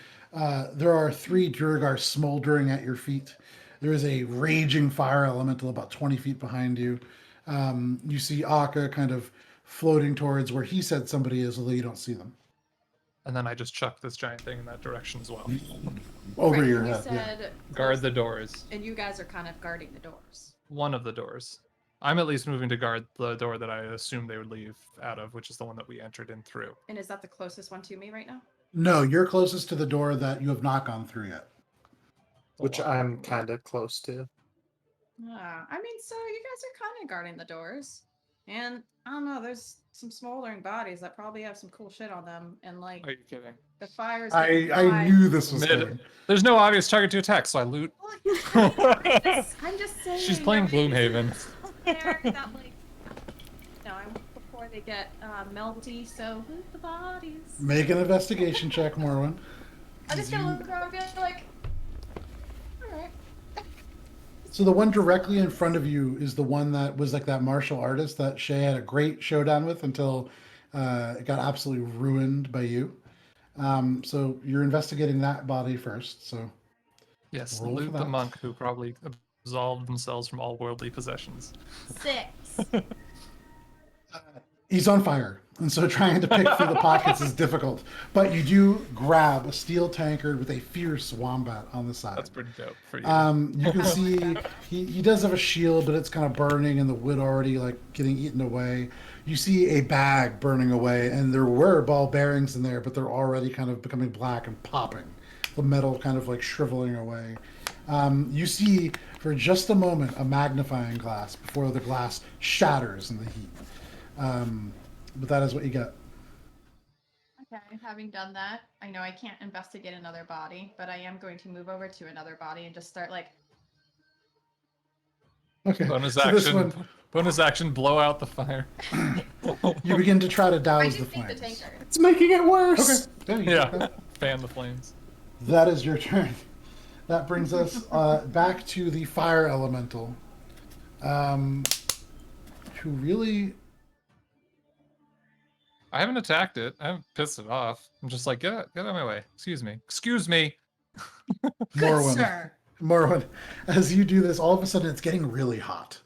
there are 3 Duergar smoldering at your feet. There is a raging fire elemental about 20 feet behind you. You see Akka kind of floating towards where he said somebody is, although you don't see them. And then I just chuck this giant thing in that direction as well. Over Right, your we head. Yeah. said Guard the doors. and you guys are kind of guarding the doors. One of the doors. I'm at least moving to guard the door that I assumed they would leave out of, which is the one that we entered in through. And is that the closest one to me right now? No, you're closest to the door that you have not gone through yet. Which I'm kind of close to. I mean, so you guys are kind of guarding the doors. And I don't know, there's some smoldering bodies that probably have some cool shit on them. And like Are you kidding? the fires. I knew this was Mid. coming. There's no obvious target to attack, so I loot. I'm just saying. She's playing Gloomhaven. There that like, before they get melty. So loot the bodies. Make an investigation check, Morwen. I'm just gonna look around and be like, all right. So the one directly in front of you is the one that was like that martial artist that Shay had a great showdown with until it got absolutely ruined by you. So you're investigating that body first. So Yes, Roll for loot the that. monk who probably absolved themselves from all worldly possessions. 6. he's on fire, and so trying to pick through the pockets is difficult. But you do grab a steel tankard with a fierce wombat on the side. That's pretty dope for you. You can see he does have a shield, but it's kind of burning and the wood already like getting eaten away. You see a bag burning away, and there were ball bearings in there, but they're already kind of becoming black and popping. The metal kind of like shriveling away. You see for just a moment a magnifying glass before the glass shatters in the heat. But that is what you get. Okay, having done that, I know I can't investigate another body, but I am going to move over to another body and just start like. Okay. bonus so this action. one, Bonus action. Blow out the fire. you begin to try to I douse just the think the flames. tankard. It's making it worse. Okay. You Yeah. take that. Fan the flames. That is your turn. That brings us back to the fire elemental, who really. I haven't attacked it. I haven't pissed it off. I'm just like, get out of my way. Excuse me. Excuse me. Good Morwen. sir. Morwen, as you do this, all of a sudden it's getting really hot.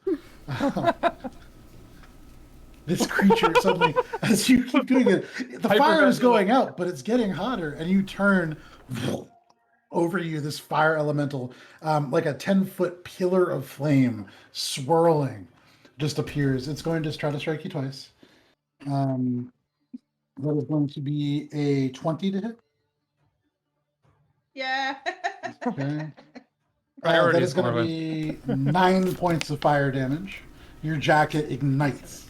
This creature suddenly, as you keep doing it, the fire is going out, but it's getting hotter, and you turn over you, this fire elemental, like a 10-foot pillar of flame swirling, just appears. It's going to try to strike you twice. That is going to be a 20 to hit. Yeah. Okay. That Priorities, is going to Morwen. be 9 points of fire damage. Your jacket ignites.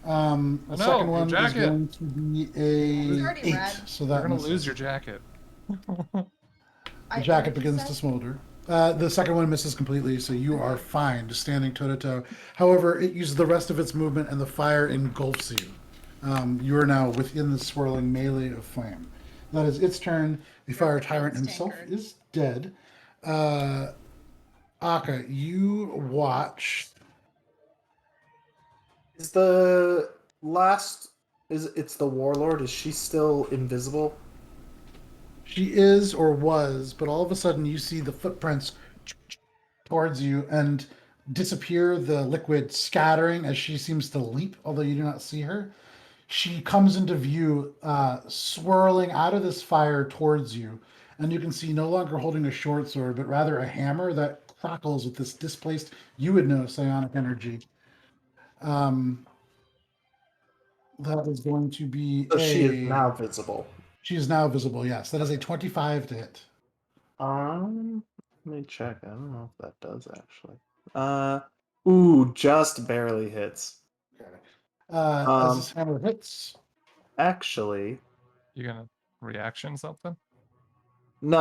The second one is jacket. going to be a It's already 8. red. So You're that gonna misses. lose your jacket. The jacket begins to smolder. The second one misses completely, so you are fine, just standing toe to toe. However, it uses the rest of its movement, and the fire engulfs you. You are now within the swirling melee of flame. That is its turn. The fire tyrant himself is dead. Aka, you watch. Is the last? It's the warlord? Is she still invisible? She is or was, but all of a sudden you see the footprints towards you and disappear, the liquid scattering as she seems to leap, although you do not see her. She comes into view, swirling out of this fire towards you, and you can see no longer holding a short sword, but rather a hammer that crackles with this displaced, you would know, psionic energy. That is going to be So she is now visible. She is now visible, yes. That is a 25 to hit. Let me check. I don't know if that does actually. Ooh, just barely hits. Okay. As this hammer hits, Actually, You gonna reaction something? no.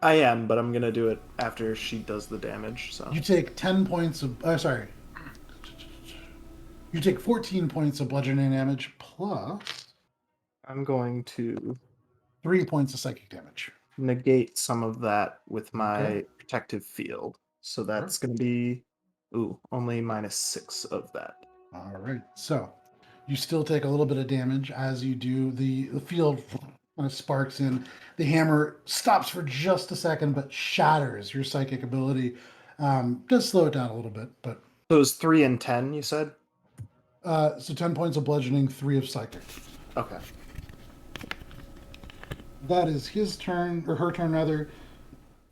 I am, but I'm gonna do it after she does the damage. So you take 10 points of. Sorry. You take 14 points of bludgeoning damage plus I'm going to 3 points of psychic damage. negate some of that with my Okay. protective field. So that's going to be, only -6 of that. All right. So you still take a little bit of damage as you do. The field kind of sparks in. The hammer stops for just a second, but shatters your psychic ability. Does slow it down a little bit, but. So it was 3 and 10, you said? So 10 points of bludgeoning, 3 of psychic. Okay. That is his turn, or her turn rather.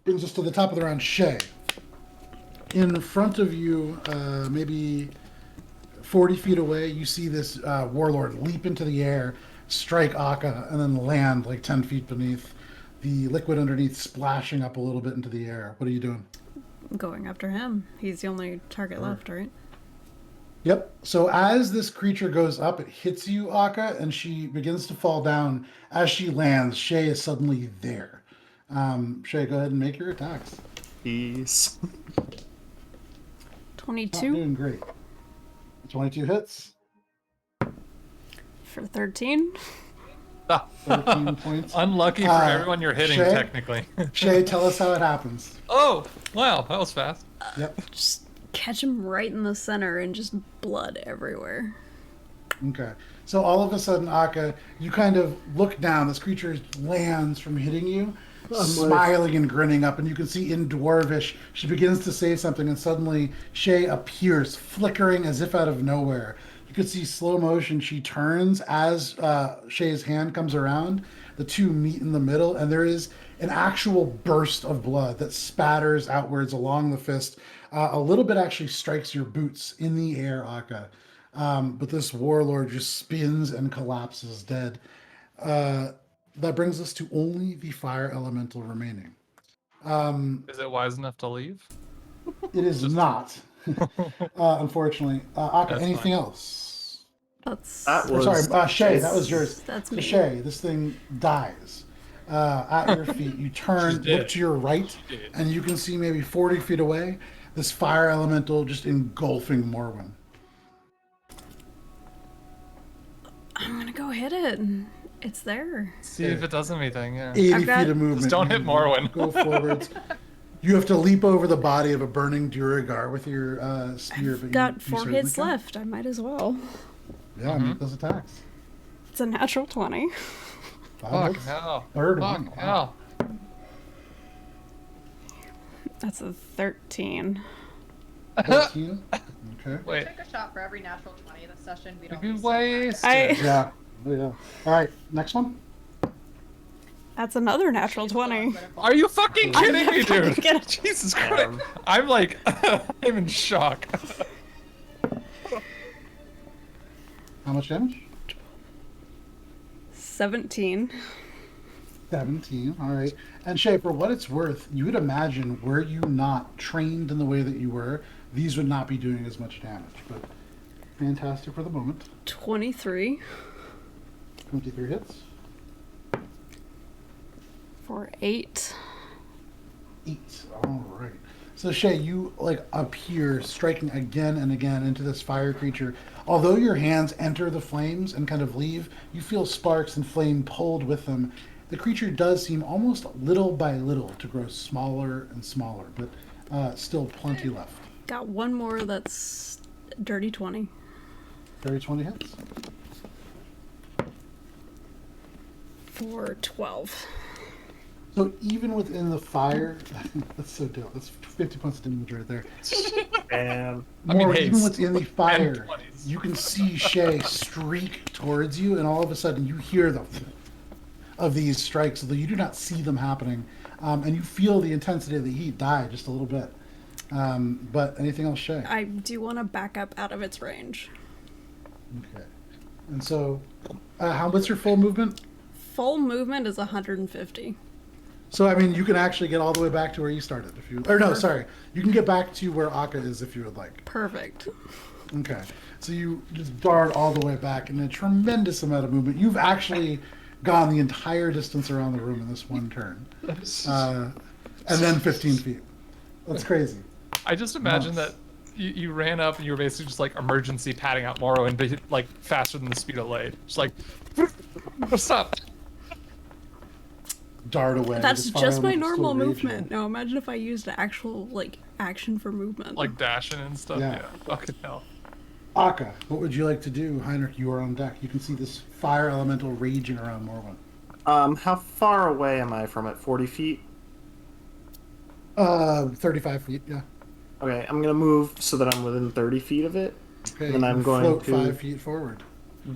Brings us to the top of the round, Shay. In front of you, maybe 40 feet away, you see this warlord leap into the air, strike Aka, and then land like 10 feet beneath. The liquid underneath splashing up a little bit into the air. What are you doing? I'm going after him. He's the only target left, right? Yep. So as this creature goes up, it hits you, Aka, and she begins to fall down. As she lands, Shay is suddenly there. Shay, go ahead and make your attacks. Peace. 22 Not doing great. 22 hits. for 13. 13 points. Unlucky for everyone you're hitting, Shay? technically. Shay, tell us how it happens. Oh, wow, that was fast. Yep. Just catch him right in the center and just blood everywhere. Okay. So all of a sudden, Aka, you kind of look down. This creature lands from hitting you, smiling and grinning up, and you can see in Dwarvish, she begins to say something, and suddenly Shay appears, flickering as if out of nowhere. You could see slow motion. She turns as Shay's hand comes around. The two meet in the middle, and there is an actual burst of blood that spatters outwards along the fist. A little bit actually strikes your boots in the air, Aka. But this warlord just spins and collapses dead. That brings us to only the fire elemental remaining. Is it wise enough to leave? It is not, unfortunately. Aka, That's anything fine. else? That was. Sorry, Shay, that was yours. That's So me. Shay, this thing dies. At your feet, you turn, dead. look to your right, She's dead. and you can see maybe 40 feet away this fire elemental just engulfing Morwen. I'm gonna go hit it. It's there. See if it does anything, yeah. 80 I've got- feet of movement. Just don't hit You Morwen. Go forwards. You have to leap over the body of a burning Duragar with your spear. But Got you 4 certainly hits can. left. I might as well. Yeah, make those attacks. It's a natural 20. That Fuck hits. hell. Third Fuck one. Wow. hell. That's a 13. 13. Okay. Wait. Take a shot for every natural 20 this session. We don't You be so waste bad. Yeah. Oh, yeah. All right. Next one. That's another natural 20. Are you fucking kidding me, fucking dude? kidding. Jesus Christ. I'm like, I'm in shock. How much damage? 17. 17. All right. And Shay, for what it's worth, you would imagine, were you not trained in the way that you were, these would not be doing as much damage. But fantastic for the moment. 23. 23 hits. For 8. 8. All right. So Shay, you like appear striking again and again into this fire creature. Although your hands enter the flames and kind of leave, you feel sparks and flame pulled with them. The creature does seem almost little by little to grow smaller and smaller, but still plenty left. Got one more that's dirty 20. Dirty 20 hits. For 12. So even within the fire, that's so dope. That's 50 points of damage right there. And More, hey, even within the fire, 20s. you can see Shay streak towards you, and all of a sudden you hear the of these strikes, although you do not see them happening, and you feel the intensity of the heat die just a little bit. But anything else, Shay? I do want to back up out of its range. Okay. And so, what's your full movement? Full movement is 150. So, I mean, you can actually get all the way back to where you started if you... Or no, sorry. You can get back to where Akka is if you would like. Perfect. Okay. So you just dart all the way back in a tremendous amount of movement. You've actually gone the entire distance around the room in this one turn. And then 15 feet. That's crazy. I just imagine Nice. that you ran up and you were basically just like emergency patting out Morwen, but like faster than the speed of light. Just like, stop. Dart away. That's This fire just my elemental normal still raging. movement. Now imagine if I used an actual, like, action for movement. Like dashing and stuff. Yeah. Yeah. Fucking hell. Akka, what would you like to do? Heinrich, you are on deck. You can see this fire elemental raging around Morwen. how far away am I from it? 40 feet? 35 feet, yeah. Okay, I'm gonna move so that I'm within 30 feet of it. Okay, And then you I'm can going float to 5 feet forward.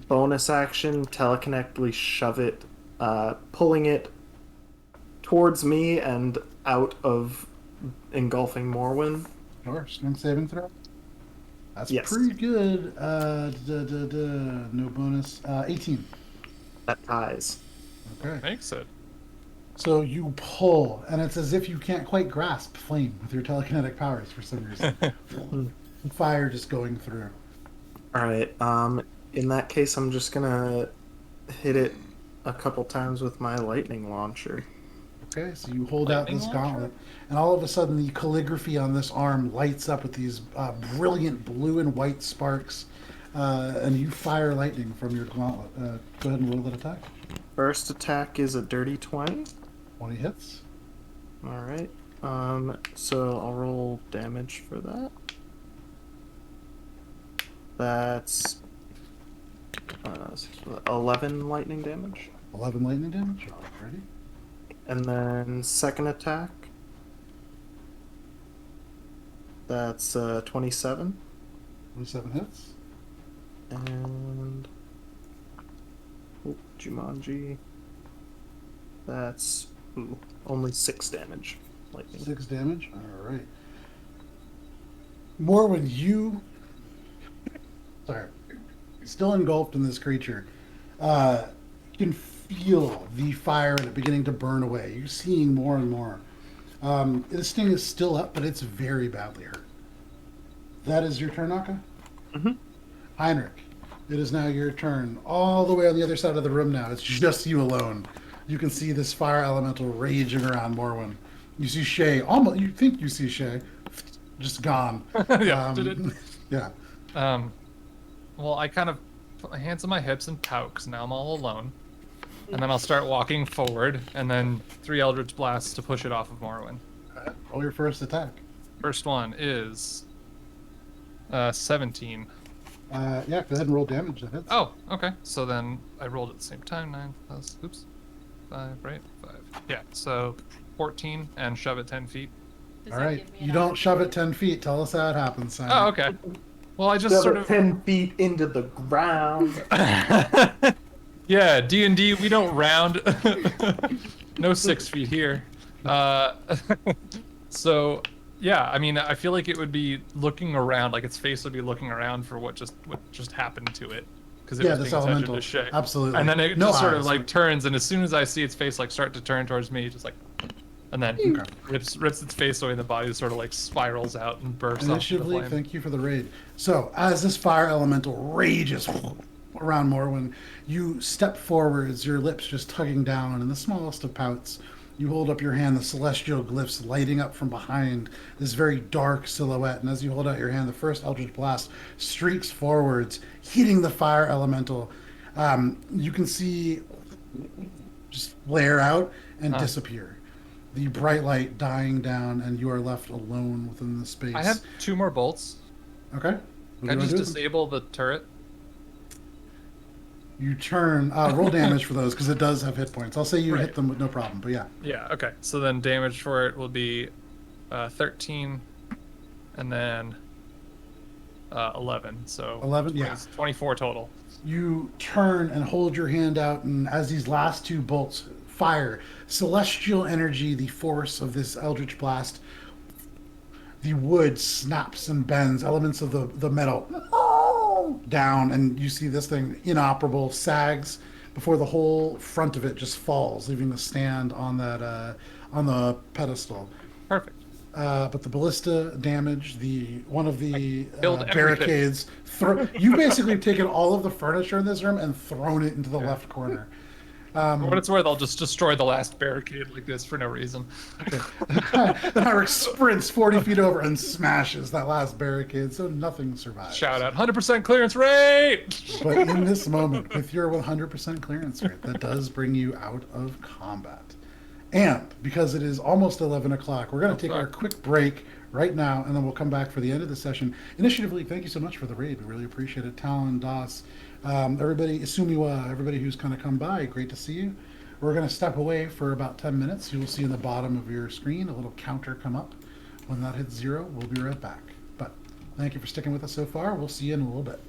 bonus action, telekinectically shove it, pulling it towards me and out of engulfing Morwen. Sure, strength saving throw. That's Yes. pretty good. No bonus. 18. That ties. Okay. Makes it. So you pull, and it's as if you can't quite grasp flame with your telekinetic powers for some reason. Fire just going through. Alright, in that case, I'm just gonna hit it a couple times with my lightning launcher. Okay, so you hold out Lightning this launcher? gauntlet, and all of a sudden the calligraphy on this arm lights up with these brilliant blue and white sparks, and you fire lightning from your gauntlet. Go ahead and roll that attack. First attack is a dirty 20. 20 hits. Alright, so I'll roll damage for that. That's 11 lightning damage. 11 lightning damage. Alrighty. And then second attack, that's 27. 27 hits. And Jumanji, that's only 6 damage. Lightning. 6 damage. All right. Morwen, you still engulfed in this creature. You can feel the fire in it beginning to burn away. You're seeing more and more. This thing is still up, but it's very badly hurt. That is your turn, Akka? Mm-hmm. Heinrich, it is now your turn. All the way on the other side of the room now. It's just you alone. You can see this fire elemental raging around Morwen. You see Shay. Almost. You think you see Shay. Just gone. Yeah, did it? Yeah. Well, I kind of put my hands on my hips and pout because now I'm all alone. And then I'll start walking forward, and then 3 Eldritch Blasts to push it off of Morwen. Roll your first attack. First one is 17. Yeah, go ahead and roll damage. That hits. Oh, okay. So then I rolled at the same time. 9 plus, oops, 5, right? 5. Yeah, so 14 and shove it 10 feet. Does All that right. give me You an don't shove it opportunity? 10 feet. Tell us how it happens, Simon. Oh, okay. Well, I just Shove sort it of 10 feet into the ground. yeah, D&D, we don't round. No 6 feet here. So yeah, I mean, I feel like it would be looking around, like its face would be looking around for what just happened to it, because it Yeah, was this paying attention elemental. to shit. Absolutely. And then it No just sort of eyes, like right. turns, and as soon as I see its face like start to turn towards me, just like, and then Okay. rips its face away, and the body sort of like spirals out and bursts off into Initiatively, flame. thank you for the raid. So, as this fire elemental rages around Morwen, you step forwards, your lips just tugging down in the smallest of pouts. You hold up your hand, the celestial glyphs lighting up from behind this very dark silhouette. And as you hold out your hand, the first eldritch blast streaks forwards, hitting the fire elemental. You can see just flare out and disappear. The bright light dying down, and you are left alone within the space. I have 2 more bolts. Okay. What do Can I you just wanna do? disable the turret? You turn, roll damage for those because it does have hit points. I'll say you hit Right. them with no problem, but yeah. Yeah, okay. So then damage for it will be 13 and then 11. So 11, yeah. 24 total. You turn and hold your hand out, and as these last 2 bolts fire, celestial energy, the force of this eldritch blast, the wood snaps and bends, elements of the metal down, and you see this thing inoperable, sags before the whole front of it just falls, leaving the stand on that on the pedestal. Perfect. But the ballista damage, one of the killed everything. barricades. You basically have taken all of the furniture in this room and thrown it into the left corner. For what it's worth, I'll just destroy the last barricade like this for no reason. Then Eric sprints 40 feet over and smashes that last barricade, so nothing survives. Shout out, 100% clearance rate! But in this moment, with your 100% clearance rate, that does bring you out of combat. And because it is almost 11 o'clock, we're going to take our quick break right now, and then we'll come back for the end of the session. Initiatively, thank you so much for the raid. We really appreciate it. Talon, Das, everybody, Sumiwa, everybody who's kind of come by, great to see you. We're going to step away for about 10 minutes. You will see in the bottom of your screen a little counter come up. When that hits 0, we'll be right back. But thank you for sticking with us so far. We'll see you in a little bit.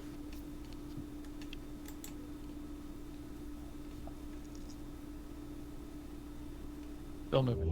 Still moving.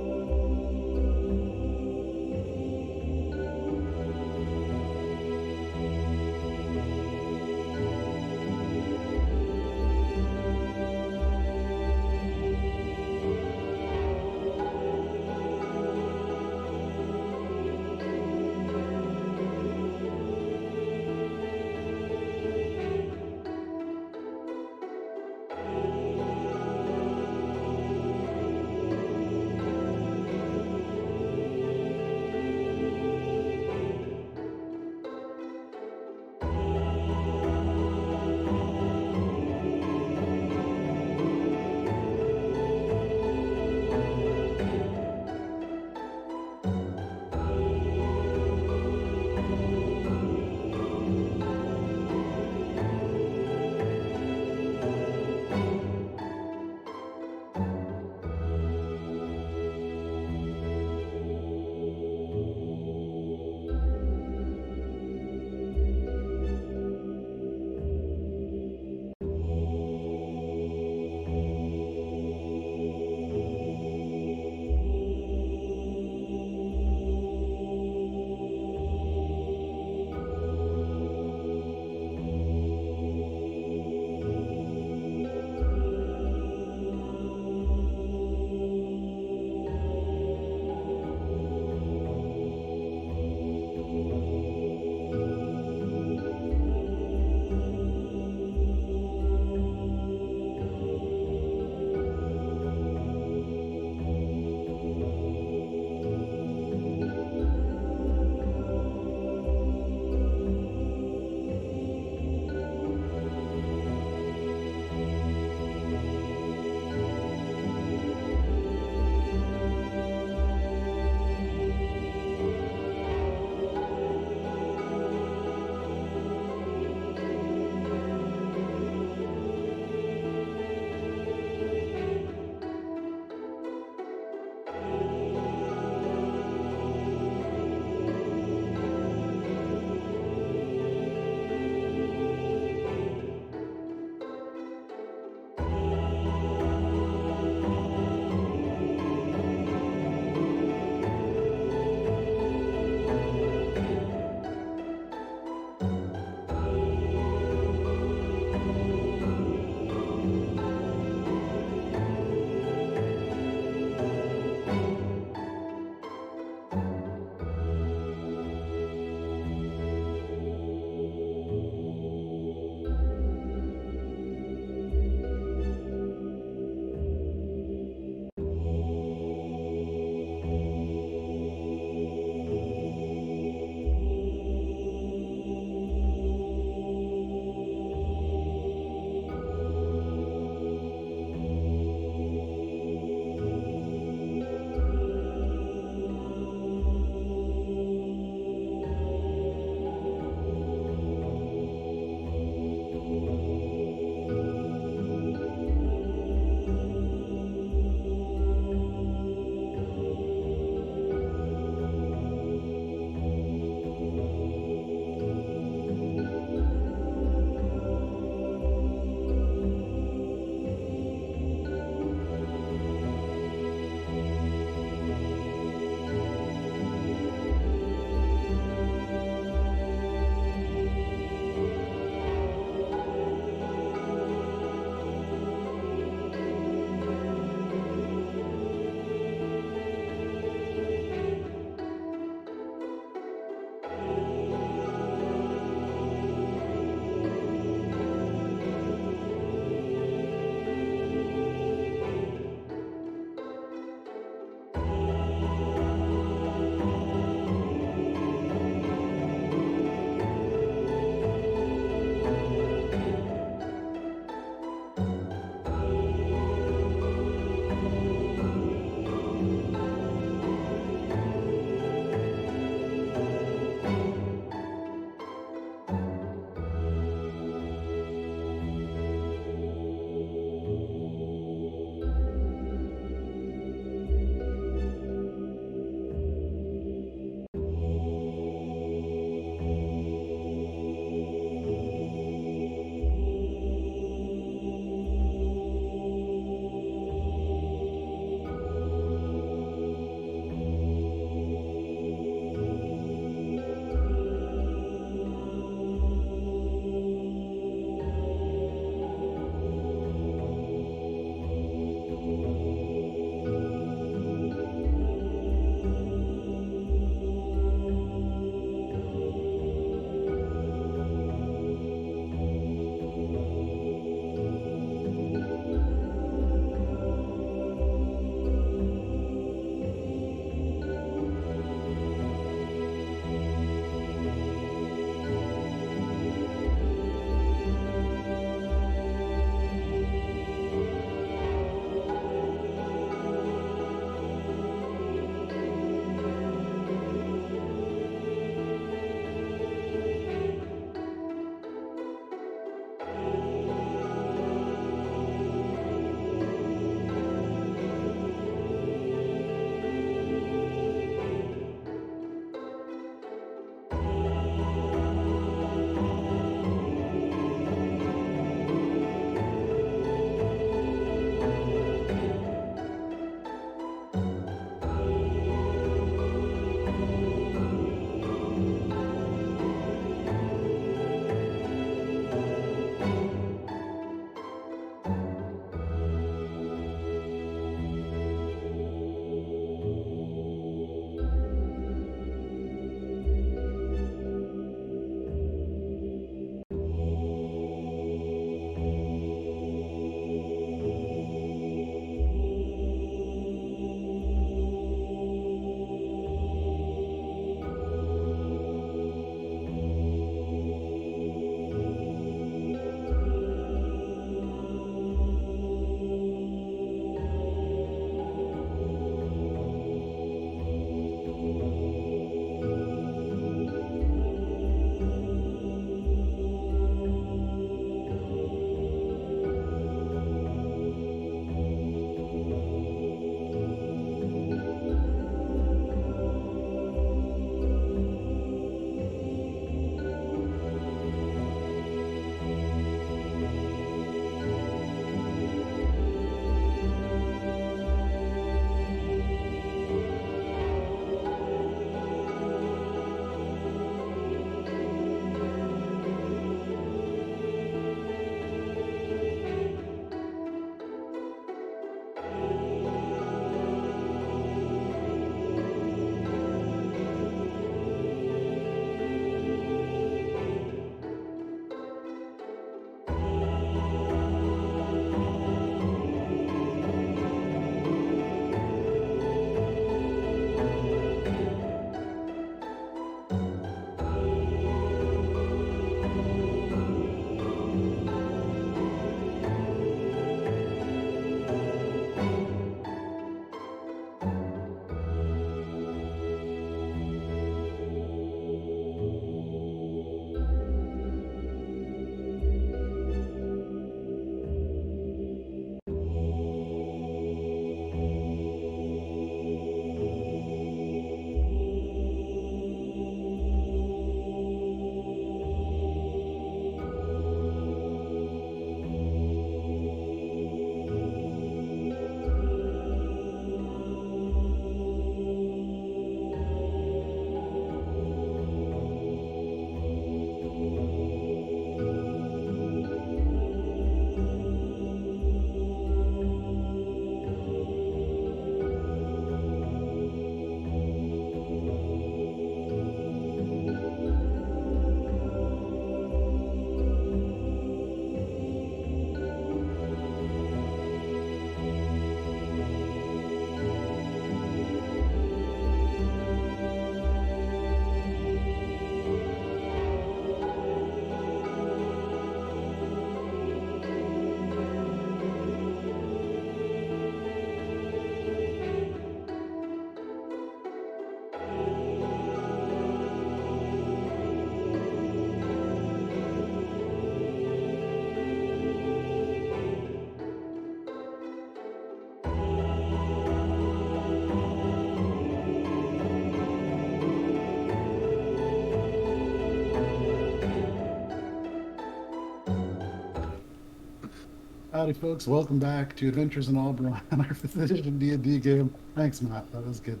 Howdy, folks. Welcome back to Adventures in Alberon, our 5th edition D&D game. Thanks, Matt. That was good.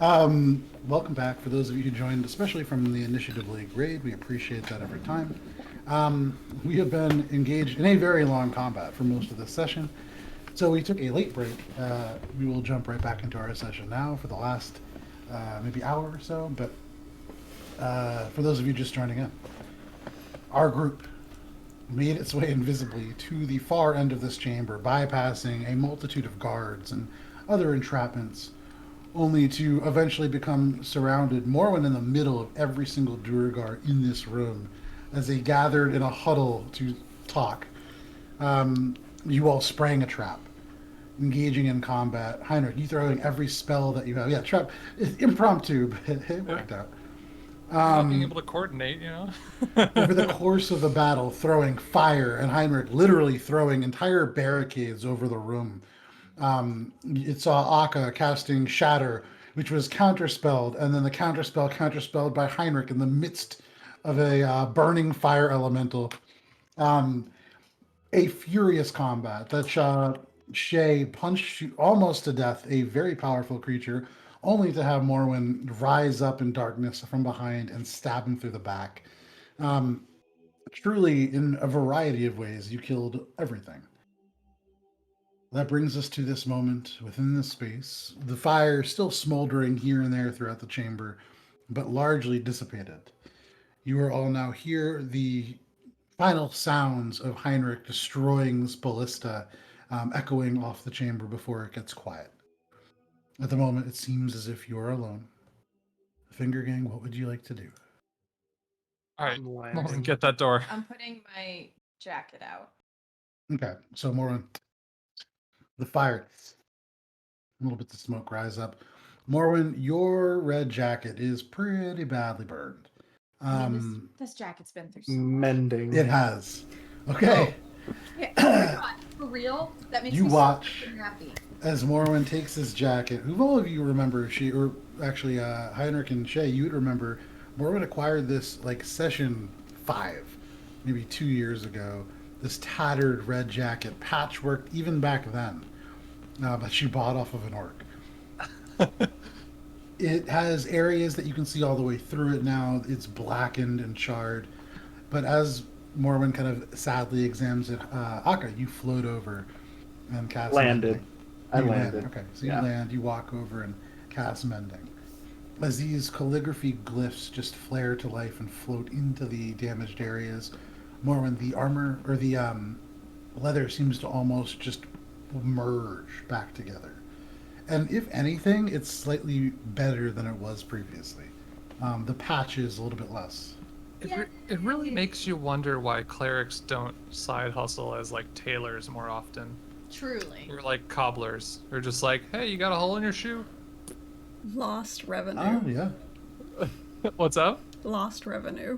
Welcome back for those of you who joined, especially from the Initiative League raid. We appreciate that every time. We have been engaged in a very long combat for most of this session, so we took a late break. We will jump right back into our session now for the last maybe hour or so, but for those of you just joining in, our group made its way invisibly to the far end of this chamber, bypassing a multitude of guards and other entrapments, only to eventually become surrounded, Morwen in the middle of every single Duergar in this room, as they gathered in a huddle to talk. You all sprang a trap, engaging in combat. Heinrich, you throwing every spell that you have. Yeah, trap. It's impromptu, but it worked out. Not being able to coordinate, you know. Over the course of the battle, throwing fire, and Heinrich literally throwing entire barricades over the room. It saw Akka casting Shatter, which was counterspelled, and then the counterspell counterspelled by Heinrich in the midst of a burning fire elemental. A furious combat that Shay punched almost to death a very powerful creature, only to have Morwen rise up in darkness from behind and stab him through the back. Truly, in a variety of ways, you killed everything. That brings us to this moment within this space. The fire still smoldering here and there throughout the chamber, but largely dissipated. You are all now here. The final sounds of Heinrich destroying this ballista echoing off the chamber before it gets quiet. At the moment, it seems as if you are alone. Finger Gang, what would you like to do? All right, I'm Morwen, landing. get that door. I'm putting my jacket out. Okay, so Morwen, the fire, a little bit of smoke rise up. Morwen, your red jacket is pretty badly burned. I mean, this jacket's been through so much. Mending. It has. Okay. Yeah, oh my God, for real? That makes You me watch. so happy. As Morwen takes his jacket, who all of you remember, Heinrich and Shay, you would remember, Morwen acquired this like session 5, maybe 2 years ago, this tattered red jacket, patchworked even back then, but she bought off of an orc. It has areas that you can see all the way through it now. It's blackened and charred, but as Morwen kind of sadly examines it, Akka, you float over and cast Landed. Mending. I You landed. Okay, so Yeah. you land, you walk over and cast Mending. As these calligraphy glyphs just flare to life and float into the damaged areas, Morwen, the armor, or the leather seems to almost just merge back together. And if anything, it's slightly better than it was previously. The patch is a little bit less. It really makes you wonder why clerics don't side hustle as like tailors more often. Truly. Or like cobblers. Or just like, hey, you got a hole in your shoe? Lost revenue. Oh, yeah. What's up? Lost revenue.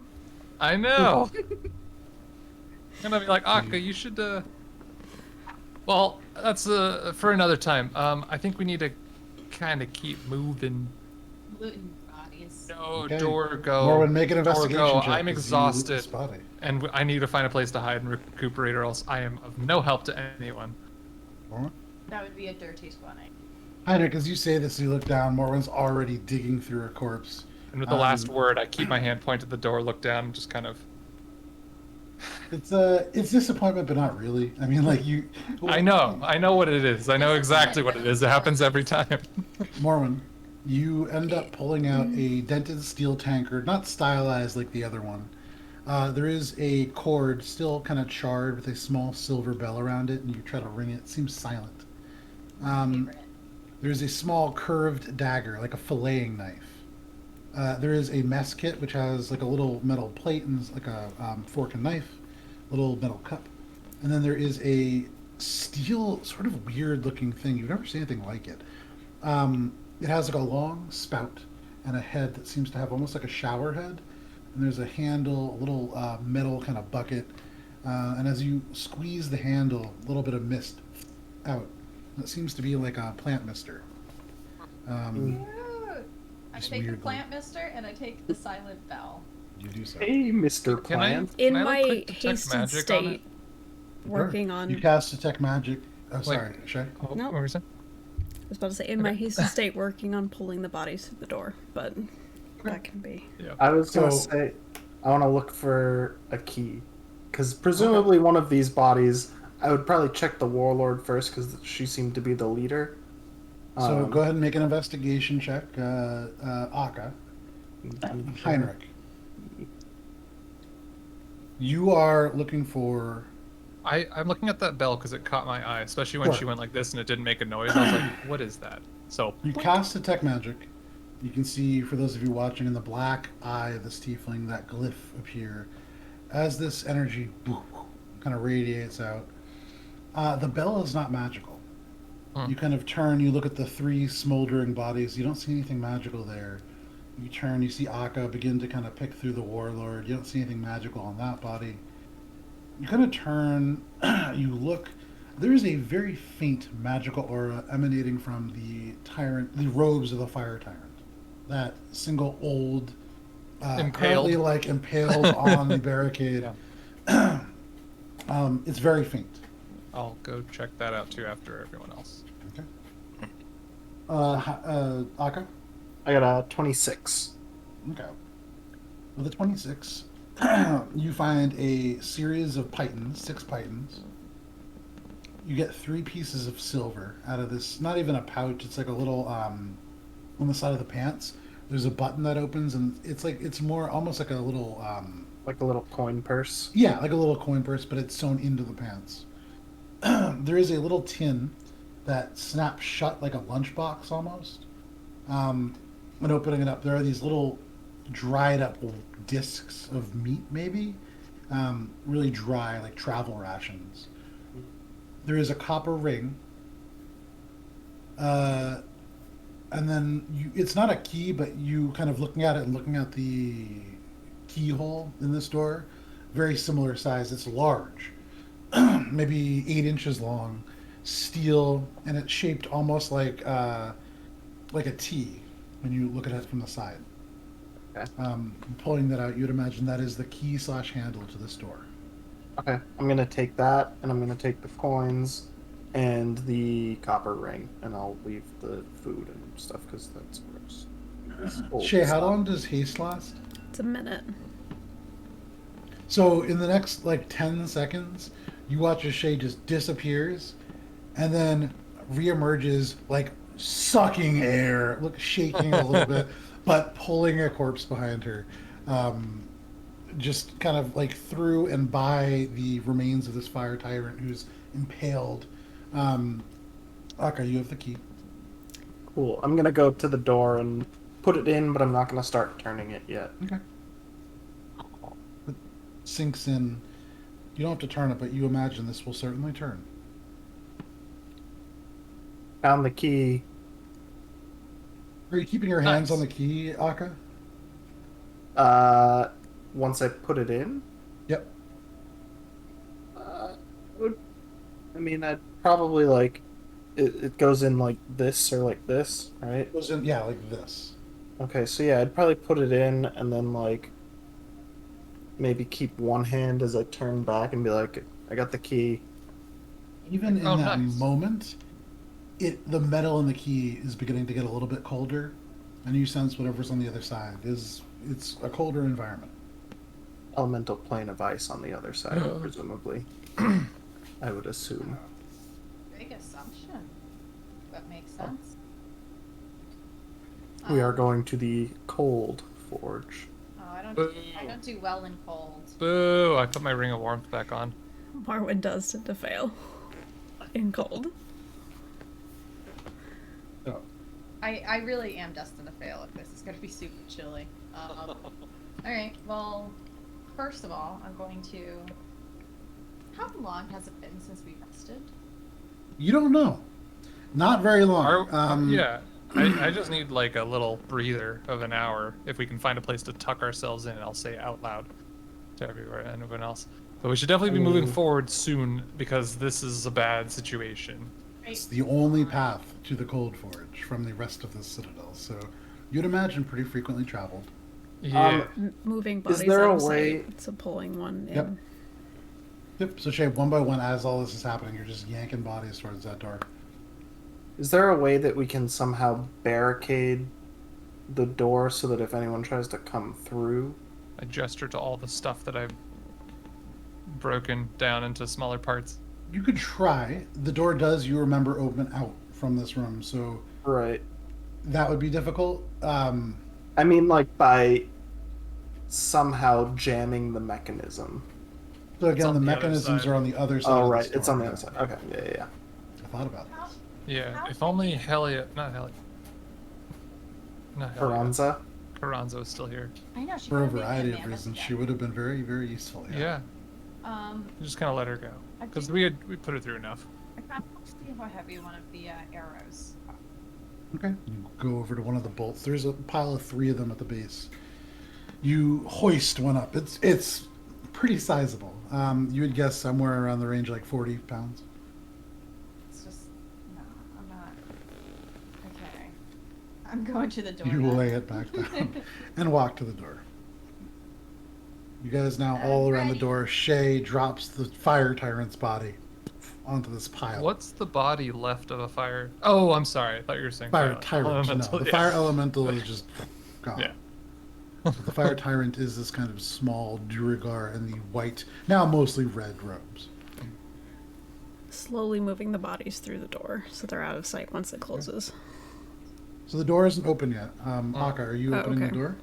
I know. I'm gonna be like, Akka, you should well, that's for another time. I think we need to kind of keep moving. Looting bodies. No, Okay. door go. Morwen, make an Door investigation go. check. I'm 'cause you exhausted, spotted. and I need to find a place to hide and recuperate, or else I am of no help to anyone. Morwen? That would be a dirty 20. Heinrich, as you say this, you look down. Morwen's already digging through a corpse. And with the last word, I keep my hand pointed at the door, look down, and just kind of. It's disappointment, but not really. I mean, like you. I know what it is. I know exactly what it is. It happens every time. Morwen, you end up pulling out a dented steel tankard, not stylized like the other one. There is a cord still kind of charred with a small silver bell around it, and you try to ring it. It seems silent. Favorite. There's a small curved dagger, like a filleting knife. There is a mess kit, which has like a little metal plate and like a fork and knife, little metal cup. And then there is a steel, sort of weird looking thing. You've never seen anything like it. It has like a long spout and a head that seems to have almost like a shower head. And there's a handle, a little metal kind of bucket. And as you squeeze the handle, a little bit of mist out. It seems to be like a plant mister. Cute. I Just take the weirdly. plant mister and I take the silent bell. You do so. Hey, Mr. Can I- Plant. In Can I, like, my quick detect hasted magic on state, working on. You cast detect magic. Oh, Wait. sorry, Shay. Oh, No. what were you saying? I was about to say, in my hasty state, working on pulling the bodies through the door, but that can be. Yeah. I was gonna So- say, I want to look for a key, because presumably one of these bodies, I would probably check the warlord first, because she seemed to be the leader. So go ahead and make an investigation check, Akka. Heinrich. You are looking for. I'm looking at that bell because it caught my eye, especially when Sure. she went like this and it didn't make a noise. I was like, what is that? So You cast detect magic. You can see, for those of you watching, in the black eye of this tiefling, that glyph appear as this energy kind of radiates out. The bell is not magical. You kind of turn, you look at the 3 smoldering bodies. You don't see anything magical there. You turn, you see Akka begin to kind of pick through the warlord. You don't see anything magical on that body. You kind of turn, you look. There is a very faint magical aura emanating from the tyrant, the robes of the fire tyrant. That single old, currently like impaled on the barricade. Yeah. It's very faint. I'll go check that out too after everyone else. Okay. Akka? I got a 26. Okay. With a 26, you find a series of pythons, 6 pythons. You get 3 pieces of silver out of this. Not even a pouch. It's like a little on the side of the pants. There's a button that opens, and it's more almost like a little Like a little coin purse. yeah, like a little coin purse, but it's sewn into the pants. There is a little tin that snaps shut like a lunchbox almost. When opening it up, there are these little dried up discs of meat, maybe really dry, like travel rations. There is a copper ring, and then it's not a key, but you kind of looking at it and looking at the keyhole in this door, very similar size. It's large, maybe 8 inches long, steel, and it's shaped almost like a T when you look at it from the side. Okay. Pulling that out, you'd imagine that is the key / handle to this door. Okay, I'm gonna take that, and I'm gonna take the coins and the copper ring, and I'll leave the food and stuff because that's gross. It's old Shay, how stuff. long does haste last? It's a minute. So in the next like 10 seconds, you watch as Shay just disappears and then reemerges like sucking air, shaking a little bit, but pulling a corpse behind her. Just kind of like through and by the remains of this fire tyrant who's impaled. Okay, you have the key. Cool. I'm gonna go to the door and put it in, but I'm not gonna start turning it yet. Okay. It sinks in. You don't have to turn it, but you imagine this will certainly turn. Found the key. Are you keeping your hands Nice. on the key, Akka? Once I put it in, Yep. I mean, I'd probably like it goes in like this or like this, right? It goes in, yeah, like this. Okay, so yeah, I'd probably put it in and then like maybe keep one hand as I turn back and be like, I got the key. Even in Oh, that nice. moment, the metal in the key is beginning to get a little bit colder, and you sense whatever's on the other side it's a colder environment. Elemental plane of ice on the other side, presumably. I would assume. Big assumption. That makes sense. We are going to the Cold Forge. Oh, I don't do well in cold. Boo! I put my ring of warmth back on. Morwen does tend to fail in cold. I really am destined to fail if this is going to be super chilly. All right. Well, first of all, I'm going to. How long has it been since we rested? You don't know. Not very long. Yeah, I just need like a little breather of an hour if we can find a place to tuck ourselves in. I'll say out loud to everyone else. But we should definitely be moving forward soon because this is a bad situation. It's the only path to the Coldforge from the rest of the citadel, so you'd imagine pretty frequently traveled. Yeah. Moving bodies there out a of way- sight, so pulling one in. Yep. Yep. So Shay, one by one, as all this is happening, you're just yanking bodies towards that door. Is there a way that we can somehow barricade the door so that if anyone tries to come through? I gesture to all the stuff that I've broken down into smaller parts. You could try. The door does, you remember, open out from this room, so Right. that would be difficult. I mean, like, by somehow jamming the mechanism. So again, on the the other mechanisms side. are on the other side. Oh, of right. this It's door. on the other side. Okay. Yeah. I thought about this. Yeah, if only not Heliot. Carranza? Carranza was still here. I know she For a could've made me variety of Amanda reasons, again. she would have been very, very useful. Yeah, Um, you just kind of let her go I because think- we put her through enough. I can't see how heavy one of the arrows are. Okay. You go over to one of the bolts. There's a pile of 3 of them at the base. You hoist one up. It's pretty sizable. You would guess somewhere around the range of like 40 pounds. It's just no, I'm not. Okay, I'm going to the door. You now. lay it back down and walk to the door. You guys now all around the ready. door. Shay drops the fire tyrant's body onto this pile. What's the body left of a fire? Oh, I'm sorry. I thought you were saying Fire tyrant? elemental, No, the yeah. fire elemental is just gone. Yeah. The fire tyrant is this kind of small Durigar in the white, now mostly red robes. Slowly moving the bodies through the door so they're out of sight once it closes. So the door isn't open yet. Aka, are you Oh, opening okay. the door?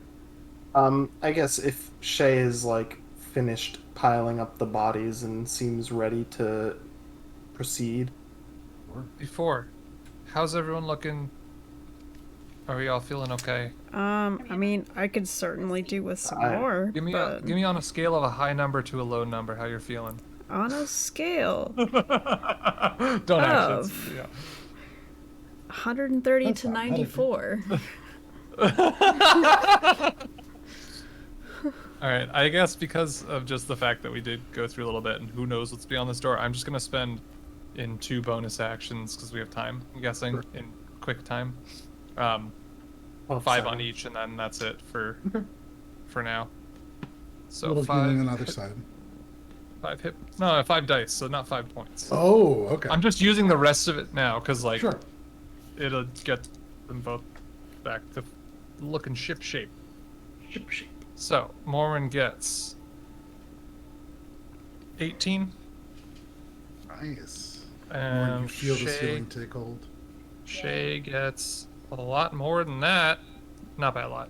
I guess if Shay is, like, finished piling up the bodies and seems ready to proceed. Before, how's everyone looking? Are we all feeling okay? I mean, I could certainly do with some I- more, Give me but give me on a scale of a high number to a low number how you're feeling. on a scale, Don't actually. Of. Yeah. 130 That's to not bad, I think. 94. All right, I guess because of just the fact that we did go through a little bit and who knows what's beyond this door, I'm just gonna spend in 2 bonus actions because we have time. I'm guessing Sure. in quick time, Well, 5 on seven. each, and then that's it for Okay. now. A So little 5 healing on the other side. 5 hit. No, 5 dice, so not 5 points. Oh, okay. I'm just using the rest of it now because like Sure. it'll get them both back to looking ship shape. Ship shape. So Morwen gets 18. Nice. And you feel this Shay, healing take hold. Shay gets a lot more than that. Not by a lot.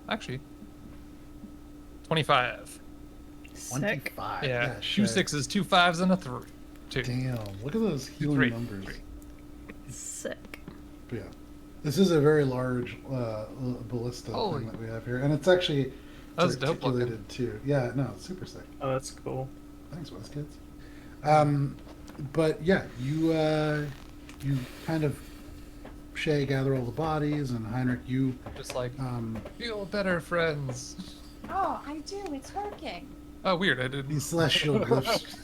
Actually, 25. Sick. 25. Yeah, 2 Shay. 6s, 2 5s, and a 3. 2. Damn, look at those healing Three. numbers. Sick. But yeah, this is a very large ballista Holy. thing that we have here, and it's actually That's dope looking. articulated too. Yeah, no, it's super sick. Oh, that's cool. Thanks, West Kids. But yeah, you kind of Shay gather all the bodies, and Heinrich, you Just like um, feel better, friends. Oh, I do. It's working. Oh, weird. I didn't. these celestial glyphs.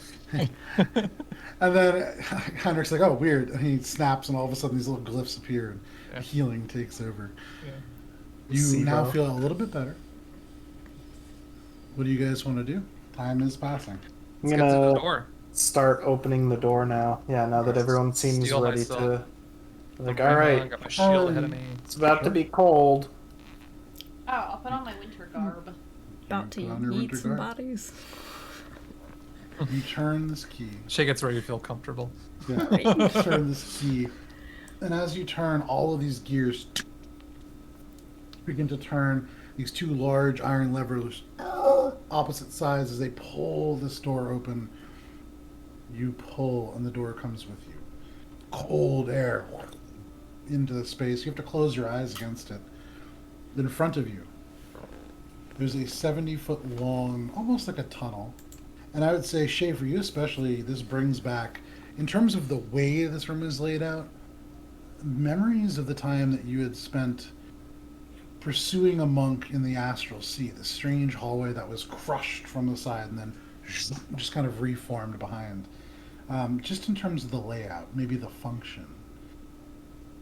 And then Heinrich's like, "Oh, weird!" And he snaps, and all of a sudden, these little glyphs appear, and Yeah. healing takes over. Yeah. You now SIBO. feel a little bit better. What do you guys want to do? Time is passing. I'm Let's get to the gonna door. start opening the door now. Yeah, now that everyone seems Steal ready myself. to. Like, Bring all on, right, Got my shield ahead of me. it's about to be cold. Oh, I'll put on my winter garb. About to Put on your eat winter some garb. bodies. You turn this key. Shay gets ready to feel comfortable. Yeah, Right. you turn this key, and as you turn, all of these gears begin to turn. These 2 large iron levers, opposite sides, as they pull this door open. You pull, and the door comes with you. Cold air into the space. You have to close your eyes against it. In front of you, there's a 70-foot long, almost like a tunnel. And I would say, Shay, for you especially, this brings back, in terms of the way this room is laid out, memories of the time that you had spent pursuing a monk in the astral sea, the strange hallway that was crushed from the side and then just kind of reformed behind. Just in terms of the layout, maybe the function.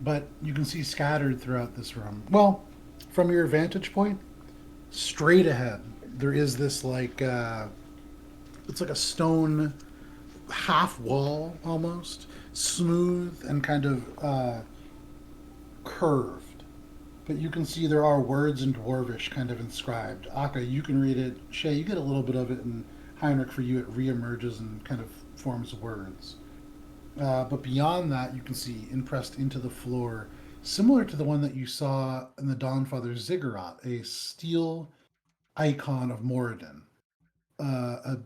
But you can see scattered throughout this room. Well, from your vantage point, straight ahead, there is this like it's like a stone half wall almost, smooth and kind of curved. But you can see there are words in Dwarvish kind of inscribed. Akka, you can read it. Shay, you get a little bit of it, and Heinrich, for you, it reemerges and kind of forms words. But beyond that, you can see impressed into the floor, similar to the one that you saw in the Dawnfather Ziggurat, a steel icon of Moradin. A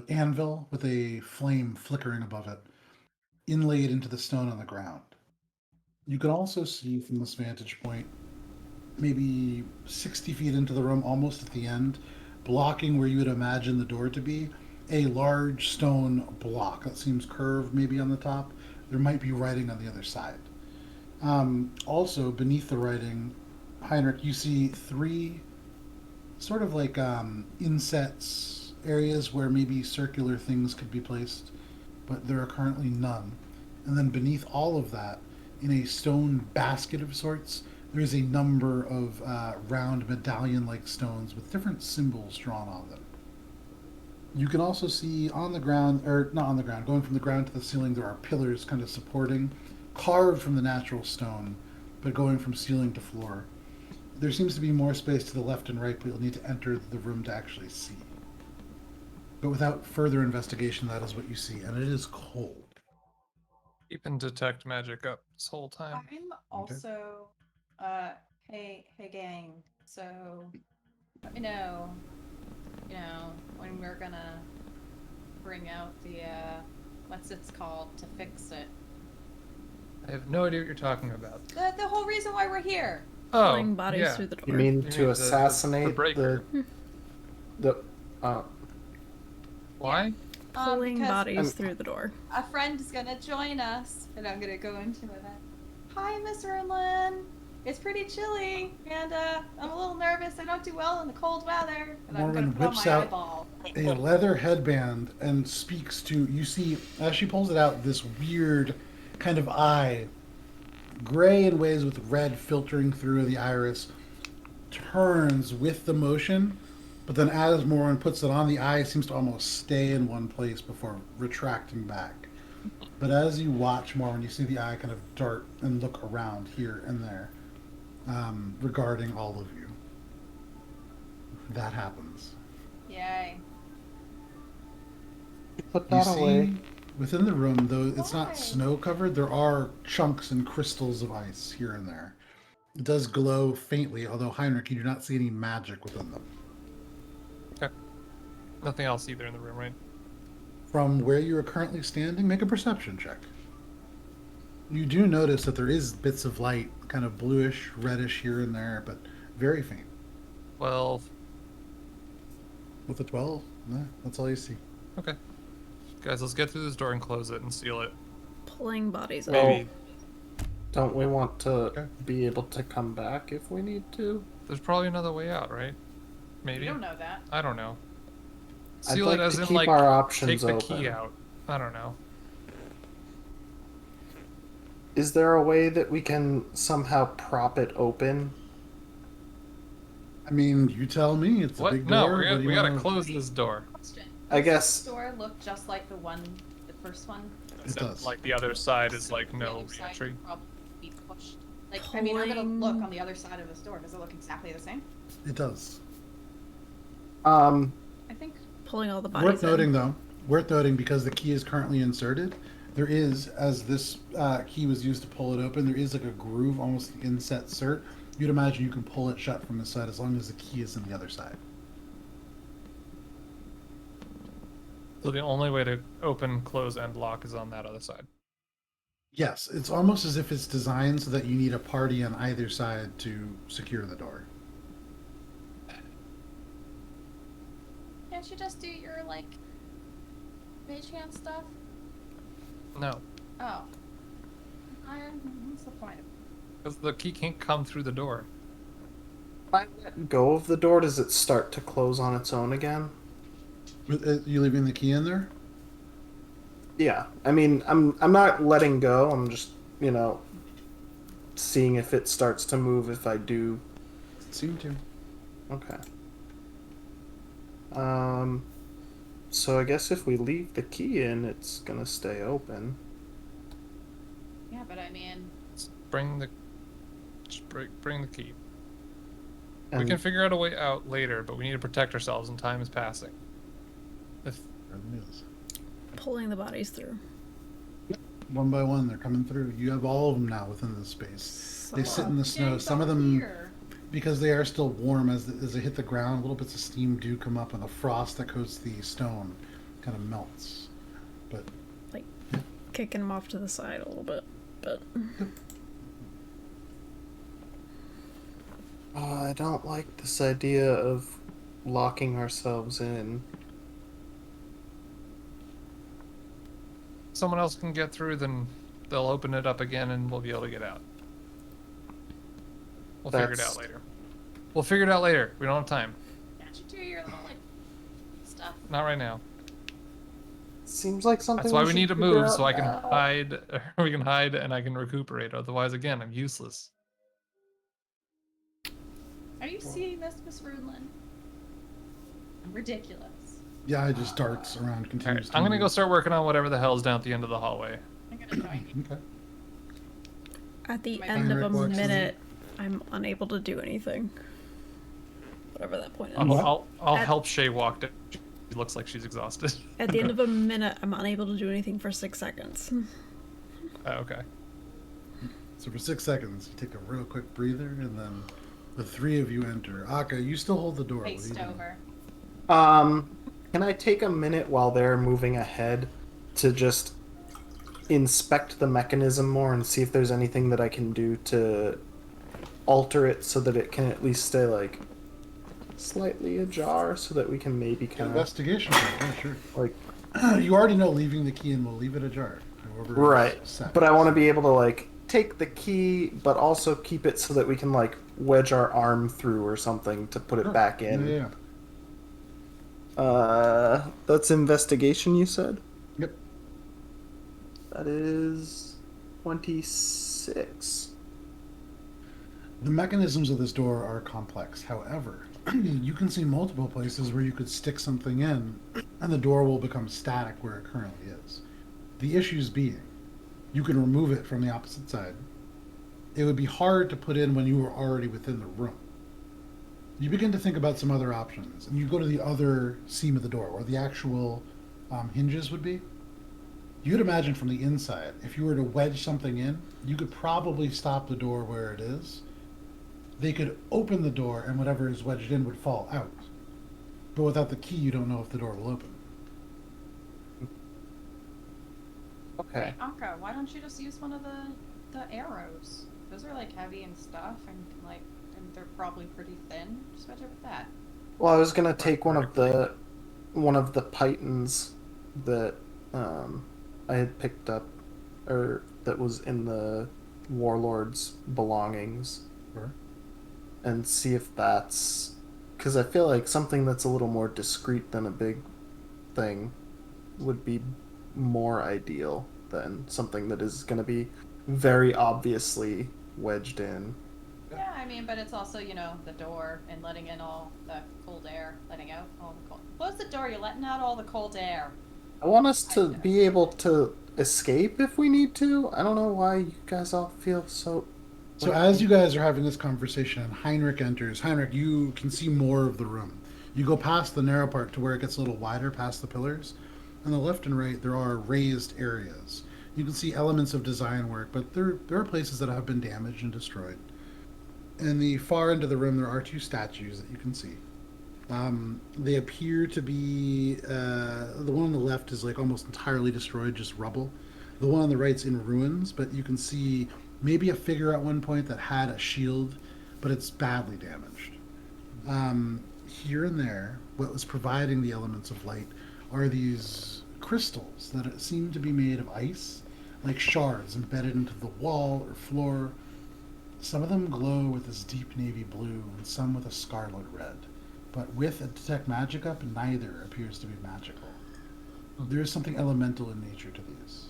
anvil with a flame flickering above it, inlaid into the stone on the ground. You can also see from this vantage point, maybe 60 feet into the room, almost at the end, blocking where you would imagine the door to be, a large stone block that seems curved maybe on the top. There might be writing on the other side. Also, beneath the writing, Heinrich, you see three sort of like insets areas where maybe circular things could be placed, but there are currently none. And then beneath all of that, in a stone basket of sorts, there is a number of round medallion-like stones with different symbols drawn on them. You can also see on the ground, or not on the ground, going from the ground to the ceiling, there are pillars kind of supporting, carved from the natural stone, but going from ceiling to floor. There seems to be more space to the left and right, but you'll need to enter the room to actually see. But without further investigation, that is what you see, and it is cold. Keeping detect magic up this whole time. I'm also, hey gang. So let me know, when we're gonna bring out the what's it's called to fix it. I have no idea what you're talking about. The whole reason why we're here. Oh, Pulling bodies yeah. through the door. You mean You to mean the assassinate breaker. the Why? Pulling Because bodies through the door. a friend is gonna join us, and I'm gonna go into it. Hi, Miss Erlin. It's pretty chilly, and I'm a little nervous. I don't do well in the cold weather. And I'm gonna Morwen put on whips my out eyeball. a leather headband and speaks to, you see, as she pulls it out, this weird kind of eye, gray in ways with red filtering through the iris, turns with the motion, but then as Morwen puts it on, the eye seems to almost stay in one place before retracting back. But as you watch Morwen, you see the eye kind of dart and look around here and there, regarding all of you. That happens. Yay. put You that see, away? within the room, though it's Why? not snow covered, there are chunks and crystals of ice here and there. It does glow faintly, although Heinrich, you do not see any magic within them. Okay. Nothing else either in the room, right? From where you are currently standing, make a perception check. You do notice that there is bits of light, kind of bluish, reddish here and there, but very faint. 12. With a 12, that's all you see. Okay. Guys, let's get through this door and close it and seal it. Pulling bodies out. Maybe. Don't we want to Okay. be able to come back if we need to? There's probably another way out, right? Maybe. You don't know that. I don't know. I'd Seal like it as to in, keep like, our options take the open. key out. I don't know. Is there a way that we can somehow prop it open? I mean, you tell me. It's a What? big No, door. What do you we gotta wanna- close this door. Question. I Does guess- this door look just like the first one? It does. Like, the other side is, like, The no other side entry. would probably be pushed. Like, I mean, I'm gonna Pulling- look on the other side of this door. Does it look exactly the same? It does. Um, I think. Pulling all the bodies Worth noting, in. though, because the key is currently inserted, there is, as this key was used to pull it open, there is like a groove, almost the inset cert. You'd imagine you can pull it shut from the side as long as the key is in the other side. So the only way to open, close, and lock is on that other side. Yes, it's almost as if it's designed so that you need a party on either side to secure the door. Can't you just do your, like, mage hand stuff? No. Oh. What's the point of it? Because the key can't come through the door. if I let go of the door, does it start to close on its own again? You leaving the key in there? Yeah. I mean, I'm not letting go. I'm just, seeing if it starts to move if I do. Seem to. Okay. So I guess if we leave the key in, it's gonna stay open. Yeah, but I mean, Let's bring the key. We And can figure out a way out later, but we need to protect ourselves, and time is passing. If There it is. Pulling the bodies through. One by one, they're coming through. You have all of them now within the space. They sit in the snow. gang's Some of all them, here. because they are still warm as they hit the ground, little bits of steam do come up, and the frost that coats the stone kind of melts. But Kicking them off to the side a little bit, but I don't like this idea of locking ourselves in. someone else can get through, then they'll open it up again, and we'll be able to get out. We'll figure it out later. We'll figure it out later. We don't have time. Can't you do your little like stuff? Not right now. Seems like something. That's why we should need to figure move out so I can now. hide. We can hide and I can recuperate. Otherwise, again, I'm useless. Are you seeing this, Miss Runeland? Ridiculous. yeah, it just darts around All right, continuously. I'm gonna go start working on whatever the hell's down at the end of the hallway. I'm gonna join you. Okay. at the My end of a Heinrich walks in. minute, I'm unable to do anything. Whatever that point is. I'll At- help Shay walk down. She looks like she's exhausted. At the end of a minute, I'm unable to do anything for 6 seconds. Oh, okay. So for 6 seconds, you take a real quick breather, and then the three of you enter. Akka, you still hold the door. What are you Faced doing? over. Can I take a minute while they're moving ahead to just inspect the mechanism more and see if there's anything that I can do to alter it so that it can at least stay like slightly ajar, so that we can maybe kind of Investigation. Yeah, sure. like You already know leaving the key in will leave it ajar. However right. it's set. But I want to be able to like take the key, but also keep it so that we can like wedge our arm through or something to put it Sure. back in. Yeah. That's investigation, you said? Yep. That is 26. The mechanisms of this door are complex. However, you can see multiple places where you could stick something in, and the door will become static where it currently is. The issues being, you can remove it from the opposite side. It would be hard to put in when you were already within the room. You begin to think about some other options, and you go to the other seam of the door where the actual hinges would be. You'd imagine from the inside, if you were to wedge something in, you could probably stop the door where it is. They could open the door, and whatever is wedged in would fall out. But without the key, you don't know if the door will open. Okay. Akka, why don't you just use one of the arrows? Those are like heavy and stuff, and like, and they're probably pretty thin. Just wedge it with that. Well, I was gonna take one of the pythons that I had picked up, or that was in the warlord's belongings, Sure. and see if that's, because I feel like something that's a little more discreet than a big thing would be more ideal than something that is going to be very obviously wedged in. Yeah, I mean, but it's also, you know, the door and letting in all the cold air, letting out all the cold. Close the door. You're letting out all the cold air. I want us to be able to escape if we need to. I don't know why you guys all feel so. So as you guys are having this conversation, Heinrich enters. Heinrich, you can see more of the room. You go past the narrow part to where it gets a little wider past the pillars. On the left and right, there are raised areas. You can see elements of design work, but there are places that have been damaged and destroyed. In the far end of the room, there are two statues that you can see. They appear to be, the one on the left is like almost entirely destroyed, just rubble. The one on the right's in ruins, but you can see maybe a figure at one point that had a shield, but it's badly damaged. Here and there, what was providing the elements of light are these crystals that seem to be made of ice, like shards embedded into the wall or floor. Some of them glow with this deep navy blue, and some with a scarlet red. But with a detect magic up, neither appears to be magical. There is something elemental in nature to these.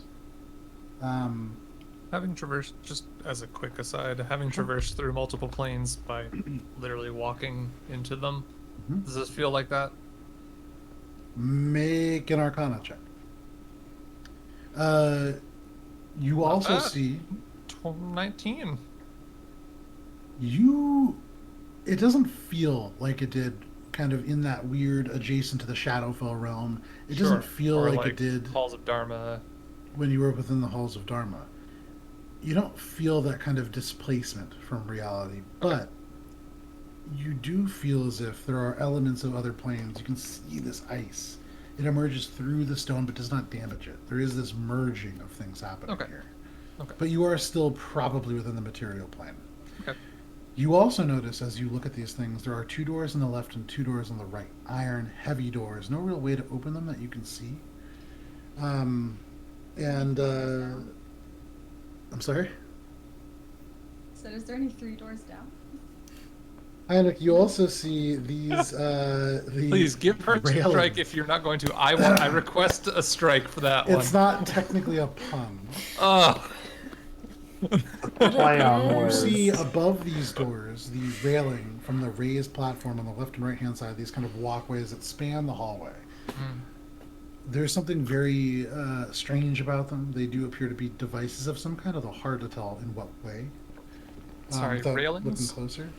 Having traversed, just as a quick aside, having traversed through multiple planes by literally walking into them, Mhm. does this feel like that? Make an Arcana check. You Not also bad. see 19. it doesn't feel like it did kind of in that weird adjacent to the Shadowfell realm. It Sure. doesn't feel Or like it did Halls of Dharma. when you were within the halls of Dharma. You don't feel that kind of displacement from reality, but you do feel as if there are elements of other planes. You can see this ice. It emerges through the stone but does not damage it. There is this merging of things happening here. Okay. But you are still probably within the material plane. Okay. You also notice as you look at these things, there are 2 doors on the left and 2 doors on the right. Iron, heavy doors. No real way to open them that you can see. I'm sorry? So is there any 3 doors down? Heinrich, you also see these. Please give her a railings. strike if you're not going to. I request a strike for that one. It's not technically a pun. Ugh. Play on You words. see above these doors, the railing from the raised platform on the left and right hand side, these kind of walkways that span the hallway. There's something very strange about them. They do appear to be devices of some kind, although hard to tell in what way. Sorry, without railings? looking closer.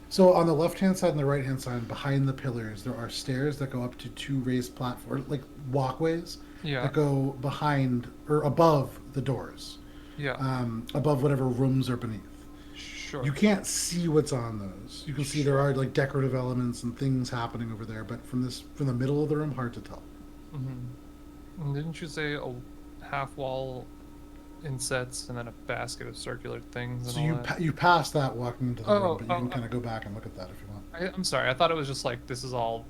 So on the left-hand side and the right-hand side, behind the pillars, there are stairs that go up to 2 raised platforms, like walkways, Yeah. that go behind or above the doors, Yeah. above whatever rooms are beneath. Sure. You can't see what's on those. You can see there are like decorative elements and things happening over there, but from the middle of the room, hard to tell. Mm-hmm. Didn't you say a half wall insets and then a basket of circular things and So all you that? you pass that walking into the room, but you oh, can kind of go back and look at that if you want. I'm sorry. I thought it was just like this is all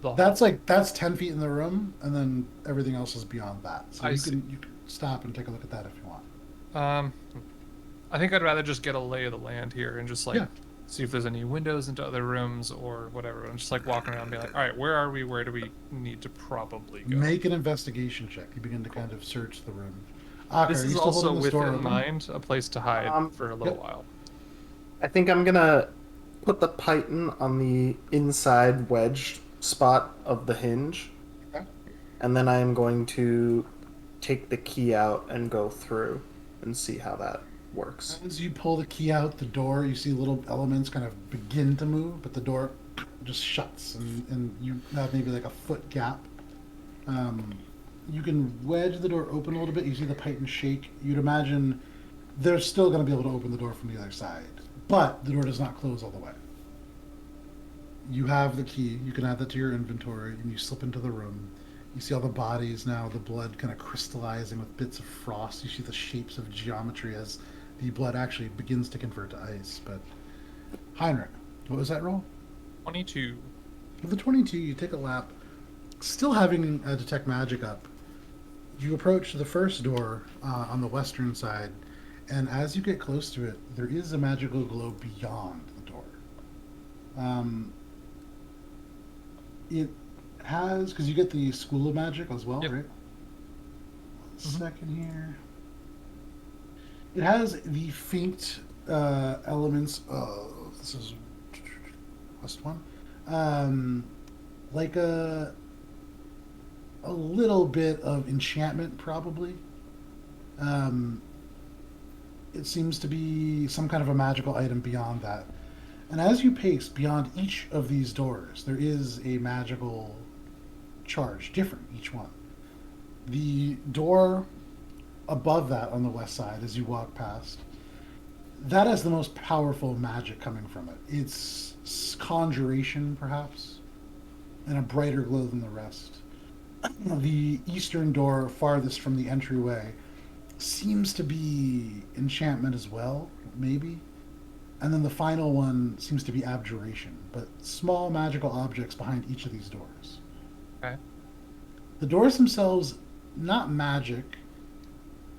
the. That's 10 feet in the room, and then everything else is beyond that. So I you see. can stop and take a look at that if you want. I think I'd rather just get a lay of the land here and just like Yeah. see if there's any windows into other rooms or whatever. And just like walking around and be like, all right, where are we? Where do we need to probably go? Make an investigation check. You begin to kind of search the room. Akka, This are you is still also holding this door within open? mind a place to hide for a little Yep. while. I think I'm gonna put the python on the inside wedged spot of the hinge, Okay. and then I am going to take the key out and go through and see how that works. As you pull the key out the door, you see little elements kind of begin to move, but the door just shuts, and you have maybe like a foot gap. You can wedge the door open a little bit. You see the python shake. You'd imagine they're still going to be able to open the door from the other side, but the door does not close all the way. You have the key. You can add that to your inventory, and you slip into the room. You see all the bodies now, the blood kind of crystallizing with bits of frost. You see the shapes of geometry as the blood actually begins to convert to ice. But Heinrich, what was that roll? 22. With the 22, you take a lap, still having detect magic up. You approach the first door on the western side, and as you get close to it, there is a magical glow beyond the door. It has, because you get the School of Magic as well, Yep. right? Second here. It has the faint elements of, this is last one, like a little bit of enchantment, probably. It seems to be some kind of a magical item beyond that. And as you pace beyond each of these doors, there is a magical charge, different each one. The door above that on the west side, as you walk past, that has the most powerful magic coming from it. It's conjuration, perhaps, and a brighter glow than the rest. The eastern door, farthest from the entryway, seems to be enchantment as well, maybe. And then the final one seems to be abjuration, but small magical objects behind each of these doors. Okay. The doors themselves, not magic,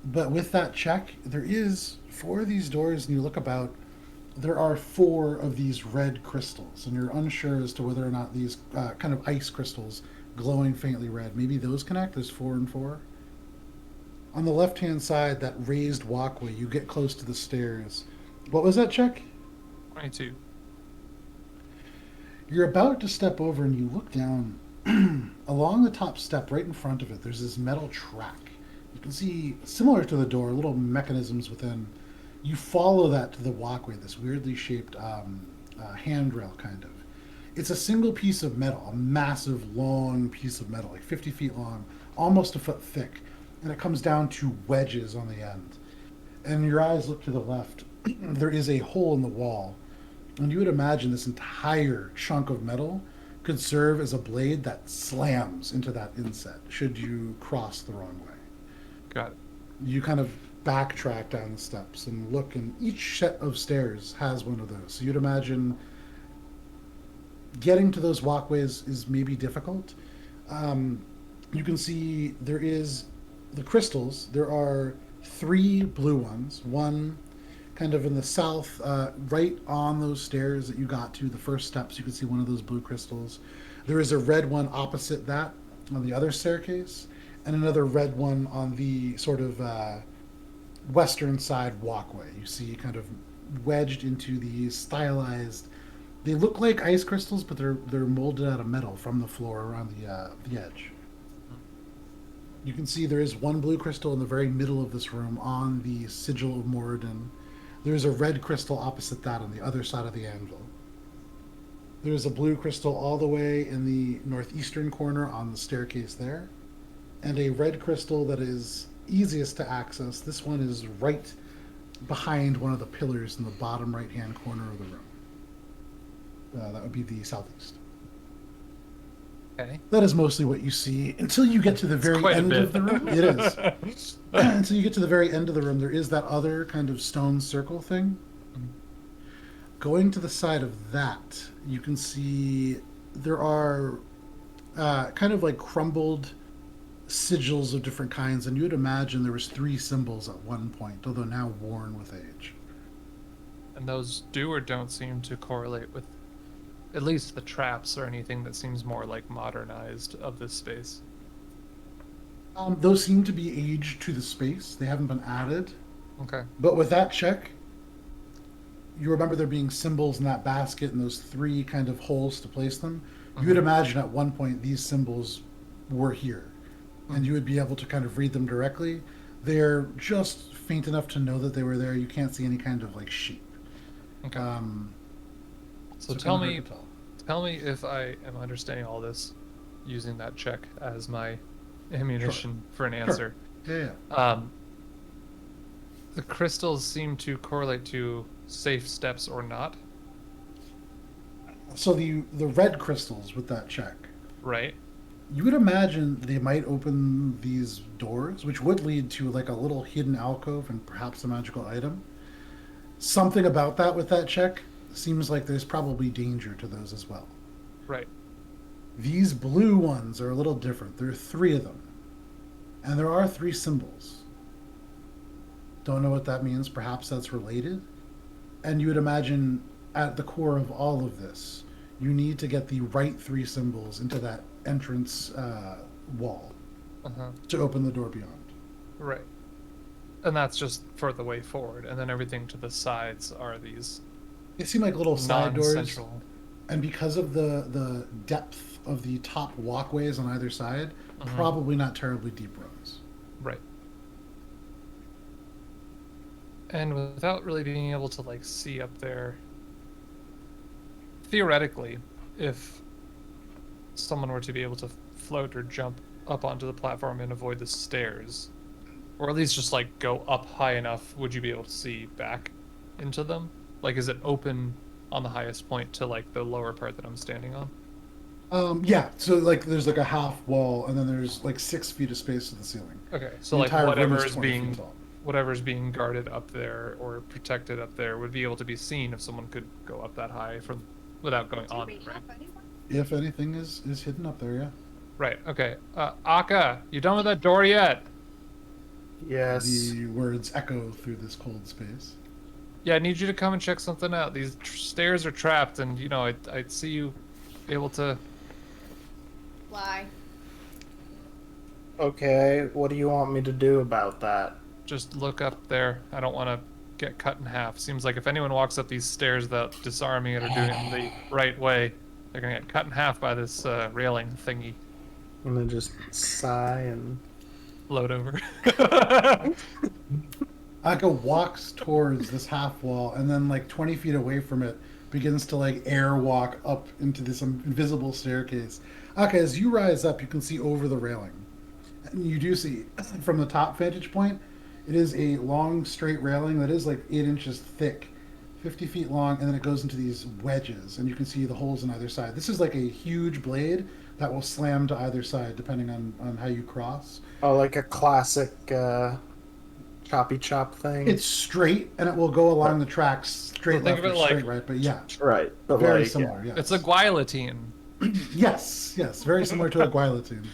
but with that check, there is, for these doors, and you look about, there are 4 of these red crystals, and you're unsure as to whether or not these kind of ice crystals, glowing faintly red, maybe those connect. There's 4 and 4. On the left-hand side, that raised walkway, you get close to the stairs. What was that check? 22. You're about to step over and you look down along the top step, right in front of it, there's this metal track. You can see, similar to the door, little mechanisms within. You follow that to the walkway, this weirdly shaped handrail, kind of. It's a single piece of metal, a massive, long piece of metal, like 50 feet long, almost a foot thick, and it comes down to wedges on the end. And your eyes look to the left. There is a hole in the wall, and you would imagine this entire chunk of metal could serve as a blade that slams into that inset should you cross the wrong way. Got it. You kind of backtrack down the steps and look, and each set of stairs has one of those. So you'd imagine getting to those walkways is maybe difficult. You can see there is the crystals. There are 3 blue ones, one kind of in the south, right on those stairs that you got to, the first steps, you can see one of those blue crystals. There is a red one opposite that on the other staircase, and another red one on the sort of western side walkway. You see kind of wedged into these stylized, they look like ice crystals, but they're molded out of metal from the floor around the edge. You can see there is one blue crystal in the very middle of this room on the sigil of Morwen. There's a red crystal opposite that on the other side of the anvil. There's a blue crystal all the way in the northeastern corner on the staircase there, and a red crystal that is easiest to access. This one is right behind one of the pillars in the bottom right-hand corner of the room. That would be the southeast. Okay. That is mostly what you see until you get to the very end of the room. It is. Until you get to the very end of the room, there is that other kind of stone circle thing. Going to the side of that, you can see there are kind of like crumbled sigils of different kinds, and you would imagine there was 3 symbols at one point, although now worn with age. And those do or don't seem to correlate with at least the traps or anything that seems more like modernized of this space. Those seem to be aged to the space. They haven't been added. Okay. But with that check, you remember there being symbols in that basket and those 3 kind of holes to place them. You would imagine at one point these symbols were here, and you would be able to kind of read them directly. They're just faint enough to know that they were there. You can't see any kind of like shape. Okay. So kind tell of hard me, to tell me if I am understanding all this using that check as my ammunition for an answer. Yeah. The crystals seem to correlate to safe steps or not, So the red crystals with that check, right? you would imagine they might open these doors, which would lead to like a little hidden alcove and perhaps a magical item. Something about that with that check seems like there's probably danger to those as well. Right. These blue ones are a little different. There are 3 of them, and there are 3 symbols. Don't know what that means. Perhaps that's related. And you would imagine at the core of all of this, you need to get the right 3 symbols into that entrance wall to open the door beyond. Right. And that's just for the way forward, and then everything to the sides are these They seem like little side doors, non-central. and because of the depth of the top walkways on either side, probably not terribly deep rooms. Right. And without really being able to like see up there, theoretically, if someone were to be able to float or jump up onto the platform and avoid the stairs, or at least just like go up high enough, would you be able to see back into them? Like, is it open on the highest point to like the lower part that I'm standing on? Yeah, so like there's like a half wall, and then there's like 6 feet of space to the ceiling. Okay, so The like entire room whatever is is 20 feet being tall. whatever's being guarded up there or protected up there would be able to be seen if someone could go up that high from without going Do on we it, right? have anyone? If anything is hidden up there, yeah. Right, okay. Akka, you done with that door yet? Yes. The words echo through this cold space. Yeah, I need you to come and check something out. These stairs are trapped, and you know, I'd see you able to. Lie. Okay, what do you want me to do about that? Just look up there. I don't want to get cut in half. Seems like if anyone walks up these stairs without disarming it or doing it the right way, they're gonna get cut in half by this railing thingy. I'm gonna just sigh and Float over. Akka walks towards this half wall, and then like 20 feet away from it, begins to like airwalk up into this invisible staircase. Akka, as you rise up, you can see over the railing. And you do see from the top vantage point, it is a long straight railing that is like 8 inches thick, 50 feet long, and then it goes into these wedges, and you can see the holes on either side. This is like a huge blade that will slam to either side depending on how you cross. oh, like a classic choppy chop thing. It's straight, and it will go along the tracks straight Think left of or it like- straight right, but yeah, right, but very like, similar. Yes. It's a guillotine. yes, very similar to a guillotine.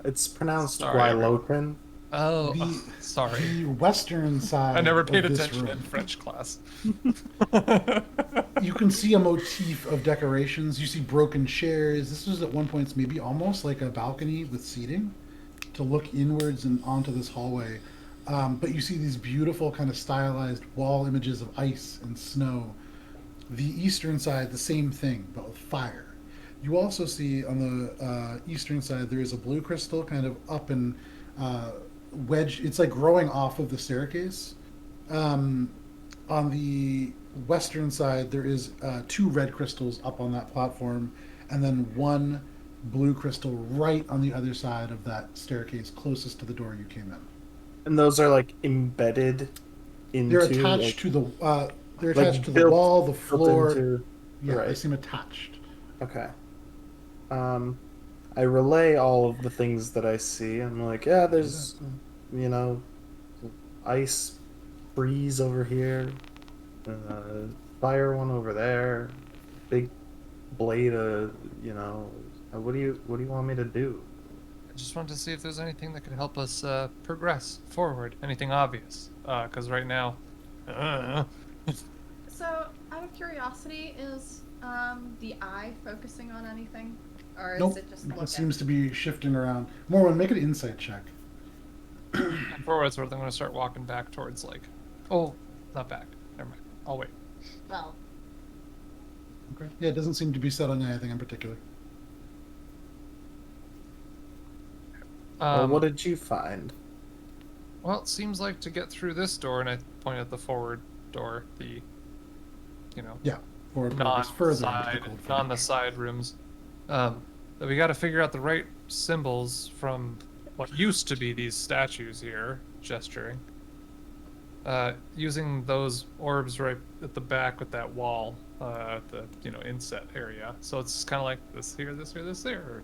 it's pronounced Sorry, guillotin. Oh, The- sorry. The western side. I never paid of this attention room, in French class. you can see a motif of decorations. You see broken chairs. This was at one point maybe almost like a balcony with seating to look inwards and onto this hallway. But you see these beautiful kind of stylized wall images of ice and snow. The eastern side, the same thing, but with fire. You also see on the eastern side there is a blue crystal kind of up and wedge. It's like growing off of the staircase. On the western side, there is 2 red crystals up on that platform, and then 1 blue crystal right on the other side of that staircase, closest to the door you came in. And those are like embedded into. They're attached like, to the. They're like attached to the built- wall, the built floor. into- Yeah, they right. seem attached. Okay. I relay all of the things that I see. I'm like, yeah, there's, ice breeze over here, fire one over there, big blade of, what do you want me to do? I just wanted to see if there's anything that could help us progress forward. Anything obvious? Because right now, So, out of curiosity, is the eye focusing on anything, or is Nope. it just It looking? seems to be shifting around. Morwen, make an insight check. forward, I'm going to start walking back towards oh, not back. Never mind. I'll wait. Well, Okay. Yeah, it doesn't seem to be set on anything in particular. Well, what did you find? Well, it seems like to get through this door, and I point at the forward door, the, Yeah, forward progress further into the non-side, Coldforge. non the side rooms, that we got to figure out the right symbols from what used to be these statues here, gesturing. Using those orbs right at the back with that wall, the inset area. So it's kind of like this here, this here, this there. Or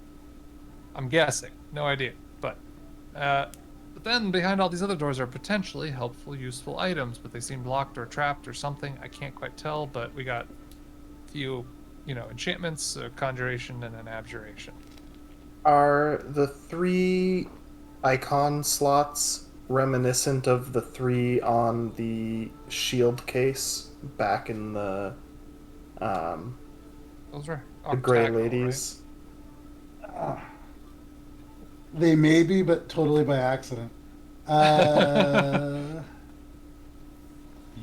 I'm guessing, no idea. But then behind all these other doors are potentially helpful, useful items, but they seem locked or trapped or something. I can't quite tell, but we got a few, enchantments, a conjuration, and an abjuration. Are the 3 icon slots reminiscent of the 3 on the shield case back in the Those are Grey octagonal, right? Ladies? They may be, but totally by accident.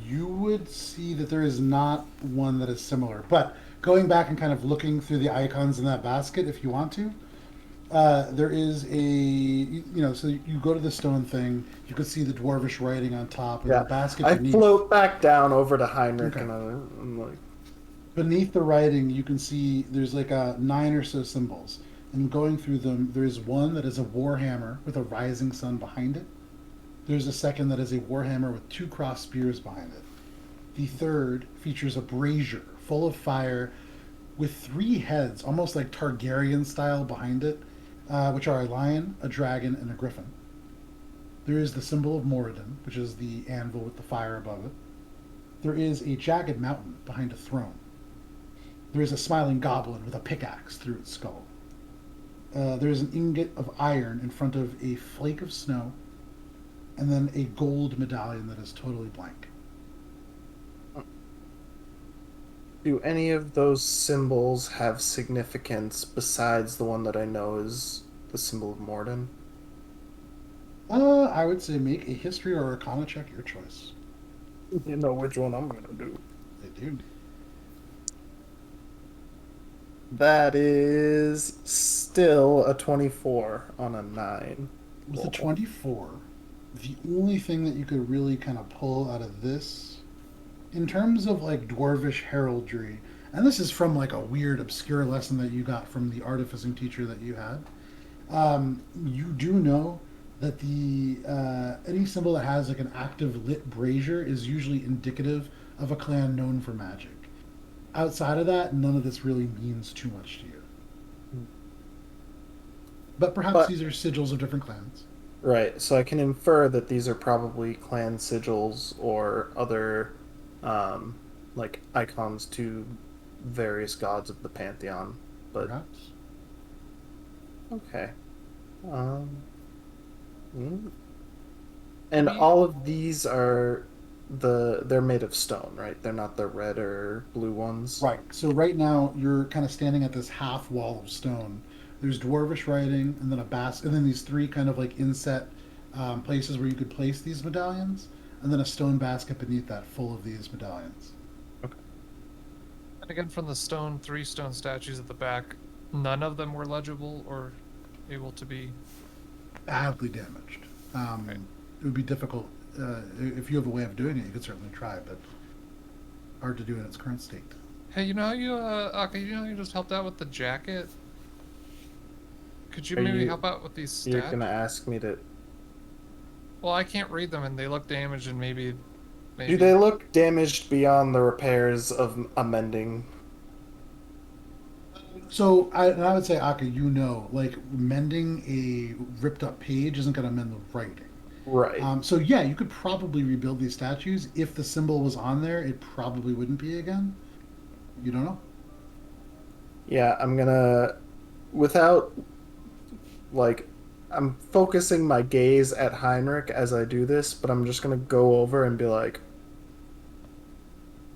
You would see that there is not one that is similar. But going back and kind of looking through the icons in that basket, if you want to, there is so you go to the stone thing, you could see the dwarvish writing on top, and the basket I beneath. float back down over to Heinrich, Okay. and I'm like, Beneath the writing, you can see there's like 9 or so symbols. And going through them, there is one that is a warhammer with a rising sun behind it. There's a second that is a warhammer with 2 crossed spears behind it. The third features a brazier full of fire with 3 heads, almost like Targaryen style behind it, which are a lion, a dragon, and a griffin. There is the symbol of Moradin, which is the anvil with the fire above it. There is a jagged mountain behind a throne. There is a smiling goblin with a pickaxe through its skull. There is an ingot of iron in front of a flake of snow, and then a gold medallion that is totally blank. do any of those symbols have significance besides the one that I know is the symbol of Morden? I would say make a history or arcana check, your choice. You know which one I'm gonna do. They do. That is still a 24 on a 9. With a roll. 24, the only thing that you could really kind of pull out of this, in terms of like dwarvish heraldry, and this is from like a weird, obscure lesson that you got from the artificing teacher that you had, you do know that the any symbol that has like an active lit brazier is usually indicative of a clan known for magic. Outside of that, none of this really means too much to you. But perhaps But- these are sigils of different clans. Right, so I can infer that these are probably clan sigils or other, like, icons to various gods of the pantheon. But, Perhaps. okay. Mm. And Maybe- all of these are they're made of stone, right? They're not the red or blue ones. Right. So right now you're kind of standing at this half wall of stone. There's dwarvish writing, and then a basket, and then these three kind of like inset places where you could place these medallions, and then a stone basket beneath that full of these medallions. And again, from the three stone statues at the back, none of them were legible or able to be. Badly damaged. Right. It would be difficult if you have a way of doing it. You could certainly try, but hard to do in its current state. Hey, you know how you, Aka, you know how you just helped out with the jacket? Could you Are maybe you- help out with these You're stats? gonna ask me to. Well, I can't read them, and they look damaged, and maybe. Do they look damaged beyond the repairs of amending? So I would say, Aka, you know, like mending a ripped up page isn't going to mend the writing. Right. So yeah, you could probably rebuild these statues. If the symbol was on there, it probably wouldn't be again. You don't know. Yeah, I'm gonna, without, like, I'm focusing my gaze at Heinrich as I do this, but I'm just gonna go over and be like,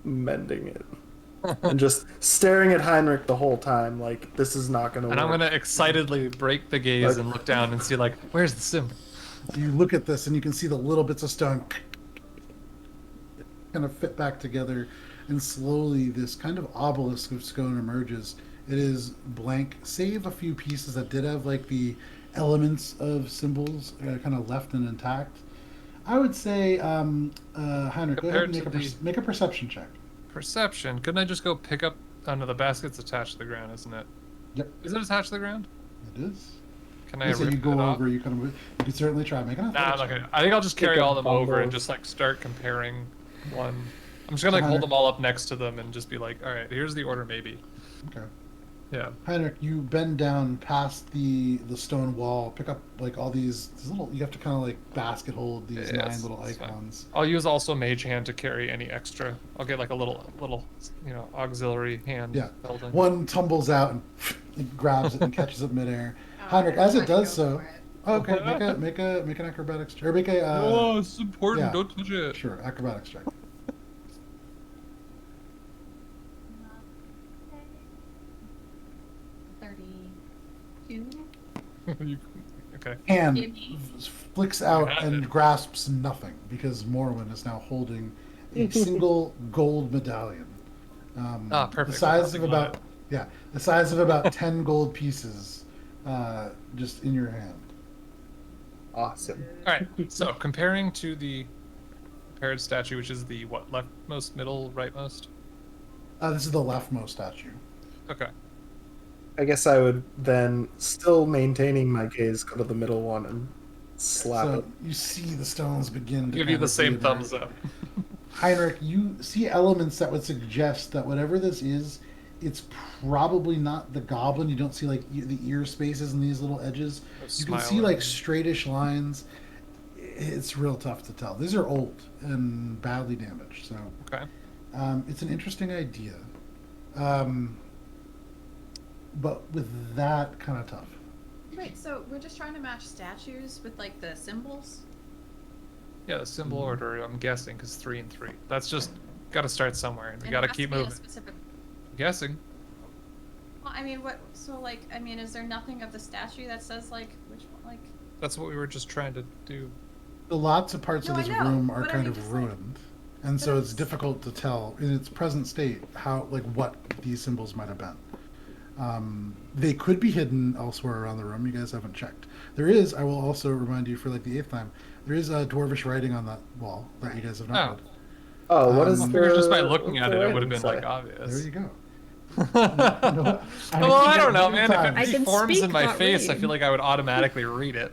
mending it. And just staring at Heinrich the whole time, like, this is not gonna work. And I'm gonna excitedly break the gaze and look down and see, like, where's the symbol? You look at this and you can see the little bits of stone kind of fit back together, and slowly this kind of obelisk of stone emerges. It is blank, save a few pieces that did have like the elements of symbols kind of left and intact. I would say, Heinrich, go ahead and Compared to make a perception check. Perception. Couldn't I just go pick up? Oh no, the basket's attached to the ground, isn't it? Yep, Is it attached to the ground? it is. Can I I say rip you go it off? over, you kind of, you could certainly try. Make an Nah, I'm athletics not check. gonna. I think I'll just carry Pick up all them over and bundles. just like start comparing one. I'm just gonna like hold them all up next to them and just be like, all right, here's the order, maybe. Okay. Yeah. Heinrich, you bend down past the stone wall, pick up like all these little. You have to kind of like basket hold these Yeah, 9 little it's fine. icons. I'll use also mage hand to carry any extra. I'll get like a little, auxiliary hand. Yeah. held in. One tumbles out and it grabs it and catches it midair. Oh, Heinrich, I as it tried to does go so. for it. Okay, make an acrobatics check. Or make a Oh, it's important. yeah. Don't touch it. sure acrobatics check. 32. Okay. Hand Gimme. flicks out have and it. grasps nothing because Morwen is now holding a single gold medallion. Ah, perfect. The size Nothing of on about the size of about 10 gold pieces, just in your hand. Awesome. All right. So comparing to the paired statue, which is the what, leftmost, middle, rightmost? This is the leftmost statue. Okay. I guess I would then, still maintaining my gaze, go to the middle one and slap So it. you see the stones begin to Give you kind the of same reemerge. thumbs up. Heinrich, you see elements that would suggest that whatever this is, it's probably not the goblin. You don't see like the ear spaces and these little edges. You can see like straightish lines. It's real tough to tell. These are old and badly damaged. So Okay. it's an interesting idea. But with that, kind of tough. Wait, so we're just trying to match statues with like the symbols? Yeah, the symbol order. I'm guessing because 3 and 3. That's just got to start somewhere, and we And got it to has keep be in a moving. specific- I'm guessing. Well, I mean, what? So like, I mean, is there nothing of the statue that says like which one? Like, That's what we were just trying to do. Lots of parts No, of I this know, room are but I kind mean, of just, like- ruined, and but so it's it's- difficult to tell in its present state how, like, what these symbols might have been. They could be hidden elsewhere around the room. You guys haven't checked. There is, I will also remind you for like the 8th time, there is a dwarvish writing on that wall that you guys have not read. Oh, what is I Um, figured just by the- looking what's at the it, it would have writing been like say? obvious. There you go. Well, I don't know, man. If I it can forms speak, in my not face, I read. feel like I would automatically read it.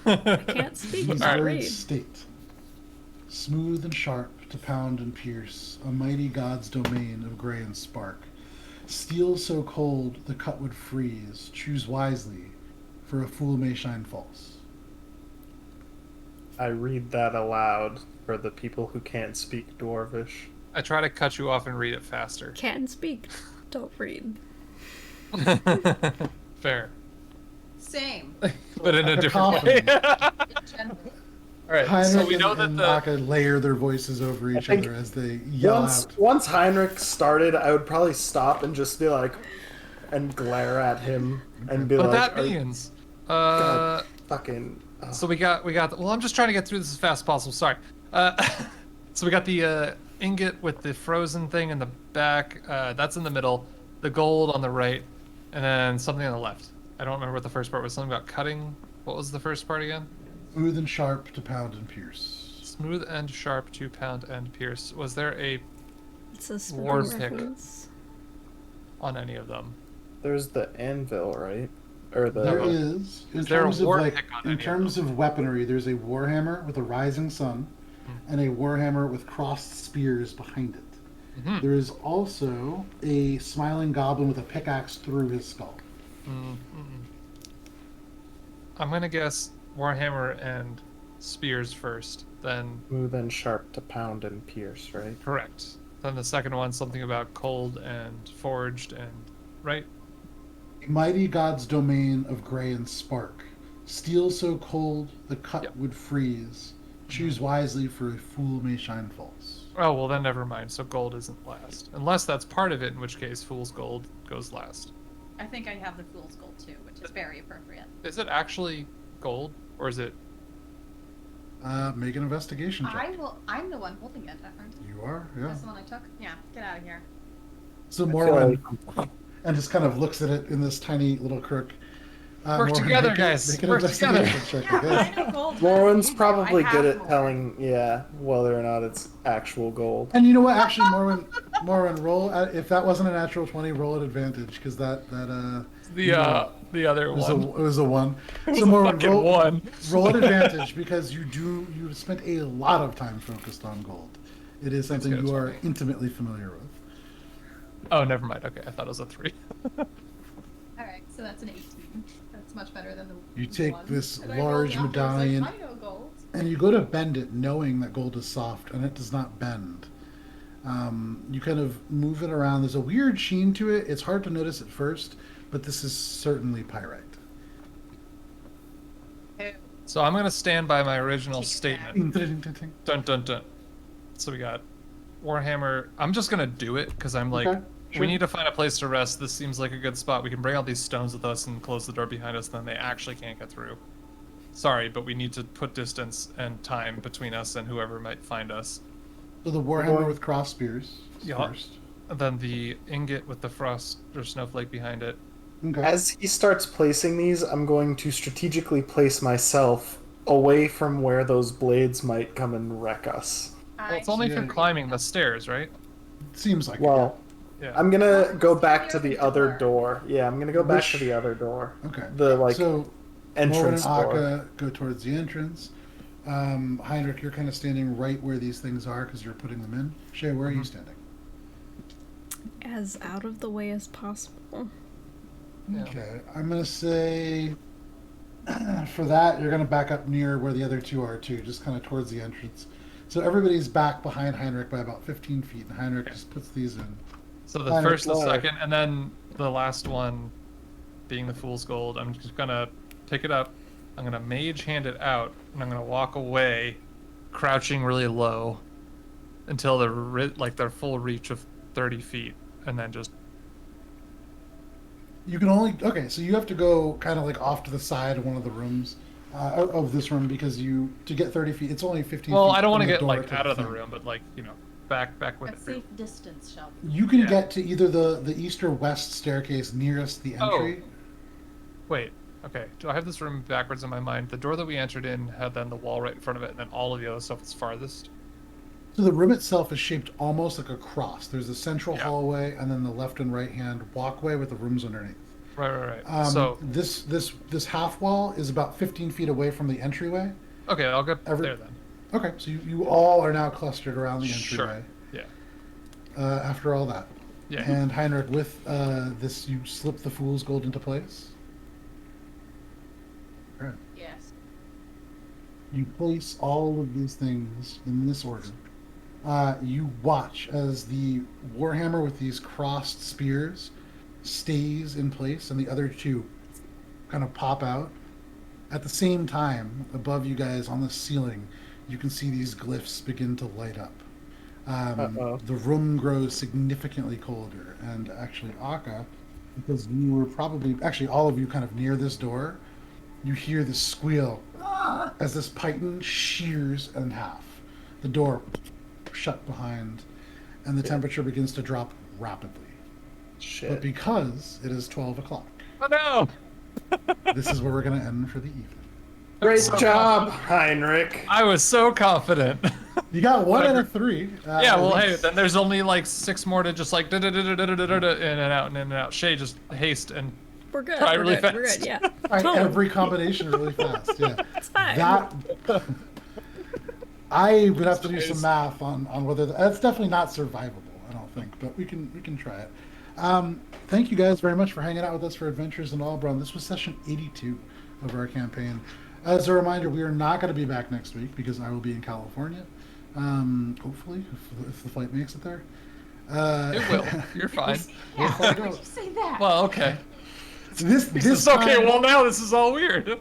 I can't speak, These not words read. state, smooth and sharp to pound and pierce, a mighty god's domain of gray and spark. Steel so cold the cut would freeze, choose wisely, for a fool may shine false. I read that aloud for the people who can't speak Dwarvish. I try to cut you off and read it faster. Can speak, don't read. Fair. Same. But in a Like different way. Generally. Alright, so Heinrich we know that and the... Aka layer their voices over each think other as they yell out. Once Heinrich started, I would probably stop and just be like, and glare at him and be What like, that means... God, fucking. So we got well, I'm just trying to get through this as fast as possible, sorry. So we got the ingot with the frozen thing in the back, that's in the middle, the gold on the right, and then something on the left. I don't remember what the first part was, something about cutting. What was the first part again? Smooth and sharp to pound and pierce. Smooth and sharp to pound and pierce. Was there a It's a War spooky pick. reference. on any of them? There's the anvil, right? Or the. There is, in there a terms of war like, pick on in any of terms of weaponry, there's a warhammer with a rising sun, and a warhammer with crossed spears behind it. Mhm. There is also a smiling goblin with a pickaxe through his skull. I'm gonna guess Warhammer and spears first, then Smooth and sharp to pound and pierce, right? correct. Then the second one, something about cold and forged and right. Mighty god's domain of gray and spark. Steel so cold the cut Yep. would freeze. Choose wisely, for a fool may shine false. Oh well, then never mind. So gold isn't last, unless that's part of it, in which case fool's gold goes last. I think I have the fool's gold too, which is very appropriate. Is it actually gold, or is it? Make an investigation check. I'm the one holding it, aren't I? You are, yeah. That's the one I took? Yeah, get out of here. So I feel Morwen and just kind of looks at it in this tiny little crook. Work Morwen, together, make a- guys. Make an Work together. investigation check, I Yeah, guess. I know gold. Morwen's I probably have good at more. telling, yeah, whether or not it's actual gold. And you know what? Actually, Morwen, roll. If that wasn't a natural 20, roll at advantage because that The other was one. it was a 1. It was So a Morwen, fucking roll, one. roll at advantage because you spent a lot of time focused on gold. It is something good, you it's are funny. intimately familiar with. Oh, never mind. Okay, I thought it was a 3. Alright, so that's an 18. That's much better than the You take one. this And I rolled large the opposite. medallion I know gold. and you go to bend it knowing that gold is soft and it does not bend. You kind of move it around. There's a weird sheen to it. It's hard to notice at first, but this is certainly pyrite. So I'm gonna stand by my original Take it statement. Dun dun dun. So we got Warhammer. I'm just gonna do it because I'm like, Okay, sure. we need to find a place to rest. This seems like a good spot. We can bring all these stones with us and close the door behind us. Then they actually can't get through. Sorry, but we need to put distance and time between us and whoever might find us. So the warhammer with cross spears Yeah. first. And then the ingot with the frost or snowflake behind it. Okay. As he starts placing these, I'm going to strategically place myself away from where those blades might come and wreck us. Well, it's only if you're Yeah. climbing the stairs, right? Seems like Well, Yeah. I'm gonna go back to Open the the other door. door. Yeah, I'm gonna go back Which- to the other door. it. Okay. The like So entrance Morwen and door. Akka go towards the entrance. Heinrich, you're kind of standing right where these things are because you're putting them in. Shay, where are you standing? As out of the way as possible. Yeah. Okay, I'm gonna say for that you're gonna back up near where the other two are too, just kind of towards the entrance. So everybody's back behind Heinrich by about 15 feet, and Heinrich just puts these in. So the Fine, first, the fly. second, and then the last one being the Fool's Gold. I'm just gonna pick it up. I'm gonna mage hand it out, and I'm gonna walk away, crouching really low, until they're like their full reach of 30 feet, and then just You can only so you have to go kind of like off to the side of one of the rooms of this room because to get 30 feet, it's only 15. well, feet I don't want from to the get door like to out of the thing. room, but like back with At it. safe distance, Shelby. You can Yeah. get to either the east or west staircase nearest the entry. Wait. Okay. Do I have this room backwards in my mind? The door that we entered in had then the wall right in front of it, and then all of the other stuff is farthest. So the room itself is shaped almost like a cross. There's a central Yeah. hallway, and then the left and right hand walkway with the rooms underneath. Right. So this half wall is about 15 feet away from the entryway. Okay, I'll get Every- there then. Okay, so you all are now clustered around the Sure. entryway. Yeah. After all that, Yeah. and Heinrich, with this, you slip the fool's gold into place. Right. Yes. You place all of these things in this order. You watch as the warhammer with these crossed spears stays in place, and the other two kind of pop out. At the same time, above you guys on the ceiling, you can see these glyphs begin to light up. The room grows significantly colder, and actually, Akka, because you were probably actually all of you kind of near this door, you hear this squeal as this python shears in half. The door shut behind, and the temperature begins to drop rapidly. Shit. But because it is 12 o'clock, Oh no! this is where we're going to end for the evening. Great job, Heinrich. I was so confident. You got 1 out of 3. Yeah, well, at hey, least. then there's only like 6 more to just like in and out and in and out. Shay, just haste and We're good. Try we're really good. We're fast. good. Yeah. Right, Totally. every combination really fast. Yeah, It's fine. that. I would have to do some math on whether that's definitely not survivable. I don't think, but we can try it. Thank you guys very much for hanging out with us for Adventures in Alberon. This was session 82 of our campaign. As a reminder, we are not going to be back next week because I will be in California. Hopefully, if the flight makes it there. it will. You're fine. We'll Yeah, find why'd out. you say that? Well, okay. This Okay, time- well now this is all weird.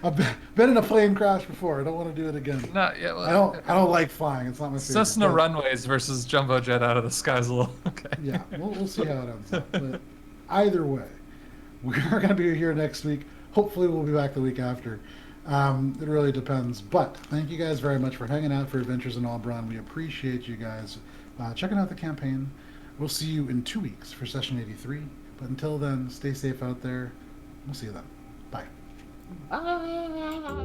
I've been in a plane crash before. I don't want to do it again. Not yet. Well, I don't like flying. It's not my favorite. Cessna but- runways versus jumbo jet out of the skies a little. Okay. Yeah, we'll see how it ends up. But either way, we are going to be here next week. Hopefully, we'll be back the week after. It really depends. But thank you guys very much for hanging out for Adventures in Alberon. We appreciate you guys checking out the campaign. We'll see you in 2 weeks for session 83. But until then, stay safe out there. We'll see you then. Bye. Ah.